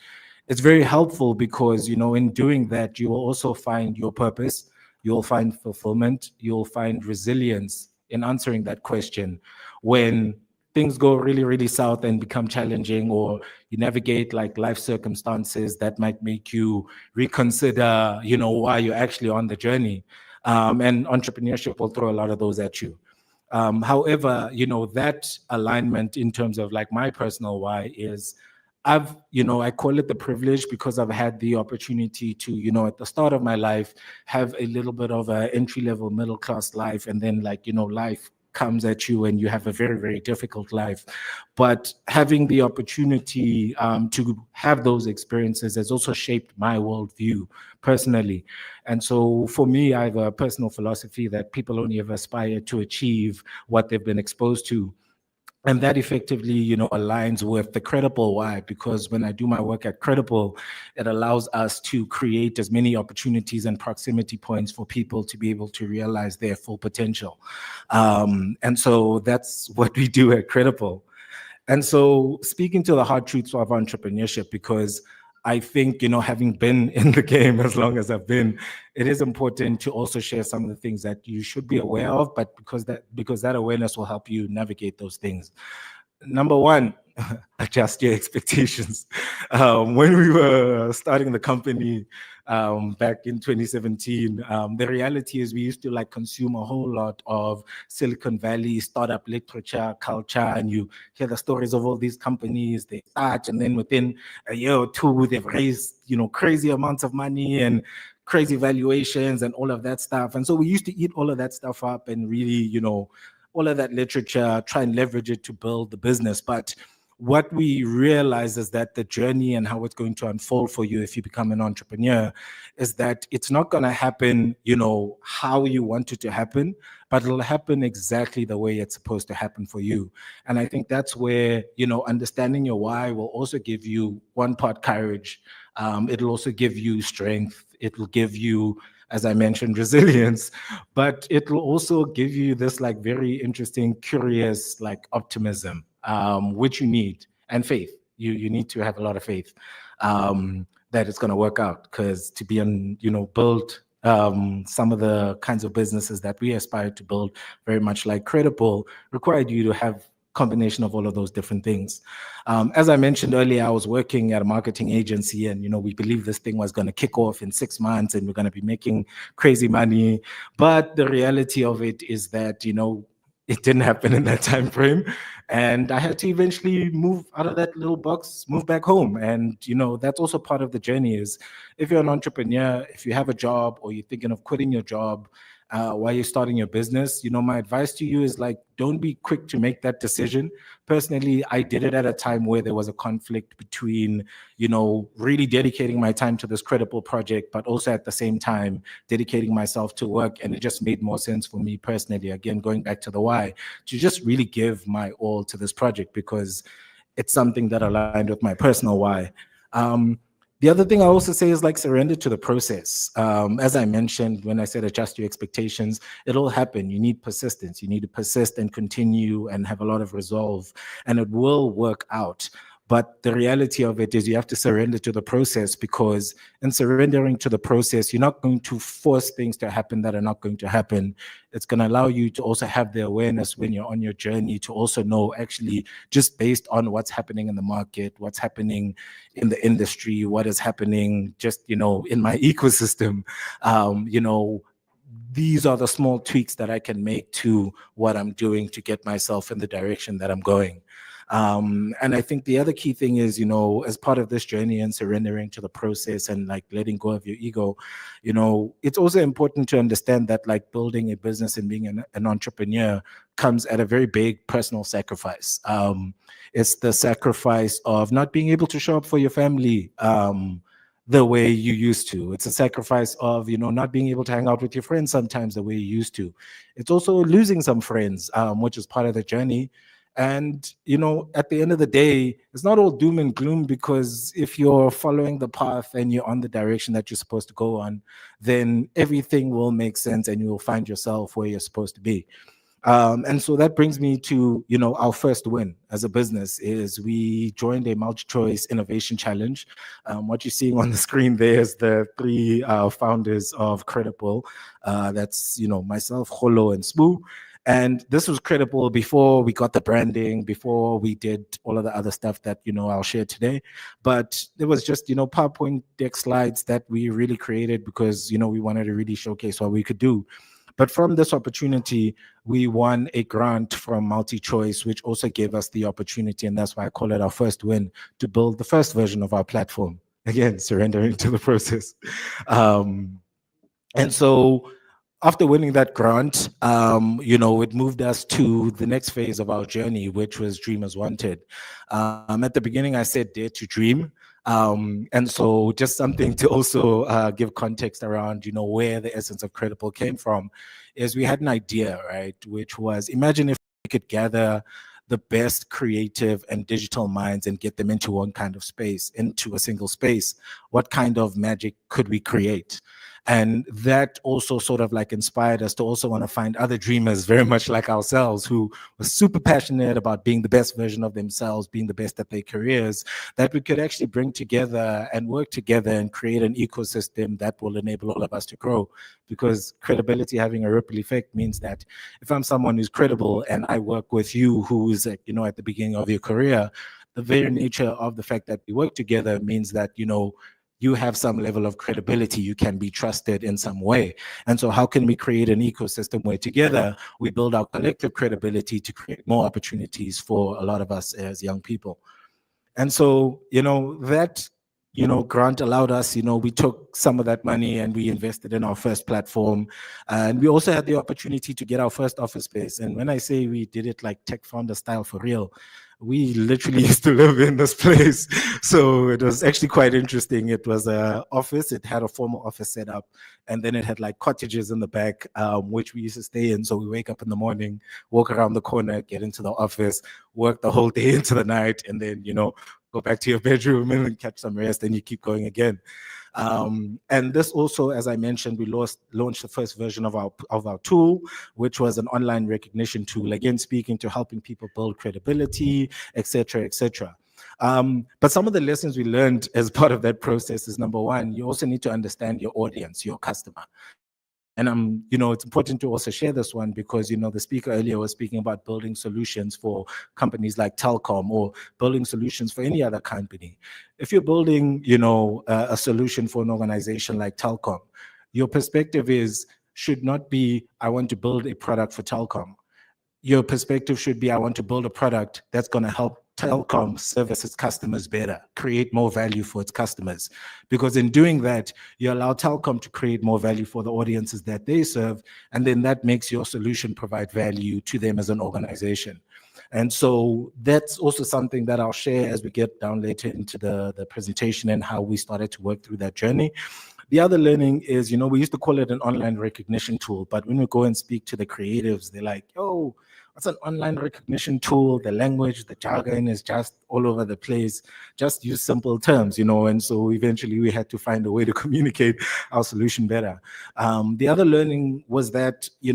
it's very helpful because, in doing that, you will also find your purpose, you'll find fulfillment, you'll find resilience in answering that question when things go really, really south and become challenging, or you navigate like life circumstances that might make you reconsider, why you're actually on the journey. And entrepreneurship will throw a lot of those at you. However, that alignment in terms of like my personal why is I call it the privilege because I've had the opportunity to, at the start of my life, have a little bit of an entry-level middle-class life, and then life comes at you and you have a very, very difficult life. But having the opportunity to have those experiences has also shaped my worldview personally. And so for me, I have a personal philosophy that people only ever aspire to achieve what they've been exposed to. And that effectively, aligns with the Credible why, because when I do my work at Credible, it allows us to create as many opportunities and proximity points for people to be able to realize their full potential. And so that's what we do at Credible. And so speaking to the hard truths of entrepreneurship, because I think, having been in the game as long as I've been, it is important to also share some of the things that you should be aware of, but because that awareness will help you navigate those things. Number one, adjust your expectations. When we were starting the company back in 2017, the reality is we used to consume a whole lot of Silicon Valley startup literature, culture, and you hear the stories of all these companies, they start, and then within a year or two, they've raised, crazy amounts of money and crazy valuations and all of that stuff. And so we used to eat all of that stuff up and really, all of that literature, try and leverage it to build the business. But what we realize is that the journey and how it's going to unfold for you if you become an entrepreneur is that it's not going to happen, how you want it to happen, but it'll happen exactly the way it's supposed to happen for you. And I think that's where, understanding your why will also give you one part courage. It'll also give you strength. It'll give you, as I mentioned, resilience, but it will also give you this very interesting, curious, optimism, which you need, and faith. You need to have a lot of faith that it's going to work out, because to be build some of the kinds of businesses that we aspire to build, very much like Credible, required you to have combination of all of those different things. As I mentioned earlier, I was working at a marketing agency, and we believed this thing was going to kick off in 6 months and we're going to be making crazy money. But the reality of it is that it didn't happen in that time frame, and I had to eventually move out of that little box, move back home. And that's also part of the journey. Is if you're an entrepreneur, if you have a job or you're thinking of quitting your job while you're starting your business, my advice to you is don't be quick to make that decision. Personally, I did it at a time where there was a conflict between, really dedicating my time to this Credible project, but also at the same time dedicating myself to work. And it just made more sense for me personally, again, going back to the why, to just really give my all to this project because it's something that aligned with my personal why. The other thing I also say is like surrender to the process. As I mentioned, when I said adjust your expectations, it'll happen. You need persistence. You need to persist and continue and have a lot of resolve, and it will work out. But the reality of it is you have to surrender to the process, because in surrendering to the process, you're not going to force things to happen that are not going to happen. It's going to allow you to also have the awareness when you're on your journey to also know, actually, just based on what's happening in the market, what's happening in the industry, what is happening just, in my ecosystem, these are the small tweaks that I can make to what I'm doing to get myself in the direction that I'm going. And I think the other key thing is, as part of this journey and surrendering to the process and like letting go of your ego, it's also important to understand that like building a business and being an entrepreneur comes at a very big personal sacrifice. It's the sacrifice of not being able to show up for your family the way you used to. It's a sacrifice of, not being able to hang out with your friends sometimes the way you used to. It's also losing some friends, which is part of the journey. And, at the end of the day, it's not all doom and gloom, because if you're following the path and you're on the direction that you're supposed to go on, then everything will make sense and you will find yourself where you're supposed to be. And so that brings me to, our first win as a business is we joined a multi-choice innovation challenge. What you're seeing on the screen there is the three founders of Credible. That's, myself, Kholo, and Spoo. And this was Credible before we got the branding, before we did all of the other stuff that, I'll share today. But there was just, PowerPoint deck slides that we really created because, we wanted to really showcase what we could do. But from this opportunity, we won a grant from MultiChoice, which also gave us the opportunity, and that's why I call it our first win, to build the first version of our platform. Again, surrendering to the process. And so after winning that grant, it moved us to the next phase of our journey, which was Dreamers Wanted. At the beginning, I said dare to dream. And so just something to also give context around, where the essence of Credible came from is we had an idea, right? Which was, imagine if we could gather the best creative and digital minds and get them into one kind of space, into a single space. What kind of magic could we create? And that also sort of like inspired us to also want to find other dreamers very much like ourselves who were super passionate about being the best version of themselves, being the best at their careers, that we could actually bring together and work together and create an ecosystem that will enable all of us to grow. Because credibility having a ripple effect means that if I'm someone who's credible and I work with you who's at the beginning of your career, the very nature of the fact that we work together means that, you have some level of credibility, you can be trusted in some way. And so how can we create an ecosystem where together we build our collective credibility to create more opportunities for a lot of us as young people? And so, that, grant allowed us, we took some of that money and we invested in our first platform. And we also had the opportunity to get our first office space. And when I say we did it like tech founder style for real, we literally used to live in this place. So it was actually quite interesting. It was an office. It had a formal office set up. And then it had like cottages in the back, which we used to stay in. So we wake up in the morning, walk around the corner, get into the office, work the whole day into the night, and then, go back to your bedroom and then catch some rest, and you keep going again. And this also, as I mentioned, we launched the first version of our tool, which was an online recognition tool, again, speaking to helping people build credibility, etc., etc. But some of the lessons we learned as part of that process is, number one, you also need to understand your audience, your customer. And it's important to also share this one because, the speaker earlier was speaking about building solutions for companies like Telkom or building solutions for any other company. If you're building, a solution for an organization like Telkom, your perspective should not be, I want to build a product for Telkom. Your perspective should be, I want to build a product that's going to help Telkom service its customers better, create more value for its customers. Because in doing that, you allow Telkom to create more value for the audiences that they serve, and then that makes your solution provide value to them as an organization. And so that's also something that I'll share as we get down later into the presentation and how we started to work through that journey. The other learning is, we used to call it an online recognition tool, but when we go and speak to the creatives, they're like, oh, It's an online recognition tool. The language, the jargon is just all over the place. Just use simple terms, and so eventually we had to find a way to communicate our solution better. The other learning was that, we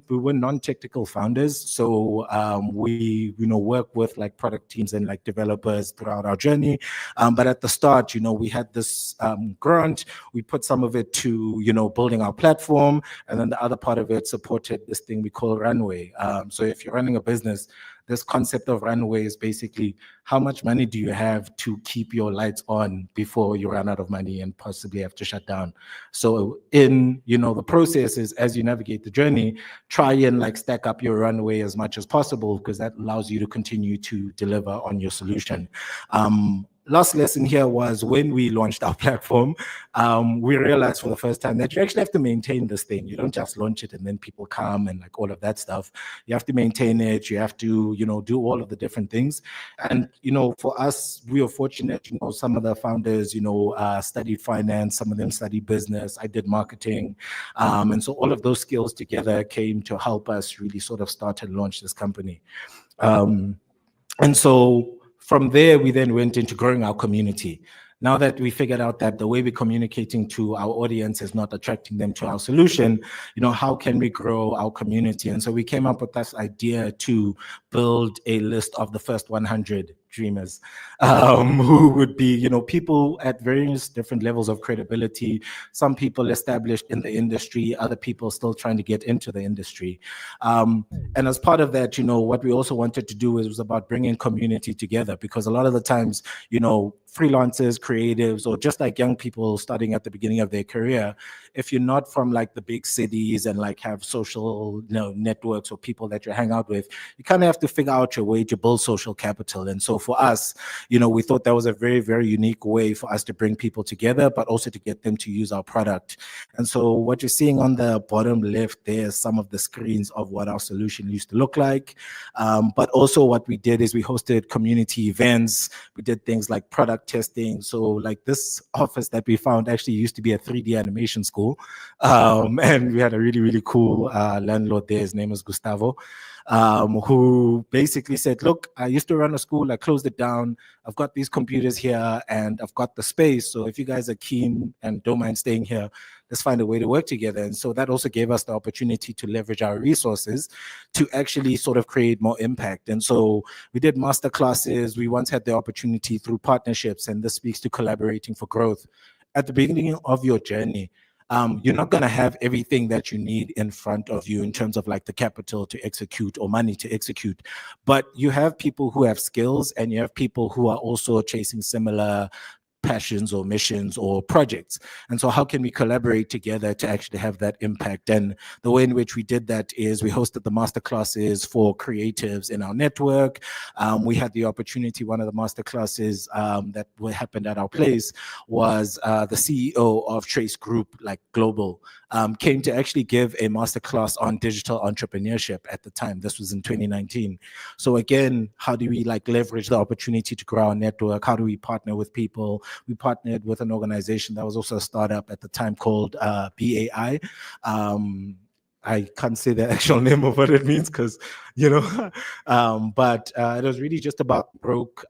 were non-technical founders, so we, work with like product teams and like developers throughout our journey. But at the start, we had this grant. We put some of it to, building our platform, and then the other part of it supported this thing we call Runway. So if you're running a business, this concept of Runway is basically how much money do you have to keep your lights on before you run out of money and possibly have to shut down. So in, the process is, as you navigate the journey, try and like stack up your runway as much as possible, because that allows you to continue to deliver on your solution. Last lesson here was when we launched our platform, we realized for the first time that you actually have to maintain this thing. You don't just launch it and then people come and like all of that stuff. You have to maintain it. You have to, do all of the different things. And, for us, we are fortunate, some of the founders, studied finance, some of them studied business. I did marketing. And so all of those skills together came to help us really sort of start and launch this company. And so from there, we then went into growing our community. Now that we figured out that the way we're communicating to our audience is not attracting them to our solution, how can we grow our community? And so we came up with this idea to build a list of the first 100 dreamers, who would be, people at various different levels of credibility. Some people established in the industry, other people still trying to get into the industry. And as part of that, what we also wanted to do was about bringing community together, because a lot of the times, freelancers, creatives, or just like young people starting at the beginning of their career, if you're not from like the big cities and like have social networks or people that you hang out with, you kind of have to figure out your way to build social capital. And so for us, we thought that was a very, very unique way for us to bring people together, but also to get them to use our product. And so what you're seeing on the bottom left there is some of the screens of what our solution used to look like. But also what we did is we hosted community events. We did things like product testing. So like this office that we found actually used to be a 3D animation school. And we had a really, really cool landlord there. His name is Gustavo, who basically said, look, I used to run a school. I closed it down. I've got these computers here and I've got the space. So if you guys are keen and don't mind staying here, let's find a way to work together. And so that also gave us the opportunity to leverage our resources to actually sort of create more impact. And so we did master classes. We once had the opportunity through partnerships, and this speaks to collaborating for growth. At the beginning of your journey, you're not going to have everything that you need in front of you in terms of like the capital to execute or money to execute, but you have people who have skills and you have people who are also chasing similar passions or missions or projects. And so how can we collaborate together to actually have that impact? And the way in which we did that is we hosted the masterclasses for creatives in our network. We had the opportunity, one of the masterclasses that happened at our place was the CEO of Trace Group, like global, came to actually give a masterclass on digital entrepreneurship at the time. This was in 2019. So again, how do we like leverage the opportunity to grow our network? How do we partner with people? We partnered with an organization that was also a startup at the time called BAI. I can't say the actual name of what it means because, but it was really just about broke,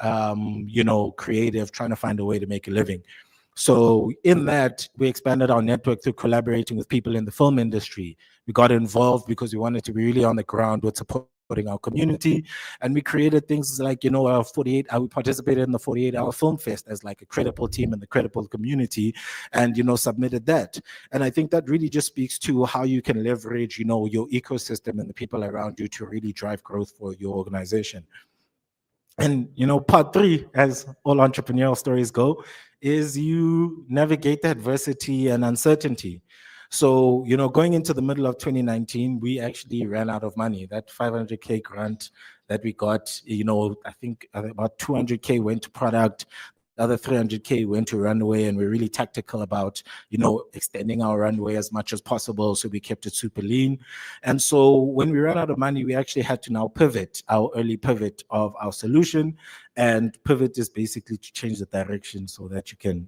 creative, trying to find a way to make a living. So in that, we expanded our network through collaborating with people in the film industry. We got involved because we wanted to be really on the ground with supporting our community, and we created things like, we participated in the 48-hour film fest as like a credible team in the credible community, and submitted that. And I think that really just speaks to how you can leverage your ecosystem and the people around you to really drive growth for your organization. And part 3, as all entrepreneurial stories go, is you navigate the adversity and uncertainty. So, going into the middle of 2019, we actually ran out of money. That 500K grant that we got, I think about 200K went to product, the other 300K went to runway, and we're really tactical about, extending our runway as much as possible. So we kept it super lean. And so when we ran out of money, we actually had to now pivot, our early pivot of our solution. And pivot is basically to change the direction so that you can,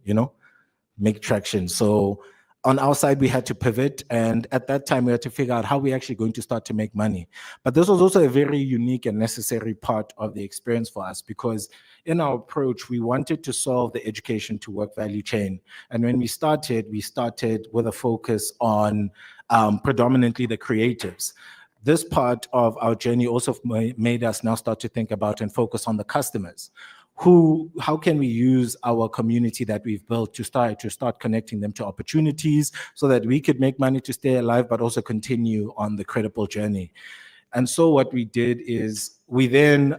make traction. So on our side, we had to pivot. And at that time, we had to figure out how we're actually going to start to make money. But this was also a very unique and necessary part of the experience for us, because in our approach, we wanted to solve the education to work value chain. And when we started with a focus on predominantly the creatives. This part of our journey also made us now start to think about and focus on the customers. How can we use our community that we've built to start connecting them to opportunities so that we could make money to stay alive, but also continue on the credible journey. And so what we did is we then,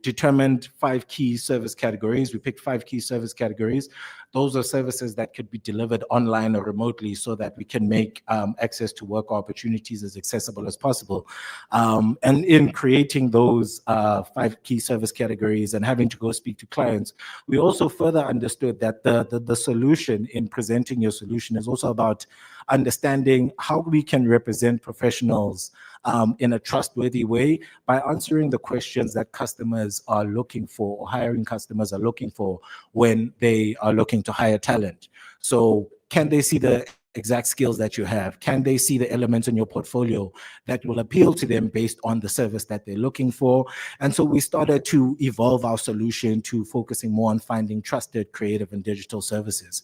determined 5 key service categories. We picked 5 key service categories. Those are services that could be delivered online or remotely so that we can make access to work opportunities as accessible as possible. And in creating those 5 key service categories and having to go speak to clients, we also further understood that the solution in presenting your solution is also about understanding how we can represent professionals in a trustworthy way by answering the questions that customers are looking for, or hiring customers are looking for when they are looking to hire talent. So can they see the exact skills that you have? Can they see the elements in your portfolio that will appeal to them based on the service that they're looking for? And so we started to evolve our solution to focusing more on finding trusted, creative, and digital services.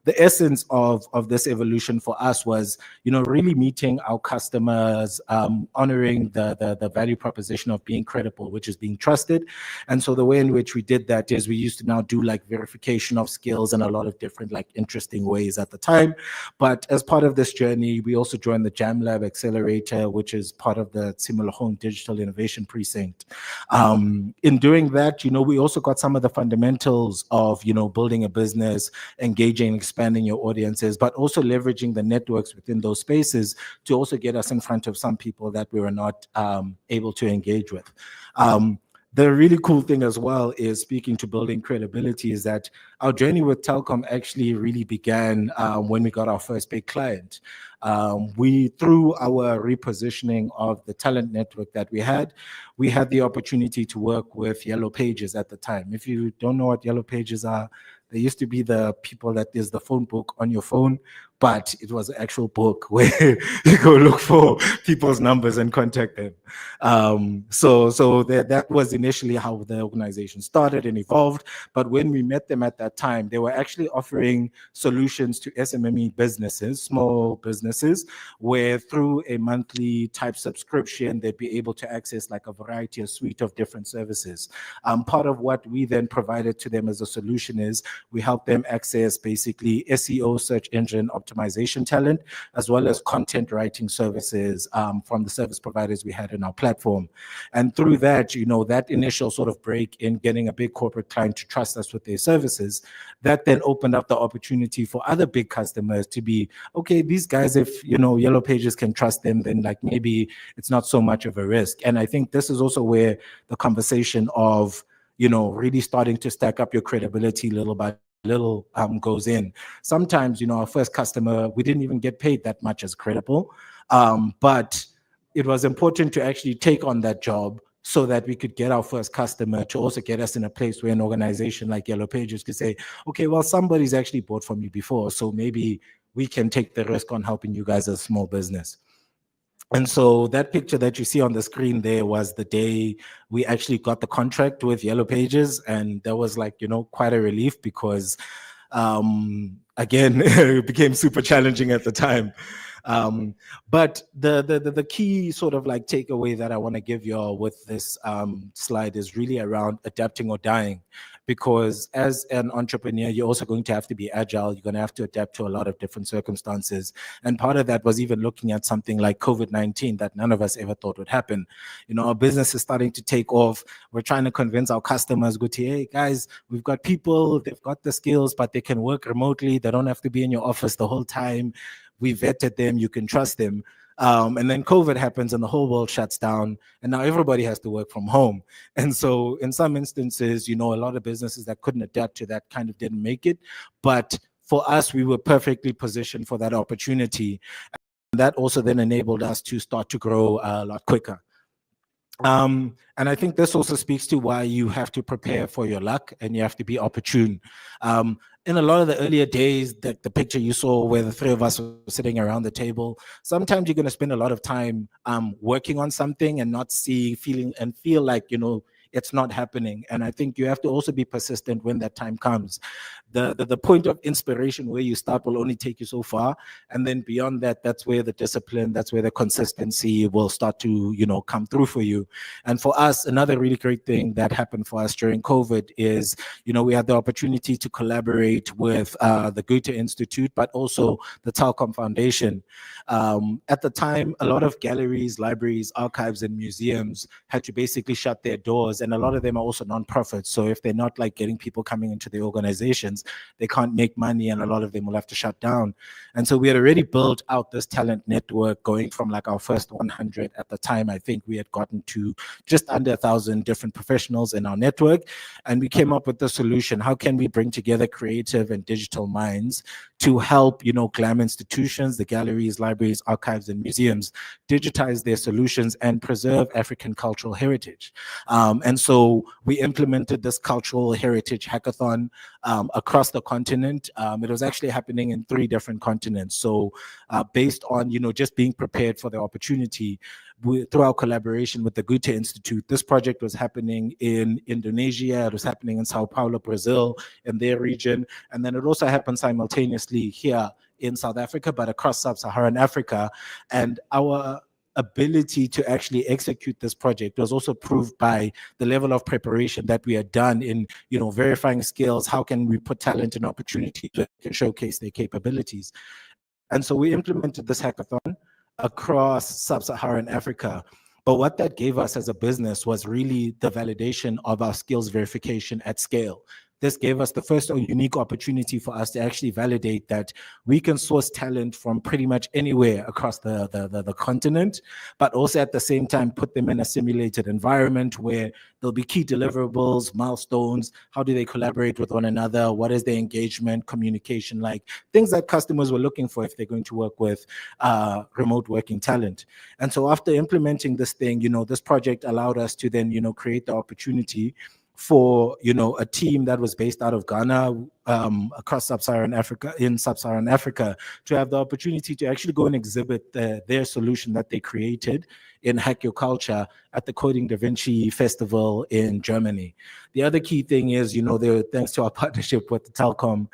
The essence of this evolution for us was, really meeting our customers, honoring the value proposition of being credible, which is being trusted. And so the way in which we did that is we used to now do like verification of skills in a lot of different like interesting ways at the time. But as part of this journey, we also joined the Jam Lab Accelerator, which is part of the Home Digital Innovation Precinct. In doing that, we also got some of the fundamentals of, building a business, engaging, expanding your audiences, but also leveraging the networks within those spaces to also get us in front of some people that we were not able to engage with. The really cool thing as well is, speaking to building credibility, is that our journey with Telkom actually really began when we got our first big client. Through our repositioning of the talent network that we had the opportunity to work with Yellow Pages at the time. If you don't know what Yellow Pages are, they used to be the people that there's the phone book on your phone, but it was an actual book where you go look for people's numbers and contact them. So that was initially how the organization started and evolved. But when we met them at that time, they were actually offering solutions to SMME businesses, small businesses, where through a monthly type subscription, they'd be able to access like a variety, a suite of different services. Part of what we then provided to them as a solution is we help them access basically SEO, search engine optimization talent, as well as content writing services from the service providers we had in our platform. And through that, that initial sort of break in getting a big corporate client to trust us with their services, that then opened up the opportunity for other big customers to be, okay, these guys, if Yellow Pages can trust them, then like maybe it's not so much of a risk. And I think this is also where the conversation of really starting to stack up your credibility little by little goes in. Sometimes, our first customer, we didn't even get paid that much as credible, but it was important to actually take on that job so that we could get our first customer to also get us in a place where an organization like Yellow Pages could say, okay, well, somebody's actually bought from you before, so maybe we can take the risk on helping you guys as a small business. And so that picture that you see on the screen there was the day we actually got the contract with Yellow Pages. And that was like, quite a relief because, again, it became super challenging at the time. But the key sort of like takeaway that I want to give you all with this slide is really around adapting or dying. Because as an entrepreneur, you're also going to have to be agile. You're going to have to adapt to a lot of different circumstances. And part of that was even looking at something like COVID-19 that none of us ever thought would happen. Our business is starting to take off. We're trying to convince our customers, hey, guys, we've got people, they've got the skills, but they can work remotely. They don't have to be in your office the whole time. We vetted them, you can trust them. And then COVID happens and the whole world shuts down and now everybody has to work from home. And so in some instances, a lot of businesses that couldn't adapt to that kind of didn't make it. But for us, we were perfectly positioned for that opportunity. And that also then enabled us to start to grow a lot quicker. And I think this also speaks to why you have to prepare for your luck and you have to be opportune. In a lot of the earlier days, the picture you saw where the three of us were sitting around the table, sometimes you're going to spend a lot of time working on something and not see, feeling, and feel like, it's not happening. And I think you have to also be persistent when that time comes. The point of inspiration where you start will only take you so far. And then beyond that, that's where the discipline, that's where the consistency will start to, come through for you. And for us, another really great thing that happened for us during COVID is, we had the opportunity to collaborate with the Goethe Institute, but also the Telkom Foundation. At the time, a lot of galleries, libraries, archives, and museums had to basically shut their doors. And a lot of them are also nonprofits. So if they're not like getting people coming into the organizations, they can't make money, and a lot of them will have to shut down. And so we had already built out this talent network, going from like our first 100 at the time. I think we had gotten to just under 1,000 different professionals in our network. And we came up with the solution. How can we bring together creative and digital minds to help, GLAM institutions, the galleries, libraries, archives, and museums digitize their solutions and preserve African cultural heritage? And so we implemented this cultural heritage hackathon across the continent. It was actually happening in 3 different continents. So based on, just being prepared for the opportunity, through our collaboration with the Goethe Institute, this project was happening in Indonesia, it was happening in Sao Paulo, Brazil, in their region, and then it also happened simultaneously here in South Africa, but across sub-Saharan Africa. And our ability to actually execute this project was also proved by the level of preparation that we had done in, verifying skills. How can we put talent in opportunity to showcase their capabilities? And so we implemented this hackathon across sub-Saharan Africa. But what that gave us as a business was really the validation of our skills verification at scale. This gave us the first unique opportunity for us to actually validate that we can source talent from pretty much anywhere across the continent, but also at the same time put them in a simulated environment where there'll be key deliverables, milestones, how do they collaborate with one another, what is their engagement, communication like, things that customers were looking for if they're going to work with remote working talent. And so after implementing this thing, this project allowed us to then, create the opportunity for a team that was based out of Ghana, across sub-Saharan Africa, in sub-Saharan Africa, to have the opportunity to actually go and exhibit their solution that they created in Hack Your Culture at the Coding Da Vinci Festival in Germany. The other key thing is, thanks to our partnership with Telkom,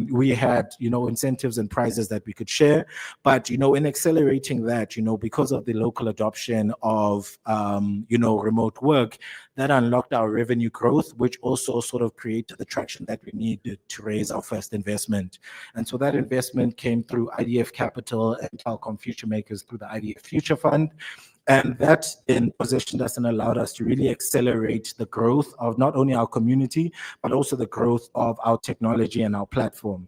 we had, incentives and prizes that we could share. But, in accelerating that, because of the local adoption of, remote work, that unlocked our revenue growth, which also sort of created the traction that we needed to raise our first investment. And so that investment came through IDF Capital and Telkom Future Makers through the IDF Future Fund. And that then positioned us and allowed us to really accelerate the growth of not only our community, but also the growth of our technology and our platform.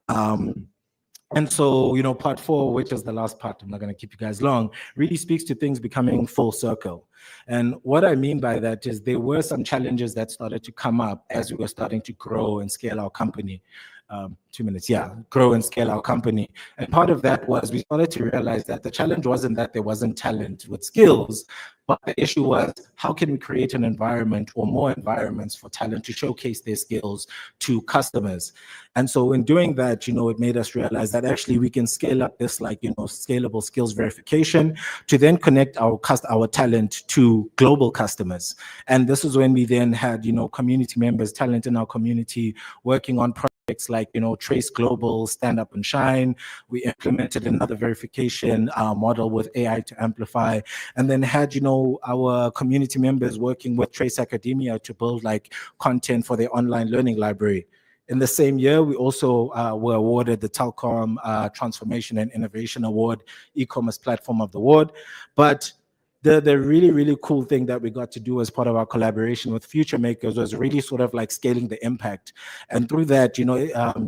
And so, part 4, which is the last part, I'm not going to keep you guys long, really speaks to things becoming full circle. And what I mean by that is there were some challenges that started to come up as we were starting to grow and scale our company. 2 minutes, grow and scale our company. And part of that was we started to realize that the challenge wasn't that there wasn't talent with skills, but the issue was how can we create an environment or more environments for talent to showcase their skills to customers. And so in doing that, it made us realize that actually we can scale up this scalable skills verification to then connect our talent to global customers. And this is when we then had, community members, talent in our community working on projects like, Trace Global, Stand Up and Shine. We implemented another verification model with AI to amplify, and then had, our community members working with Trace Academia to build content for their online learning library. In the same year, we also were awarded the Telkom Transformation and Innovation Award, E-commerce Platform of the Award. But the really, really cool thing that we got to do as part of our collaboration with Future Makers was really sort of scaling the impact. And through that,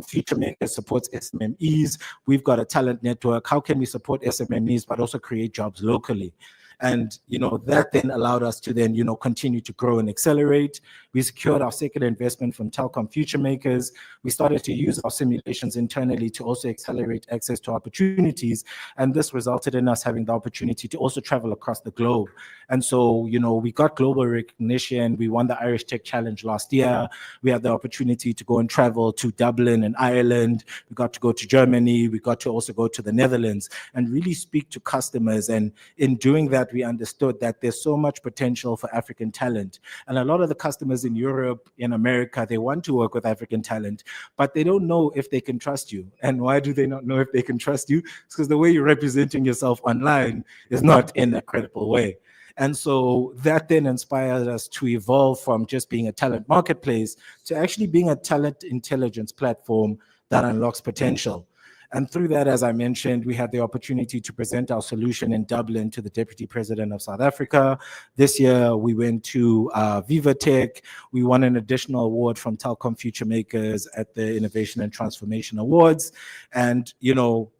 Future Makers supports SMMEs. We've got a talent network. How can we support SMMEs, but also create jobs locally? And, that then allowed us to then, continue to grow and accelerate. We secured our second investment from Telkom Future Makers. We started to use our simulations internally to also accelerate access to opportunities. And this resulted in us having the opportunity to also travel across the globe. And so, we got global recognition. We won the Irish Tech Challenge last year. We had the opportunity to go and travel to Dublin and Ireland. We got to go to Germany. We got to also go to the Netherlands and really speak to customers. And in doing that, we understood that there's so much potential for African talent. And a lot of the customers in Europe, in America, they want to work with African talent, but they don't know if they can trust you. And why do they not know if they can trust you? It's because the way you're representing yourself online is not in a credible way. And so that then inspired us to evolve from just being a talent marketplace to actually being a talent intelligence platform that unlocks potential. And through that, as I mentioned, we had the opportunity to present our solution in Dublin to the Deputy President of South Africa. This year, we went to Viva Tech. We won an additional award from Telkom Future Makers at the Innovation and Transformation Awards. And,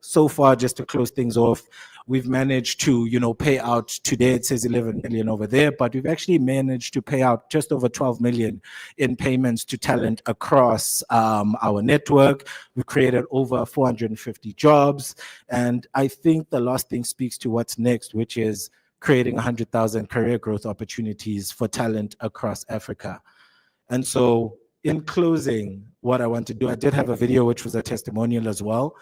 so far, just to close things off, we've managed to, pay out, today it says 11 million over there, but we've actually managed to pay out just over 12 million in payments to talent across our network. We've created over 450 jobs. And I think the last thing speaks to what's next, which is creating 100,000 career growth opportunities for talent across Africa. And so in closing, what I want to do, I did have a video, which was a testimonial as well.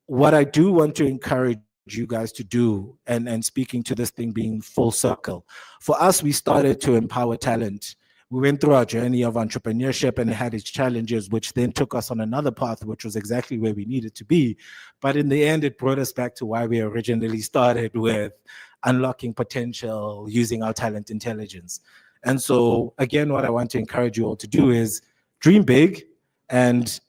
What I do want to encourage you guys to do, and speaking to this thing being full circle. For us, we started to empower talent. We went through our journey of entrepreneurship and it had its challenges, which then took us on another path, which was exactly where we needed to be. But in the end, it brought us back to why we originally started with unlocking potential using our talent intelligence. And so again, what I want to encourage you all to do is dream big and,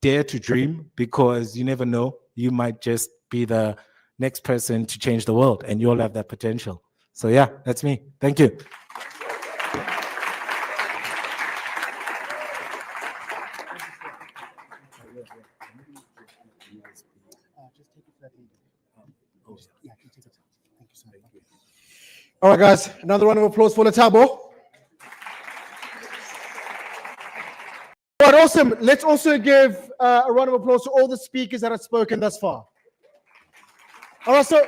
dare to dream, because you never know, you might just be the next person to change the world and you all have that potential. So yeah, that's me. Thank you. All right, guys, another round of applause for Letabo. All right, awesome. Let's also give a round of applause to all the speakers that have spoken thus far. All right, so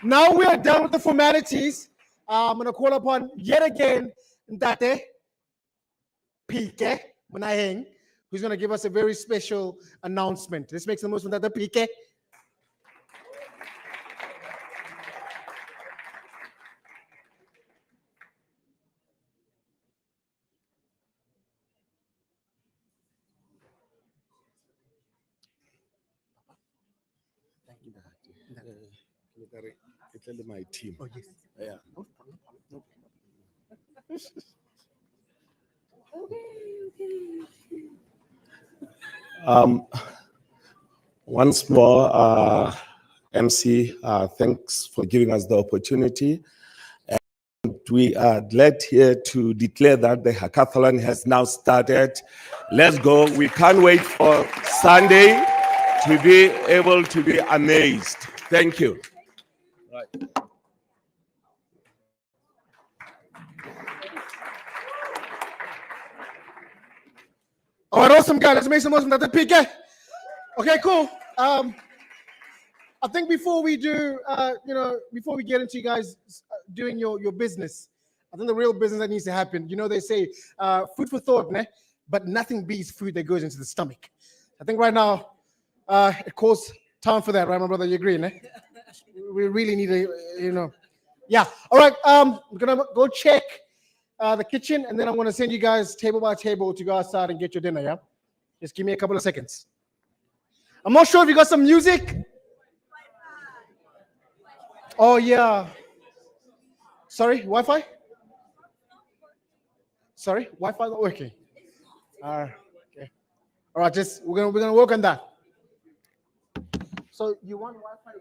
now we are done with the formalities. I'm going to call upon yet again Ndate Pike Manaheng, who's going to give us a very special announcement. Let's make some most of Ndate Pike. My team. Oh, yes. Yeah. Once more, MC, thanks for giving us the opportunity. And we are glad here to declare that the hackathon has now started. Let's go. We can't wait for Sunday to be able to be amazed. Thank you. Right. All right, awesome, guys. Let's make some motion that the PK. Okay, cool. I think before we do, before we get into you guys doing your business, I think the real business that needs to happen, they say food for thought, né? But nothing beats food that goes into the stomach. I think right now, it calls time for that, right, my brother? You agree, né? We really need to, yeah. All right, we're gonna go check the kitchen, and then I'm gonna send you guys table by table to go outside and get your dinner, yeah? Just give me a couple of seconds. I'm not sure if you got some music. Oh, yeah. Sorry, Wi-Fi? Sorry, Wi-Fi not working. Okay. All right, we're gonna work on that. So you want Wi-Fi?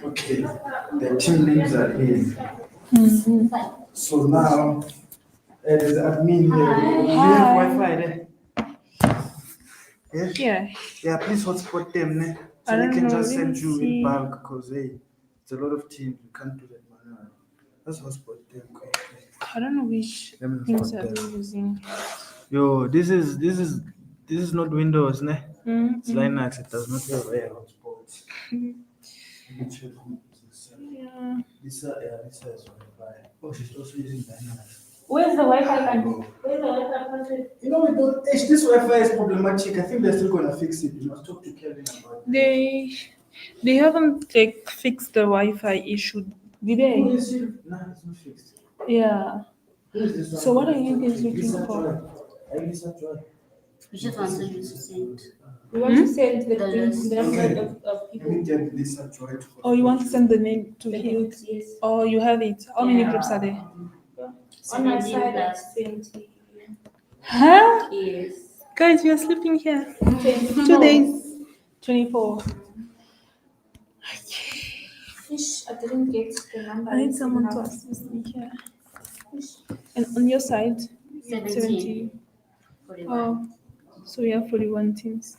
Okay, the team names are in. So now, as admin here, we have Wi-Fi there. Yeah. Yeah, please hotspot them. Ne? I So they don't can know, just let send me you see. in bulk because hey, it's a lot of teams. You can't do that manually. Let's hotspot them quickly. I don't know which Let me things hotspot are them. they using. Yo, this is not Windows, ne? It's Mhm. Linux. It does not have a hotspot. Let me check who is this. Yeah. Lisa is Wi-Fi. Oh, she's also using Linux. Where's the Wi-Fi Oh. Where's the Wi-Fi password? You know, this Wi-Fi is problematic. I think they're still gonna fix it. You must talk to Kevin about it. They haven't like fixed the Wi-Fi issue, did they? No, it's not fixed. Yeah. Who is this one? So what are you guys looking Lisa for? Joy. Are Lisa Joy? You just want to use the send. We want to send the The link, list. the number of Let me people. get Lisa Joy to. Oh, you want to send the name to The him? groups, yes. Oh, you have it. How many Yeah. groups are there? On my 17 side, plus. 20. Huh? Yes. Guys, we are sleeping here. 2 No. days. 24. Fish, I didn't get the number. I need someone to assist me here. And on your side? 17. 41. Oh, so we have 41 teams.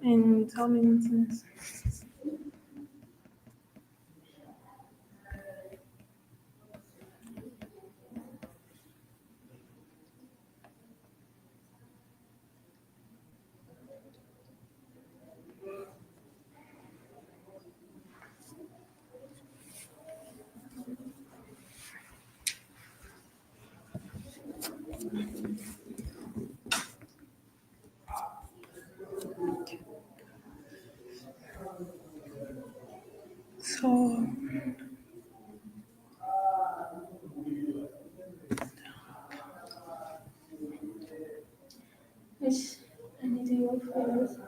And how many teams? So yes, I need to work for this.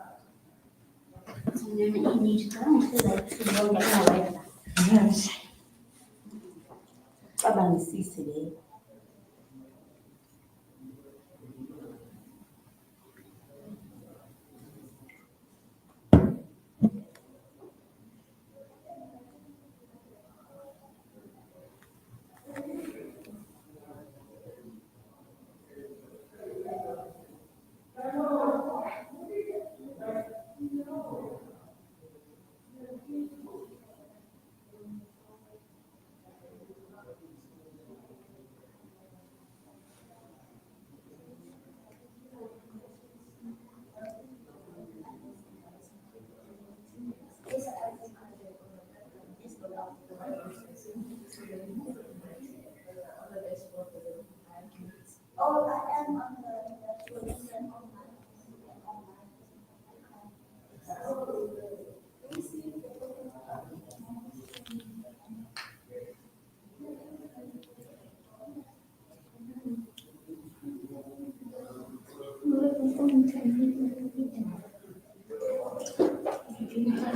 Yes. Abangisise le.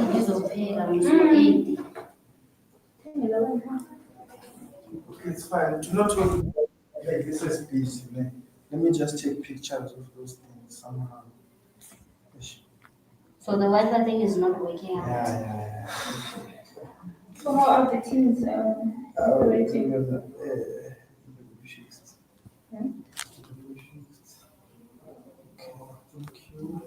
Ngizopheka ngizo-8. It's fine. Do not talk about like this is busy. Let me just take pictures of those things somehow. So the Wi-Fi thing is not working out. Yeah. So how are the teams operating? Thank you.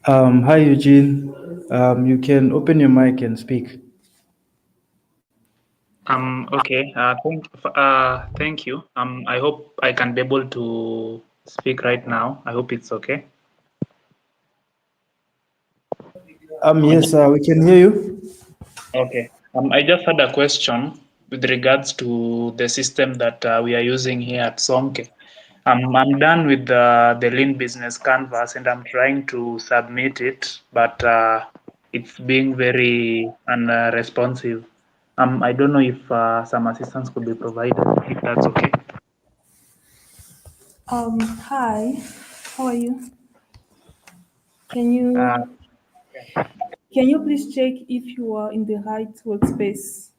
Hi, Eugene. You can open your mic and speak. Okay. Thank you. I hope I can be able to speak right now. I hope it's okay. Yes, we can hear you. Okay. I just had a question with regards to the system that we are using here at Sonke. I'm done with the Lean Business Canvas and I'm trying to submit it, but it's being very unresponsive. I don't know if some assistance could be provided, if that's okay. Hi, how are you? Can you Uh, can you please check if you are in the right workspace?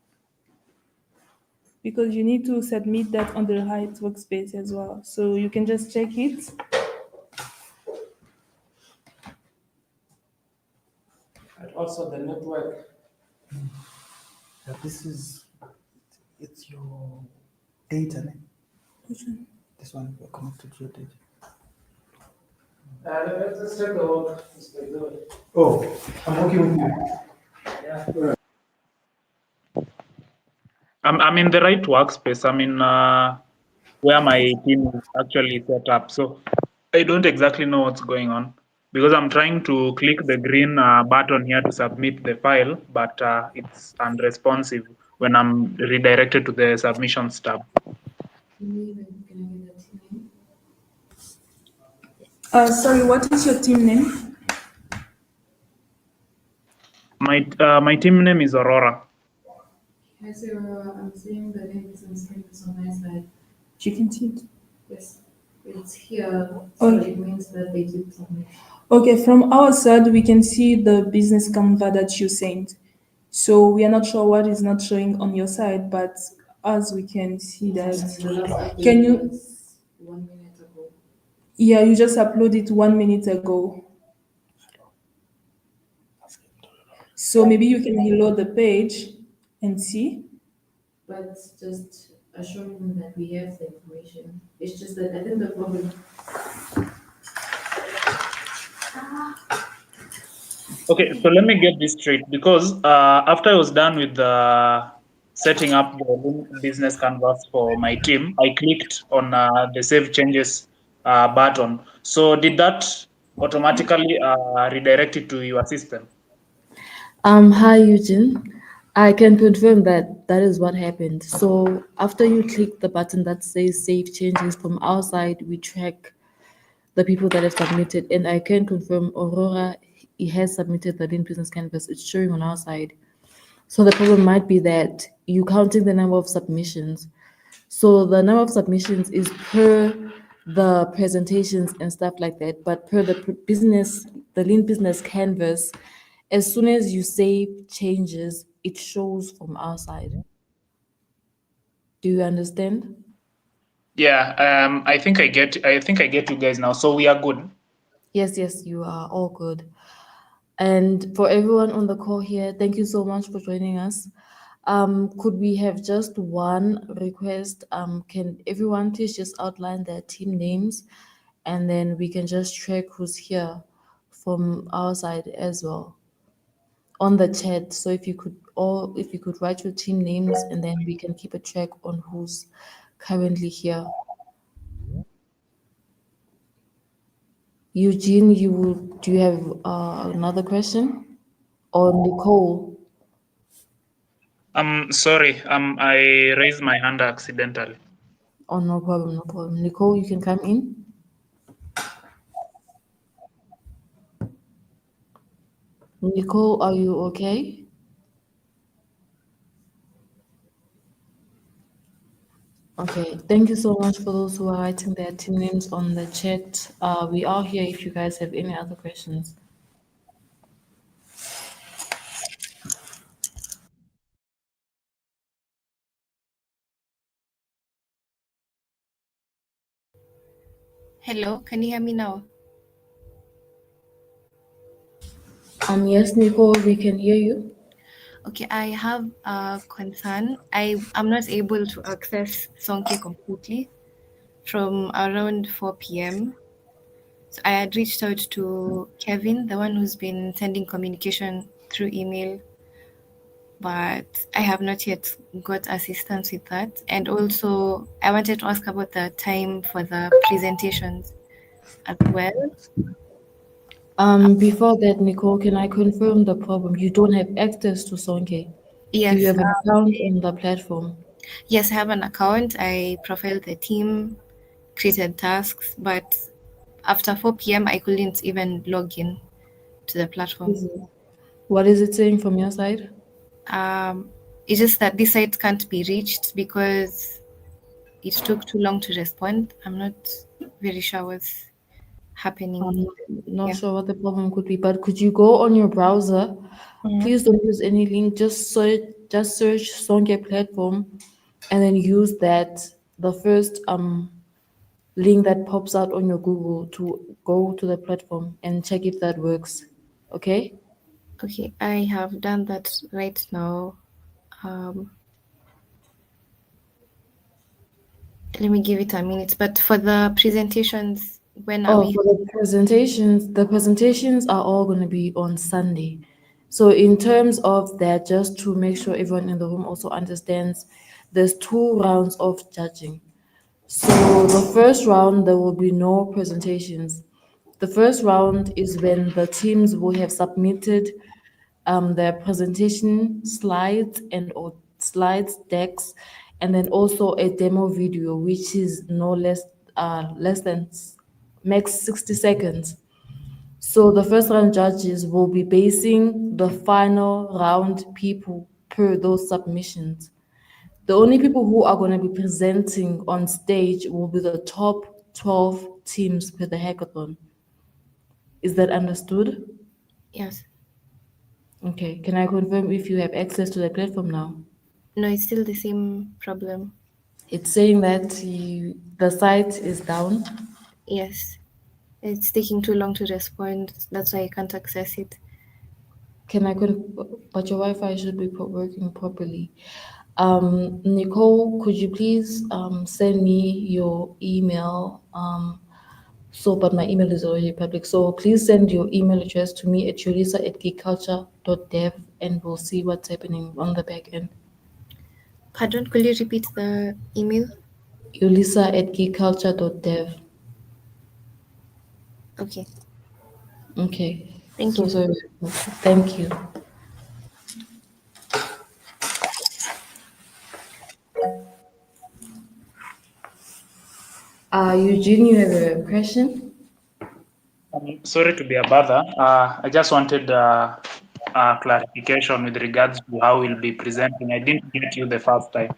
Because you need to submit that on the right workspace as well. So you can just check it. And also the network. This is, it's your data. Which one? This one, you're connected to your data. Let's take a look. Oh, I'm working with you. Yeah. I'm in the right workspace. I'm in where my team is actually set up. So I don't exactly know what's going on because I'm trying to click the green button here to submit the file, but it's unresponsive when I'm redirected to the submissions tab. Sorry, what is your team name? My team name is Aurora. Hi, Sarah. I'm seeing the link is on campus on my side. You can see it. Yes, it's here, so Okay. it means that they did submit. Okay, from our side, we can see the business Canva that you sent. So we are not sure what is not showing on your side, but as we can see that. The last update Can you? was 1 minute ago. Yeah, you just uploaded 1 minute ago. So maybe you can reload the page and see. But just assuring them that we have the information. It's just that I think the problem. Okay, so let me get this straight because after I was done with the setting up the business canvas for my team, I clicked on the save changes button. So did that automatically redirect it to your system? Hi Eugene. I can confirm that that is what happened. So after you click the button that says save changes from our side, we track the people that have submitted, and I can confirm Aurora he has submitted the Lean Business Canvas. It's showing on our side. So the problem might be that you counting the number of submissions. So the number of submissions is per the presentations and stuff like that, but per the business, the Lean Business Canvas, as soon as you save changes, it shows from our side. Do you understand? Yeah, I think I get you guys now. So we are good. Yes, yes, you are all good. And for everyone on the call here, thank you so much for joining us. Could we have just one request? Can everyone please just outline their team names, and then we can just track who's here from our side as well on the chat. So if you could write your team names, and then we can keep a track on who's currently here. Eugene, do you have another question? Or Nicole? Sorry, I raised my hand accidentally. Oh, no problem, no problem. Nicole, you can come in. Nicole, are you okay? Okay, thank you so much for those who are writing their team names on the chat. We are here if you guys have any other questions. Hello, can you hear me now? Yes, Nicole, we can hear you. Okay, I have a concern. I'm not able to access Sonke completely from around 4 p.m. I had reached out to Kevin, the one who's been sending communication through email, but I have not yet got assistance with that. And also, I wanted to ask about the time for the presentations as well. Before that, Nicole, can I confirm the problem? You don't have access to Sonke. Do you Yes. have an account on the platform? Yes, I have an account. I profiled the team, created tasks, but after 4 p.m., I couldn't even log in to the platform. What is it saying from your side? It's just that this site can't be reached because it took too long to respond. I'm not very sure what's happening. I'm not Yeah. sure what the problem could be, but could you go on your browser? Please don't use any link. Just search Sonke platform, and then use the first link that pops out on your Google to go to the platform and check if that works. Okay? Okay, I have done that right now. Let me give it a minute. But for the presentations, when are Oh, we? for the presentations are all going to be on Sunday. So in terms of that, just to make sure everyone in the room also understands, there's 2 rounds of judging. So the first round, there will be no presentations. The first round is when the teams will have submitted their presentation slides or slides decks, and then also a demo video, which is no less than max 60 seconds. So the first round judges will be basing the final round people per those submissions. The only people who are going to be presenting on stage will be the top 12 teams per the hackathon. Is that understood? Yes. Okay. Can I confirm if you have access to the platform now? No, it's still the same problem. It's saying that the site is down. Yes. It's taking too long to respond. That's why I can't access it. But your Wi-Fi should be working properly. Nicole, could you please send me your email? But my email is already public. So please send your email address to me at yulisa@geekulcha.dev, and we'll see what's happening on the back end. Pardon, could you repeat the email? Yulisa@geekulcha.dev. Okay. Okay. Thank you. Sorry. Thank you. Eugene, you have a question? Sorry to be a bother. I just wanted clarification with regards to how we'll be presenting. I didn't get you the first time.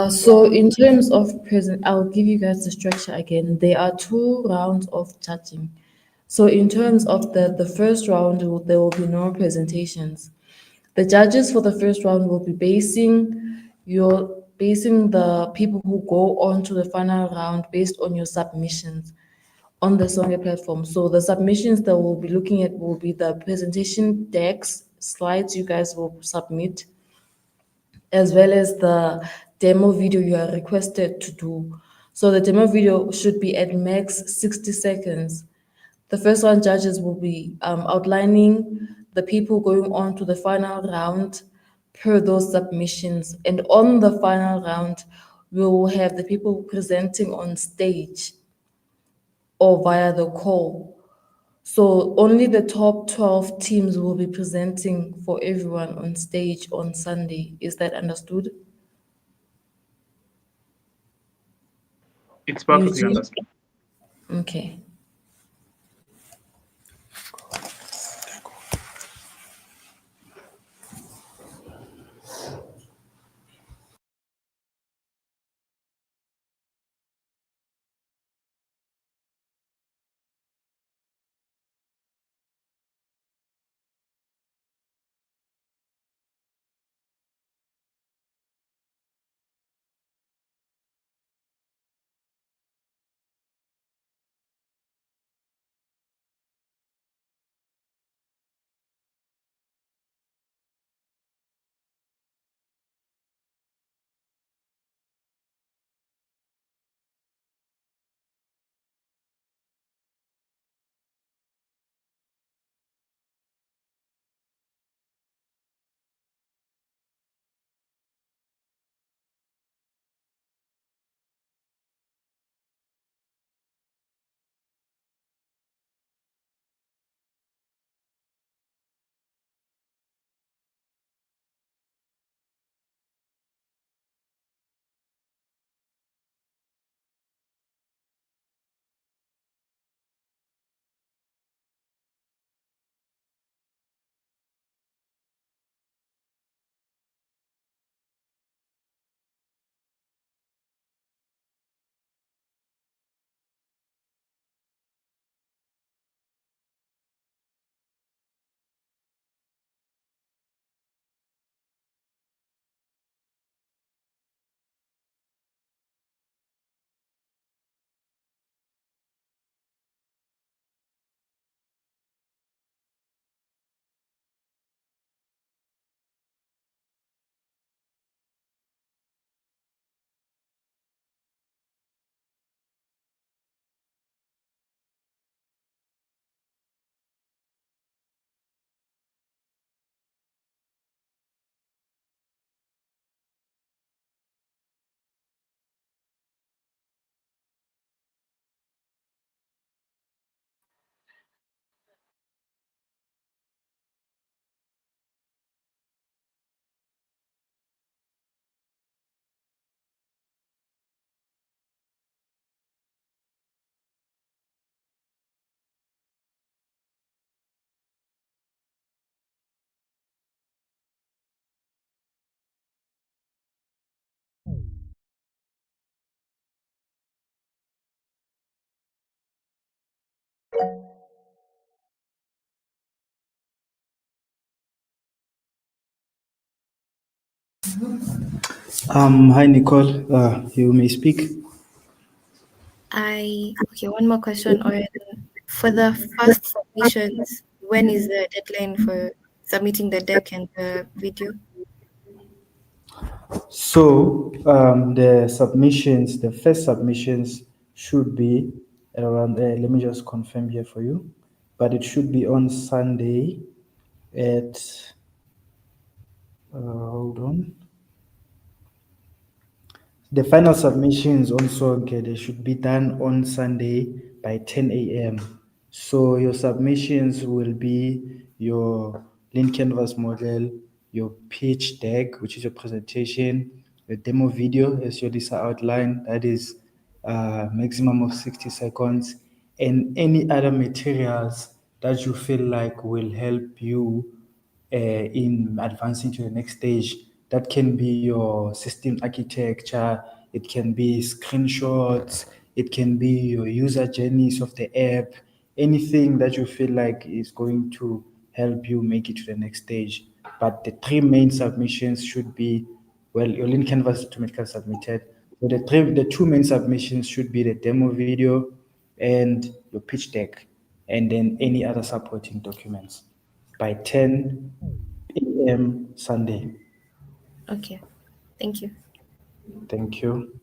So in terms of present, I'll give you guys the structure again. There are 2 rounds of judging. So in terms of the first round, there will be no presentations. The judges for the first round will be basing the people who go on to the final round based on your submissions on the Songe platform. So the submissions that we'll be looking at will be the presentation decks, slides you guys will submit, as well as the demo video you are requested to do. So the demo video should be at max 60 seconds. The first one judges will be outlining the people going on to the final round per those submissions. And on the final round, we will have the people presenting on stage or via the call. So only the top 12 teams will be presenting for everyone on stage on Sunday. Is that understood? It's perfectly Eugene? understood. Okay. Hi, Nicole. You may speak. Okay, one more question on for the first submissions, when is the deadline for submitting the deck and the video? So the first submissions should be around, let me just confirm here for you, but it should be on Sunday at, hold on. The final submissions also, okay, they should be done on Sunday by 10 a.m. So your submissions will be your lean canvas model, your pitch deck, which is your presentation, the demo video, as your Lisa outlined, that is maximum of 60 seconds, and any other materials that you feel like will help you in advancing to the next stage. That can be your system architecture, it can be screenshots, it can be your user journeys of the app, anything that you feel like is going to help you make it to the next stage. But the three main submissions should be, well, your link canvas is automatically submitted. So the two main submissions should be the demo video and your pitch deck, and then any other supporting documents by 10 a.m. Sunday. Okay, thank you. Thank you.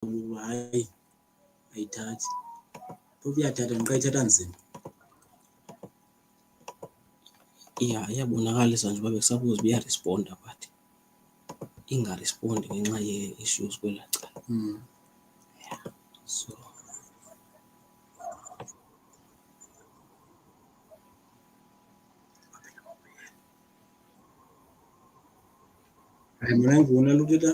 hayi ayithathi phofu iyathatha ndiqa ithatha nzima. Iyabonakalisa nje uba bekusaphose uba iyarisponda but ingarispondi ngenxa yee-issues kwelaa cala. So hayi mna ngivunela uthetha.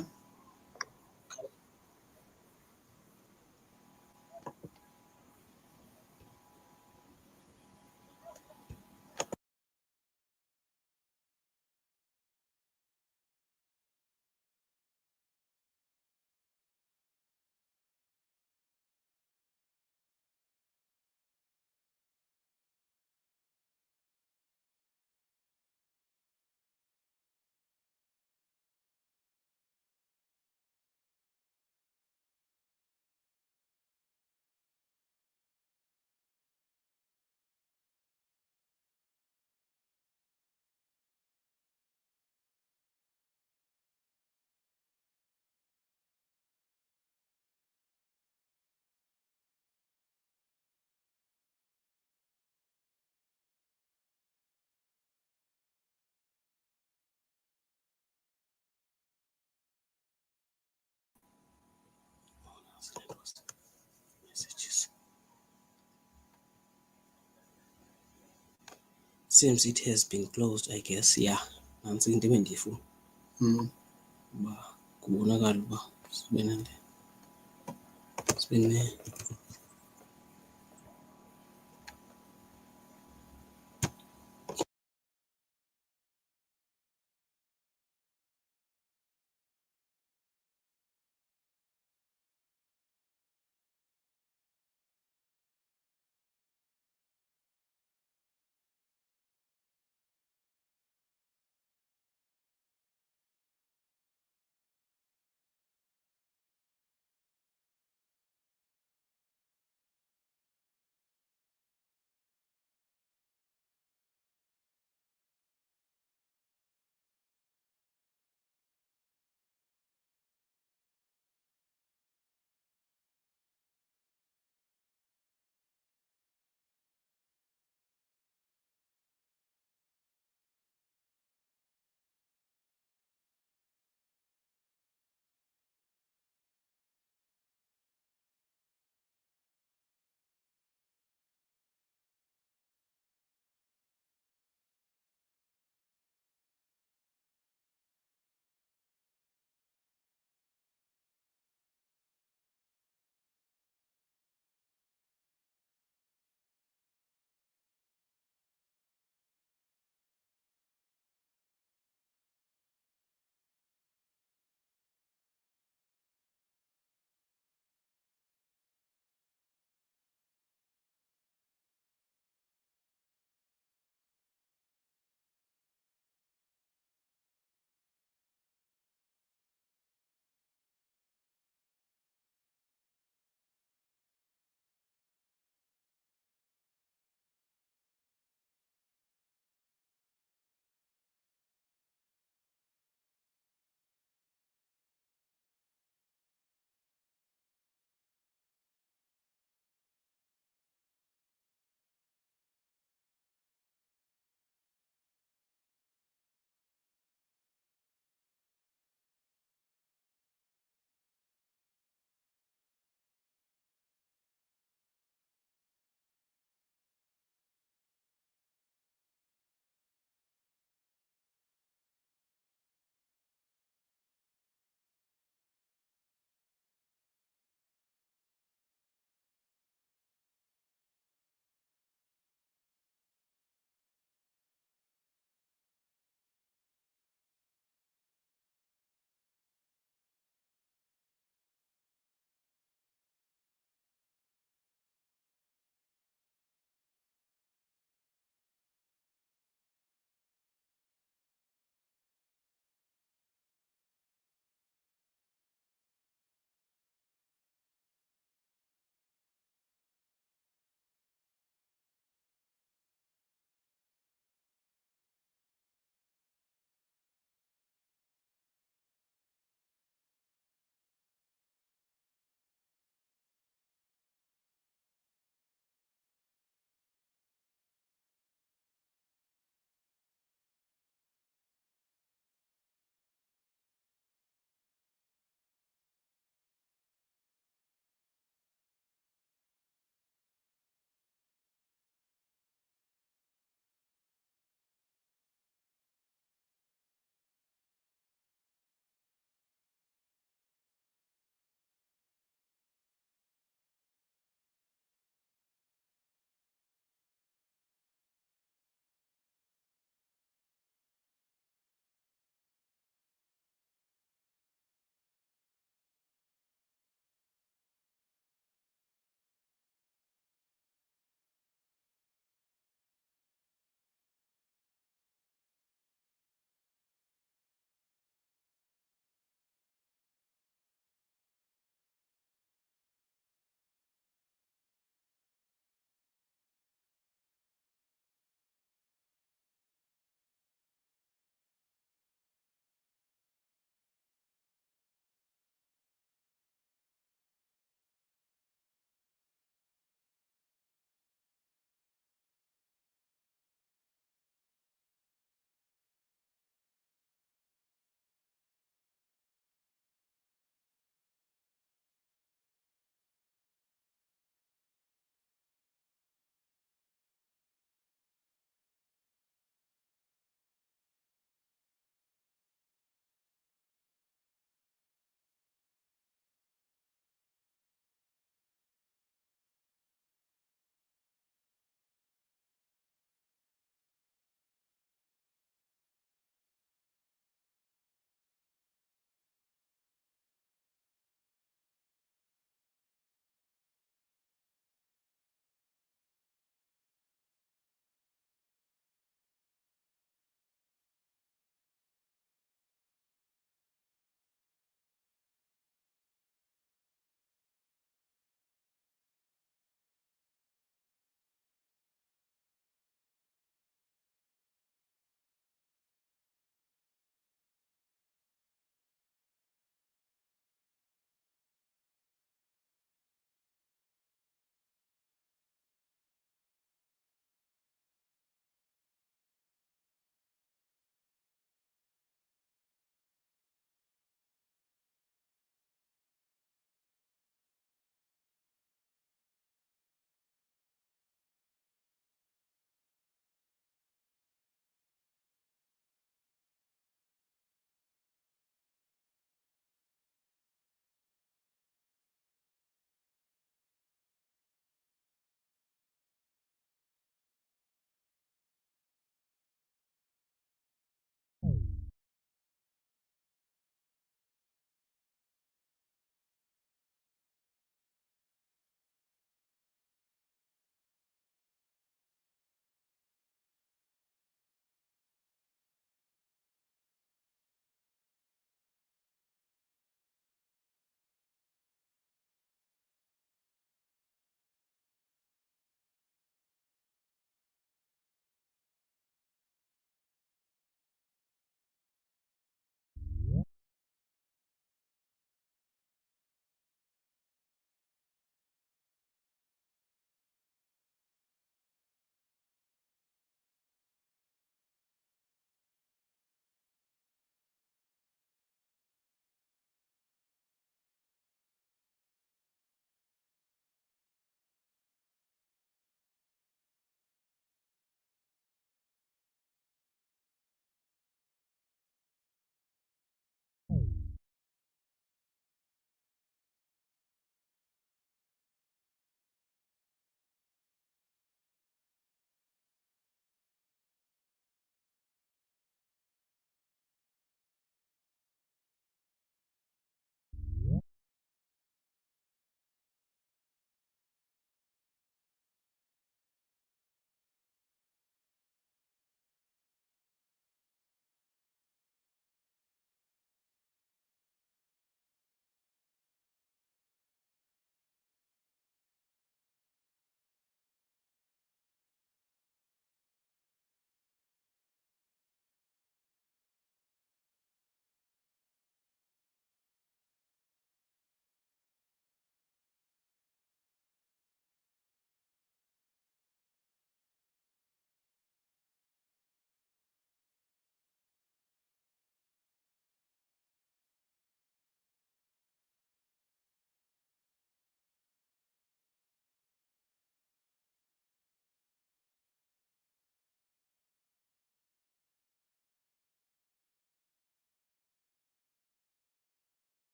Seems it has been closed, I guess. Yeah, nantsi into ebendiyifuna uba kubonakala uba sibe ne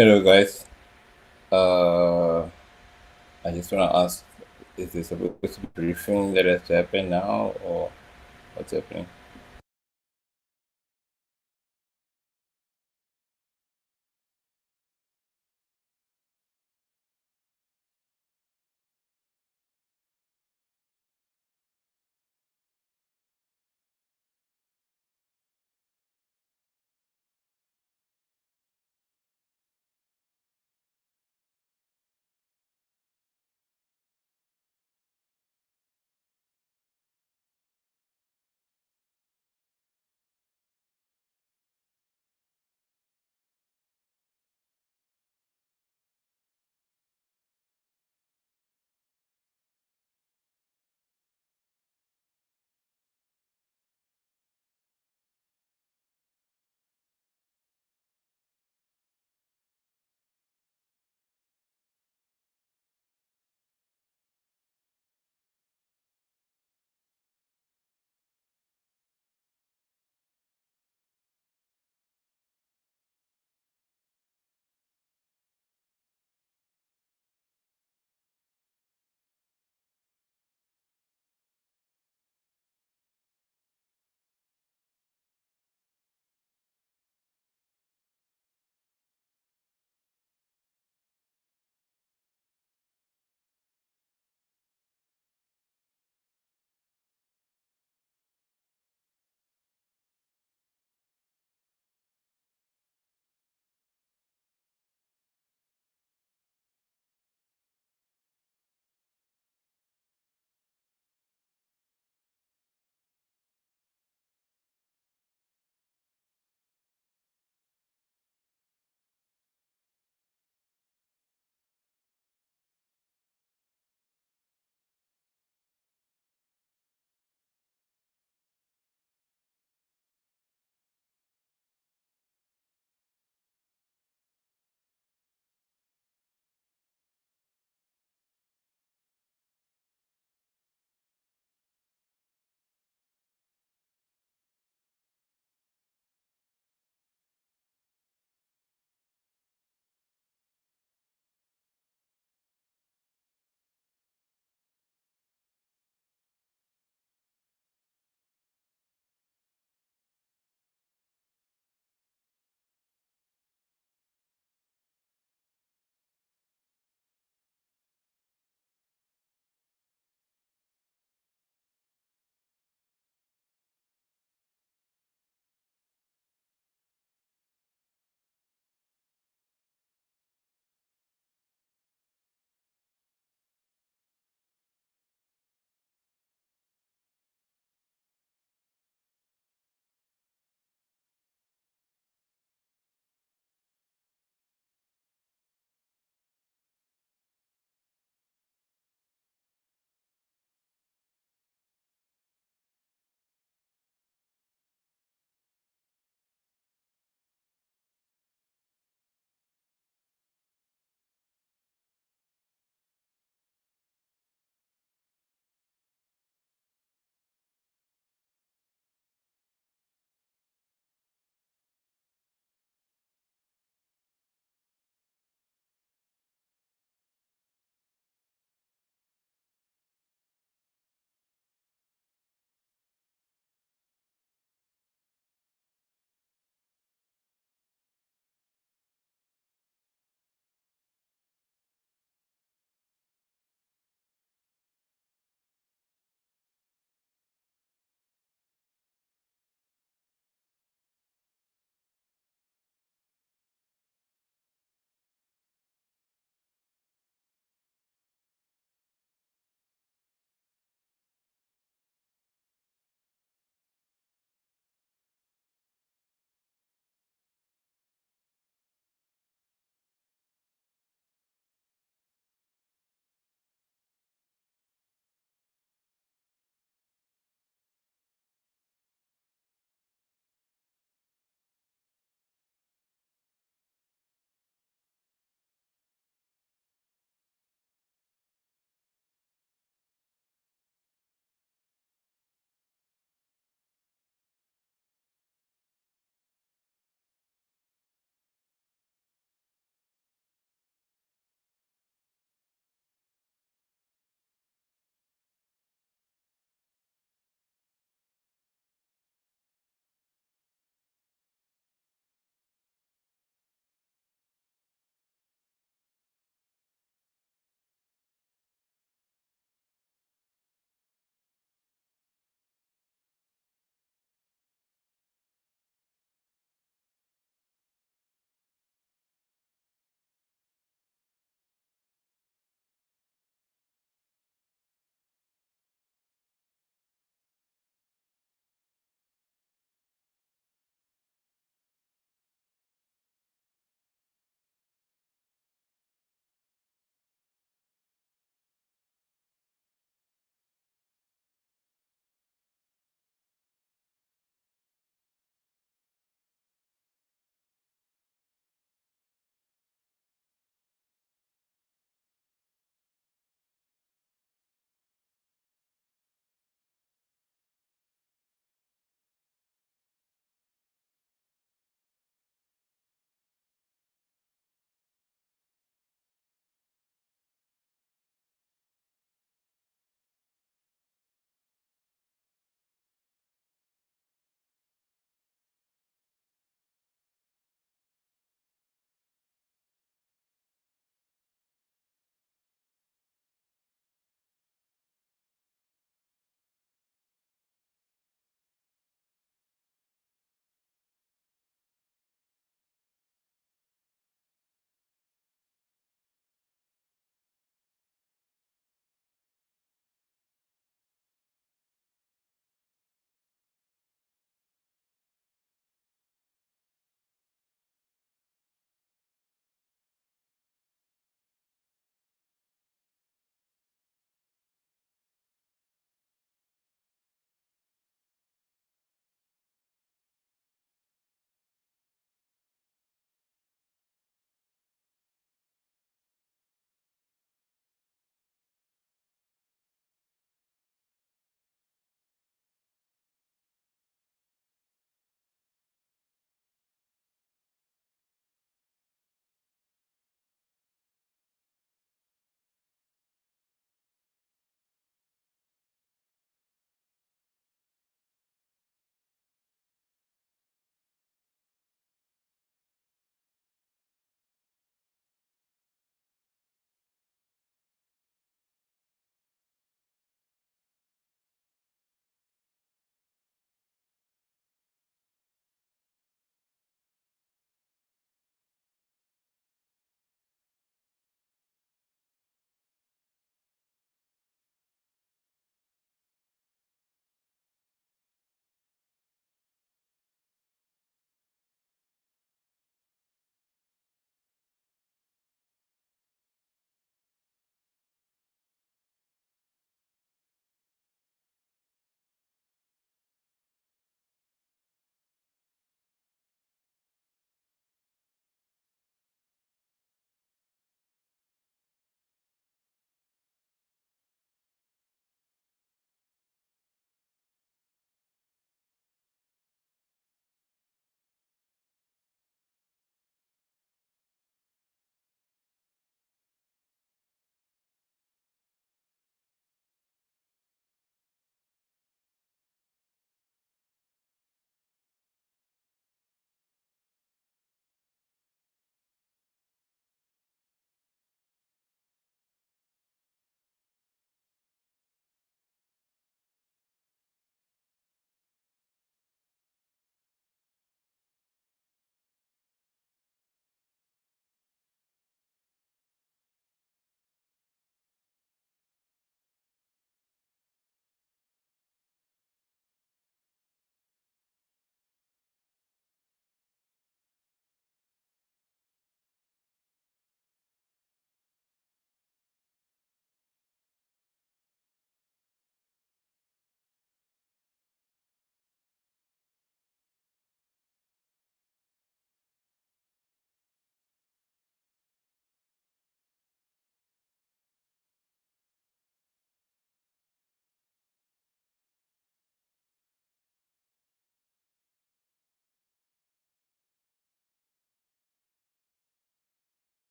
Hello, guys. I just want to ask, is this supposed to be briefing that has to happen now, or what's happening?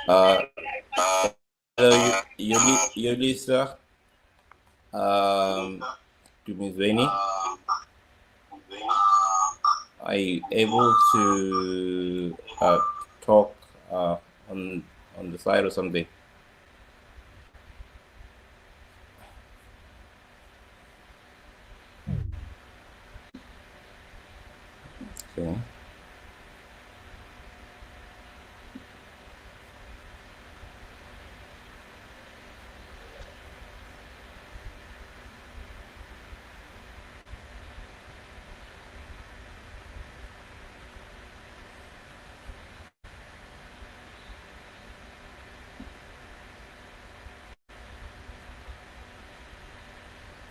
Uh, hello, Yulisa. To Ms. Veni. Are you able to talk on the side or something? Okay.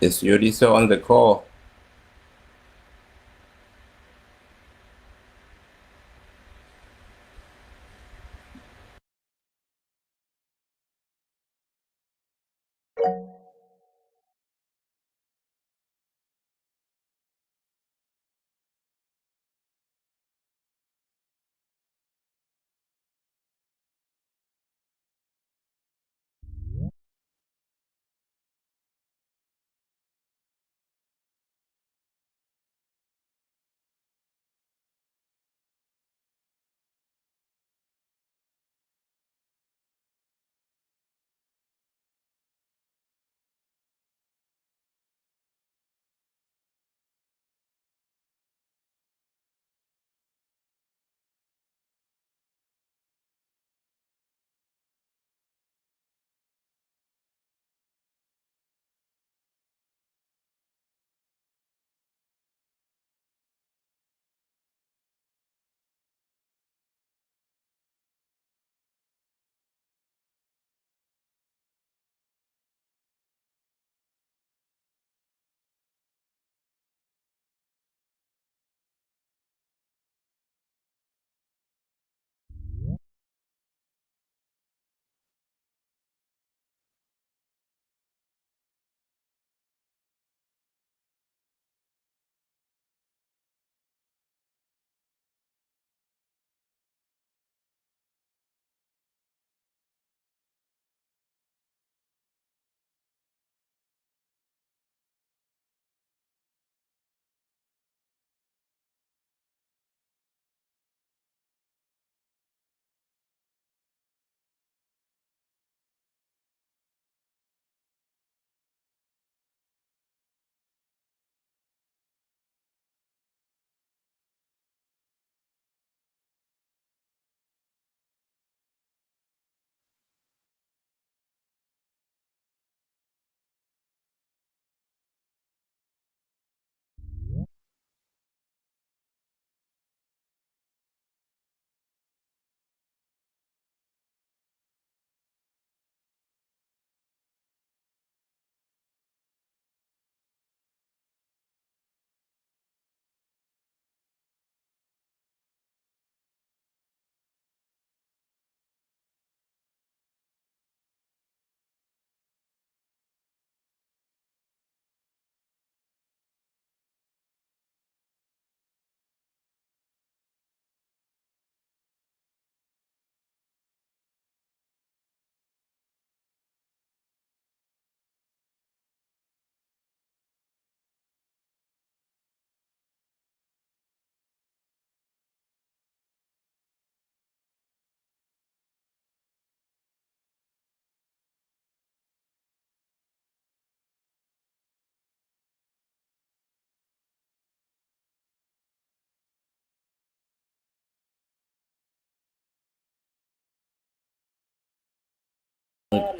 Is Yulisa on the call?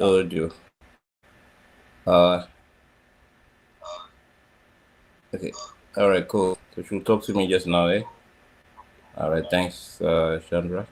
Audio. Uh, okay. All right, cool. So she'll talk to me just now, eh? All right, thanks, Chandra.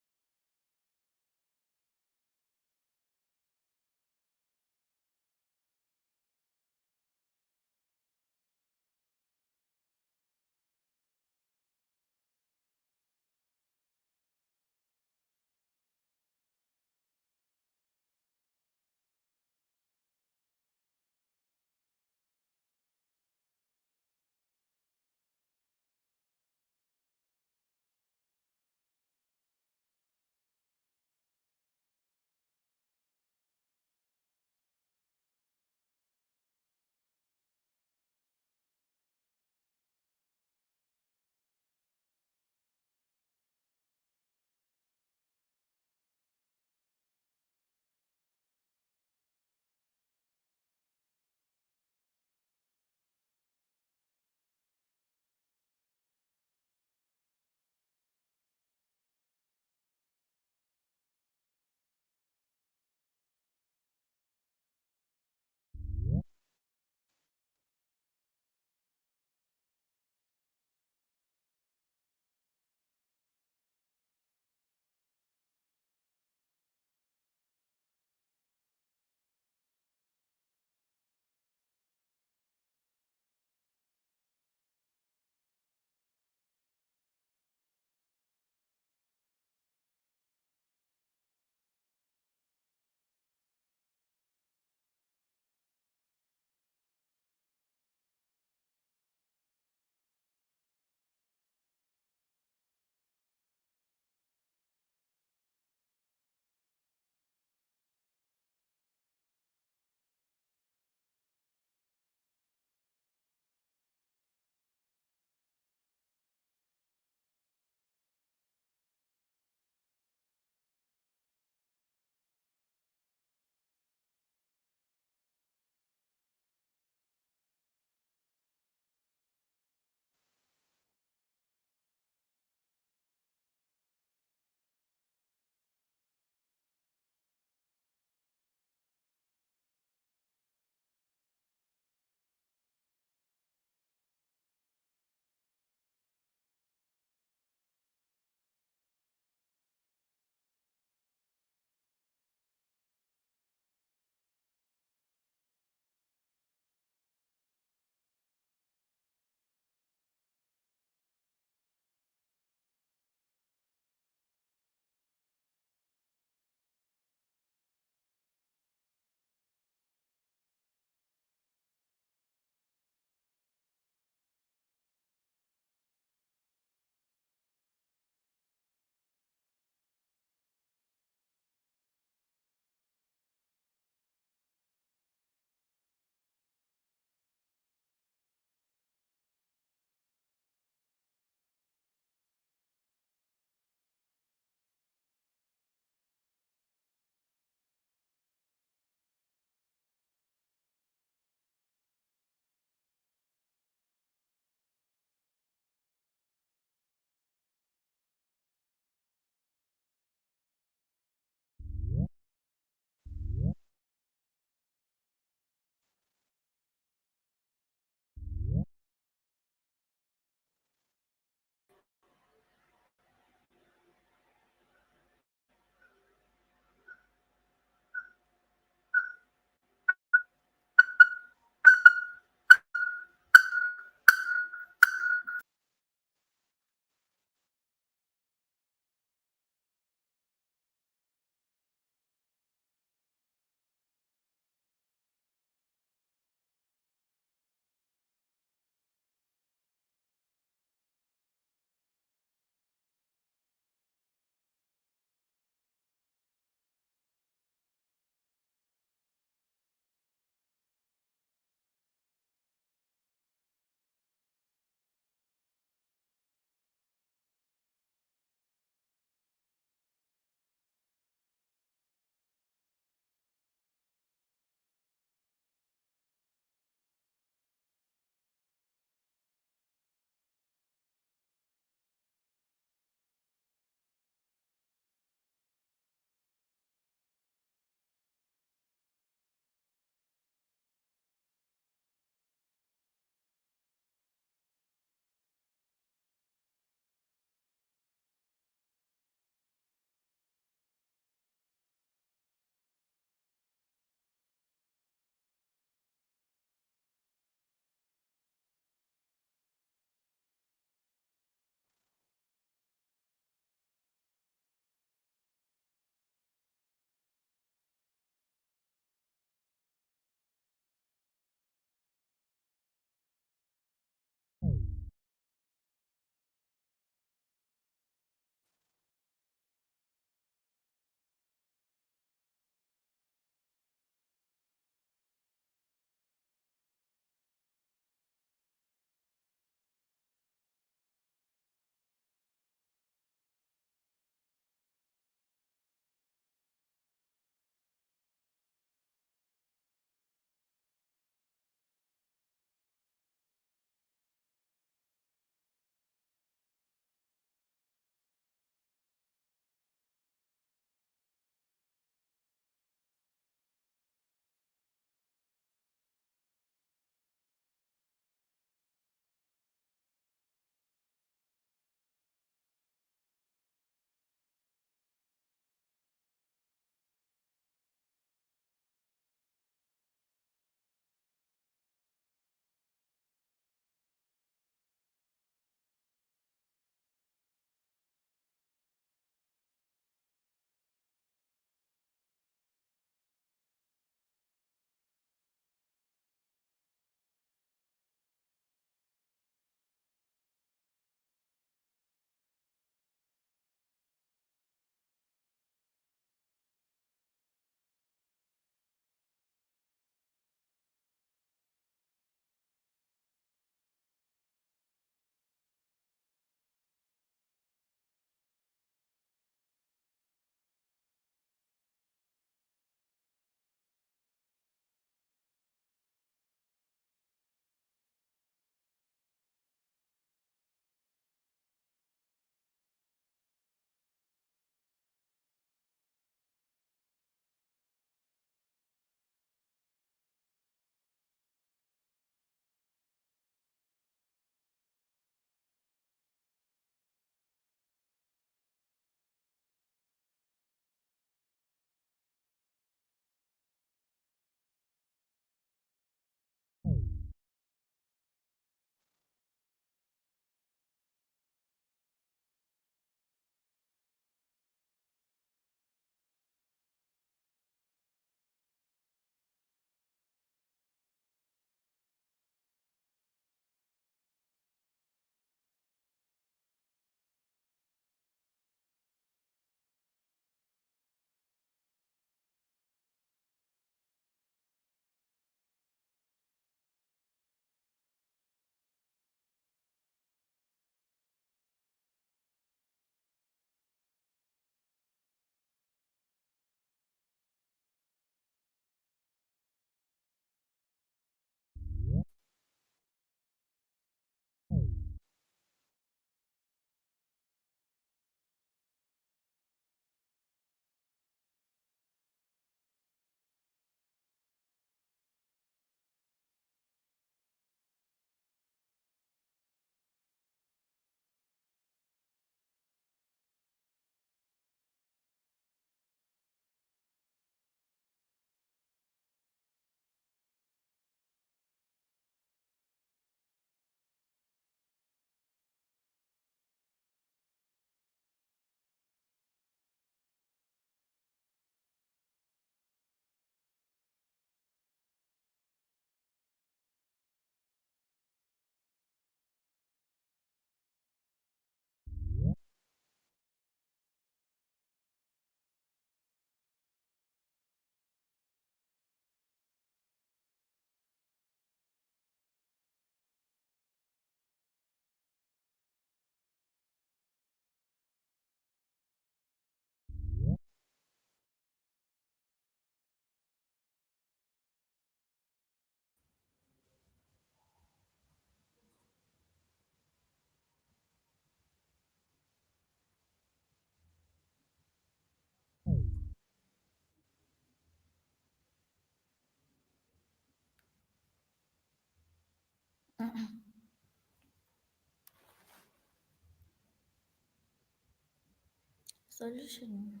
Solution.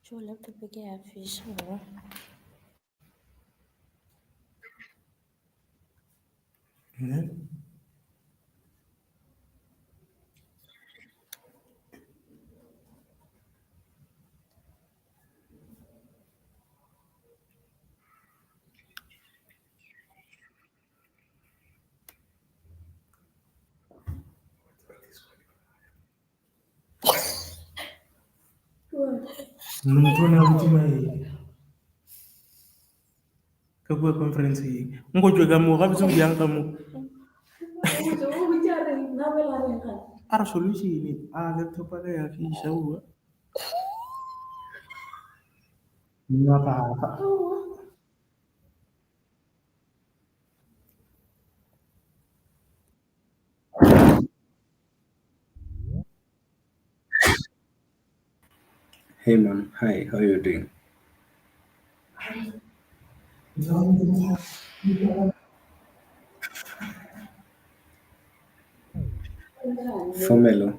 Sure, laptop again, fish. Nungtuna ultima kakua conference ngojwe kamu kabisa mjang kamu ara solution laptop ada ya fisha huwa apa Hey man, hi, how you doing? Fomelo.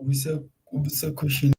With a question.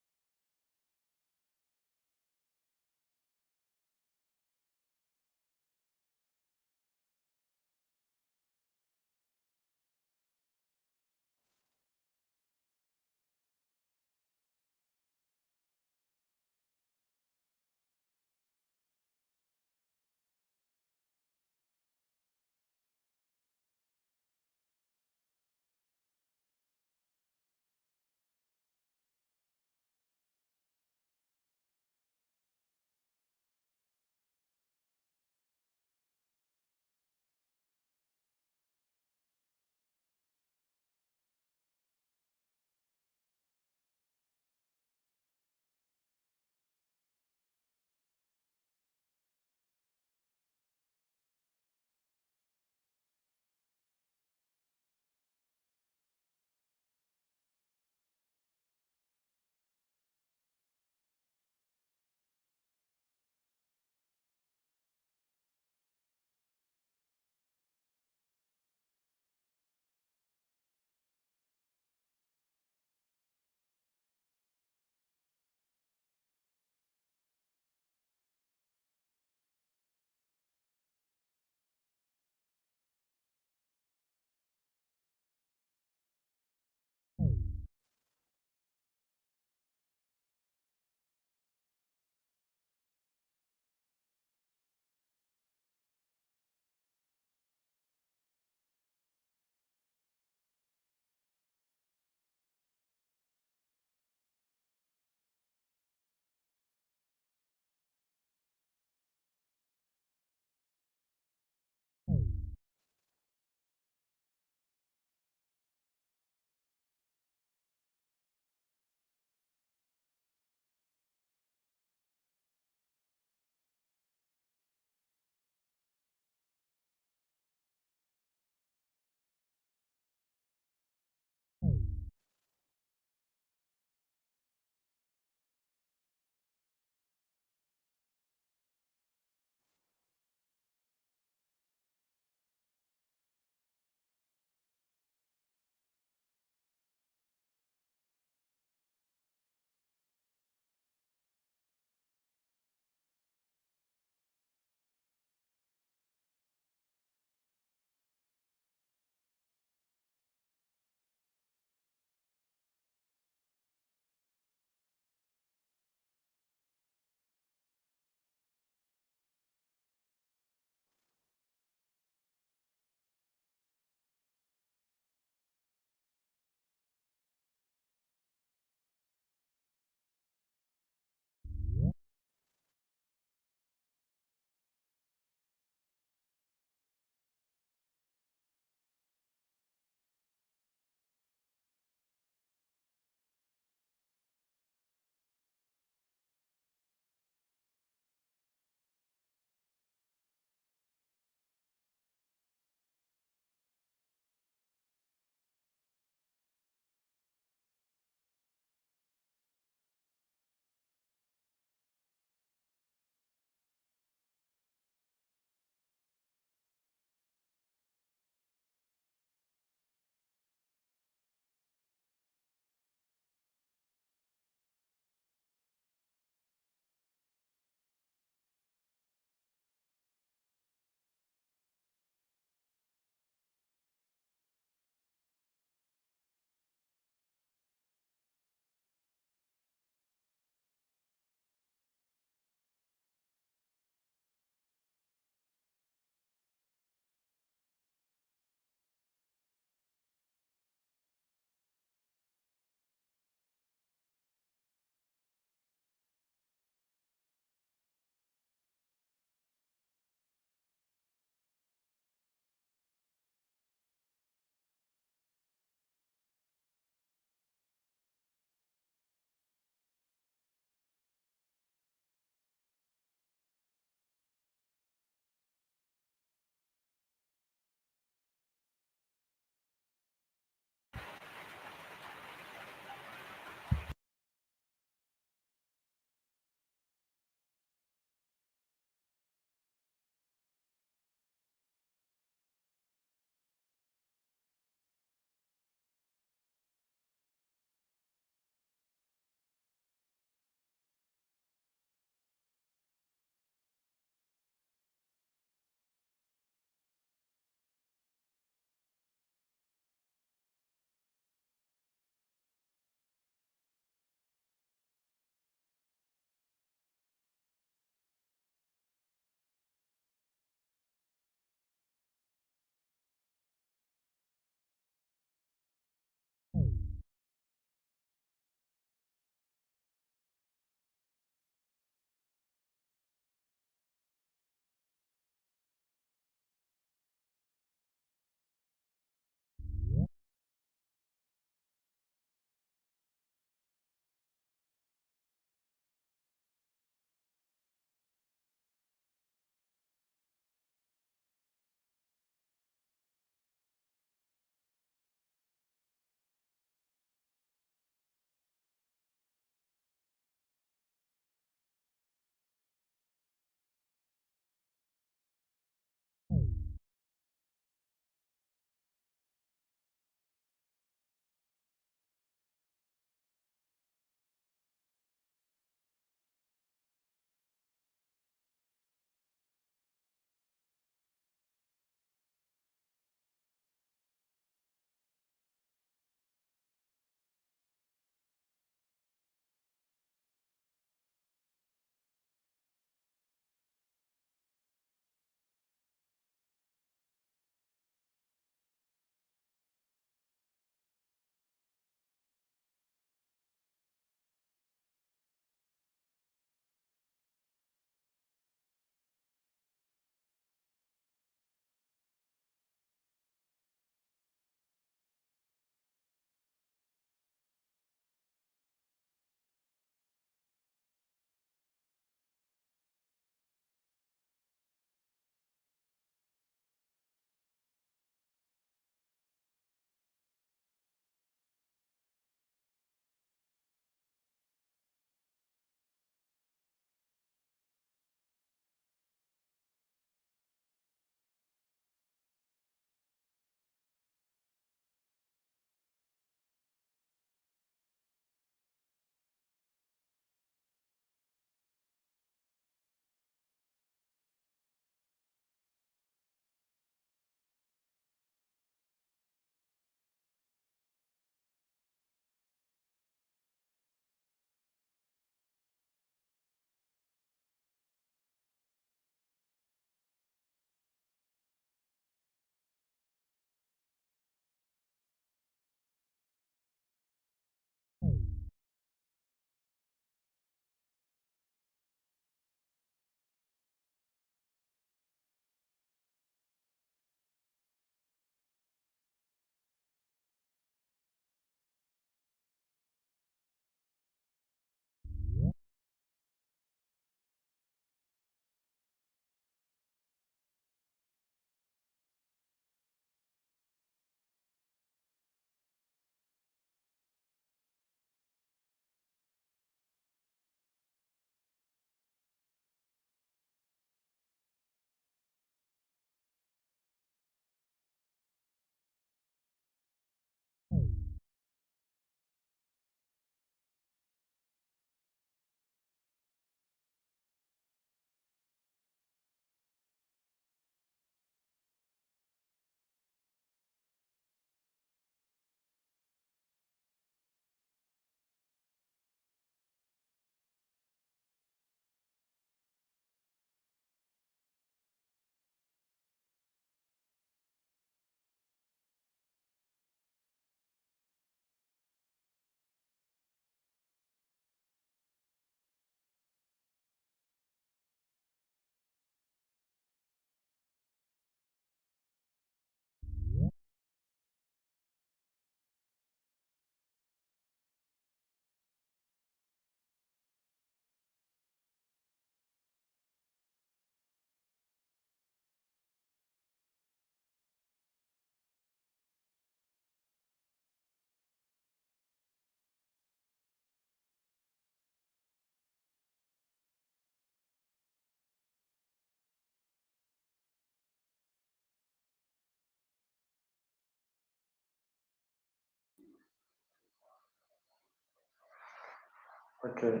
Okay.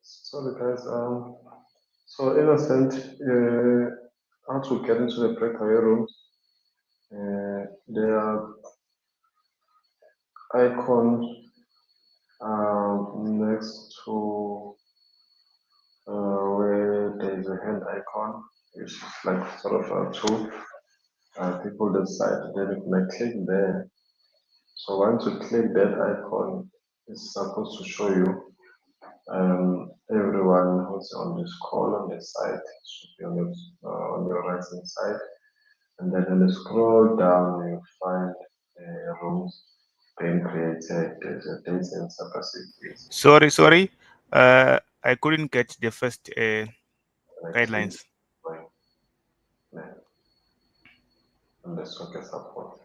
Sorry, guys. So innocent. How to get into the breakaway rooms? There are icons next to where there is a hand icon, which is like sort of a tool. People decide. Then you can click there. So once you click that icon, it's supposed to show you everyone who's on this call on the side should be on your right hand side. And then when you scroll down, you find rooms being created. There's a date and subsidies. Sorry. I couldn't get the first guidelines. And the soccer support.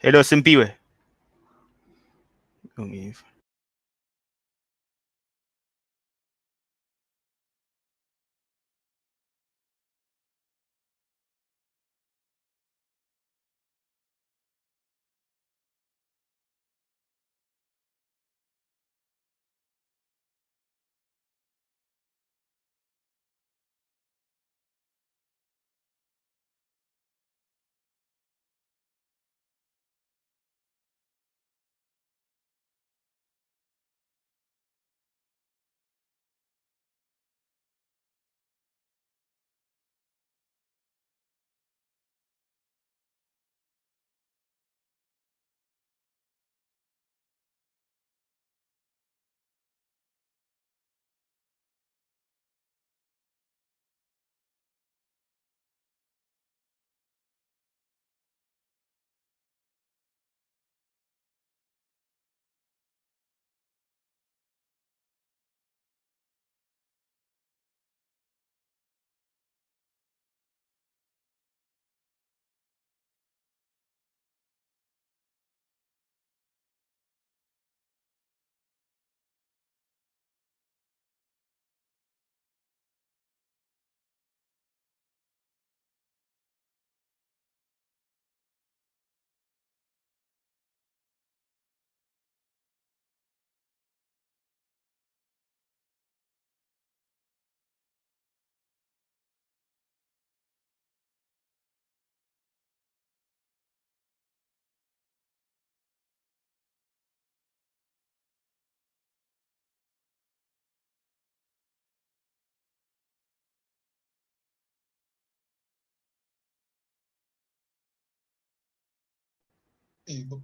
Hello, Simpiwe. you.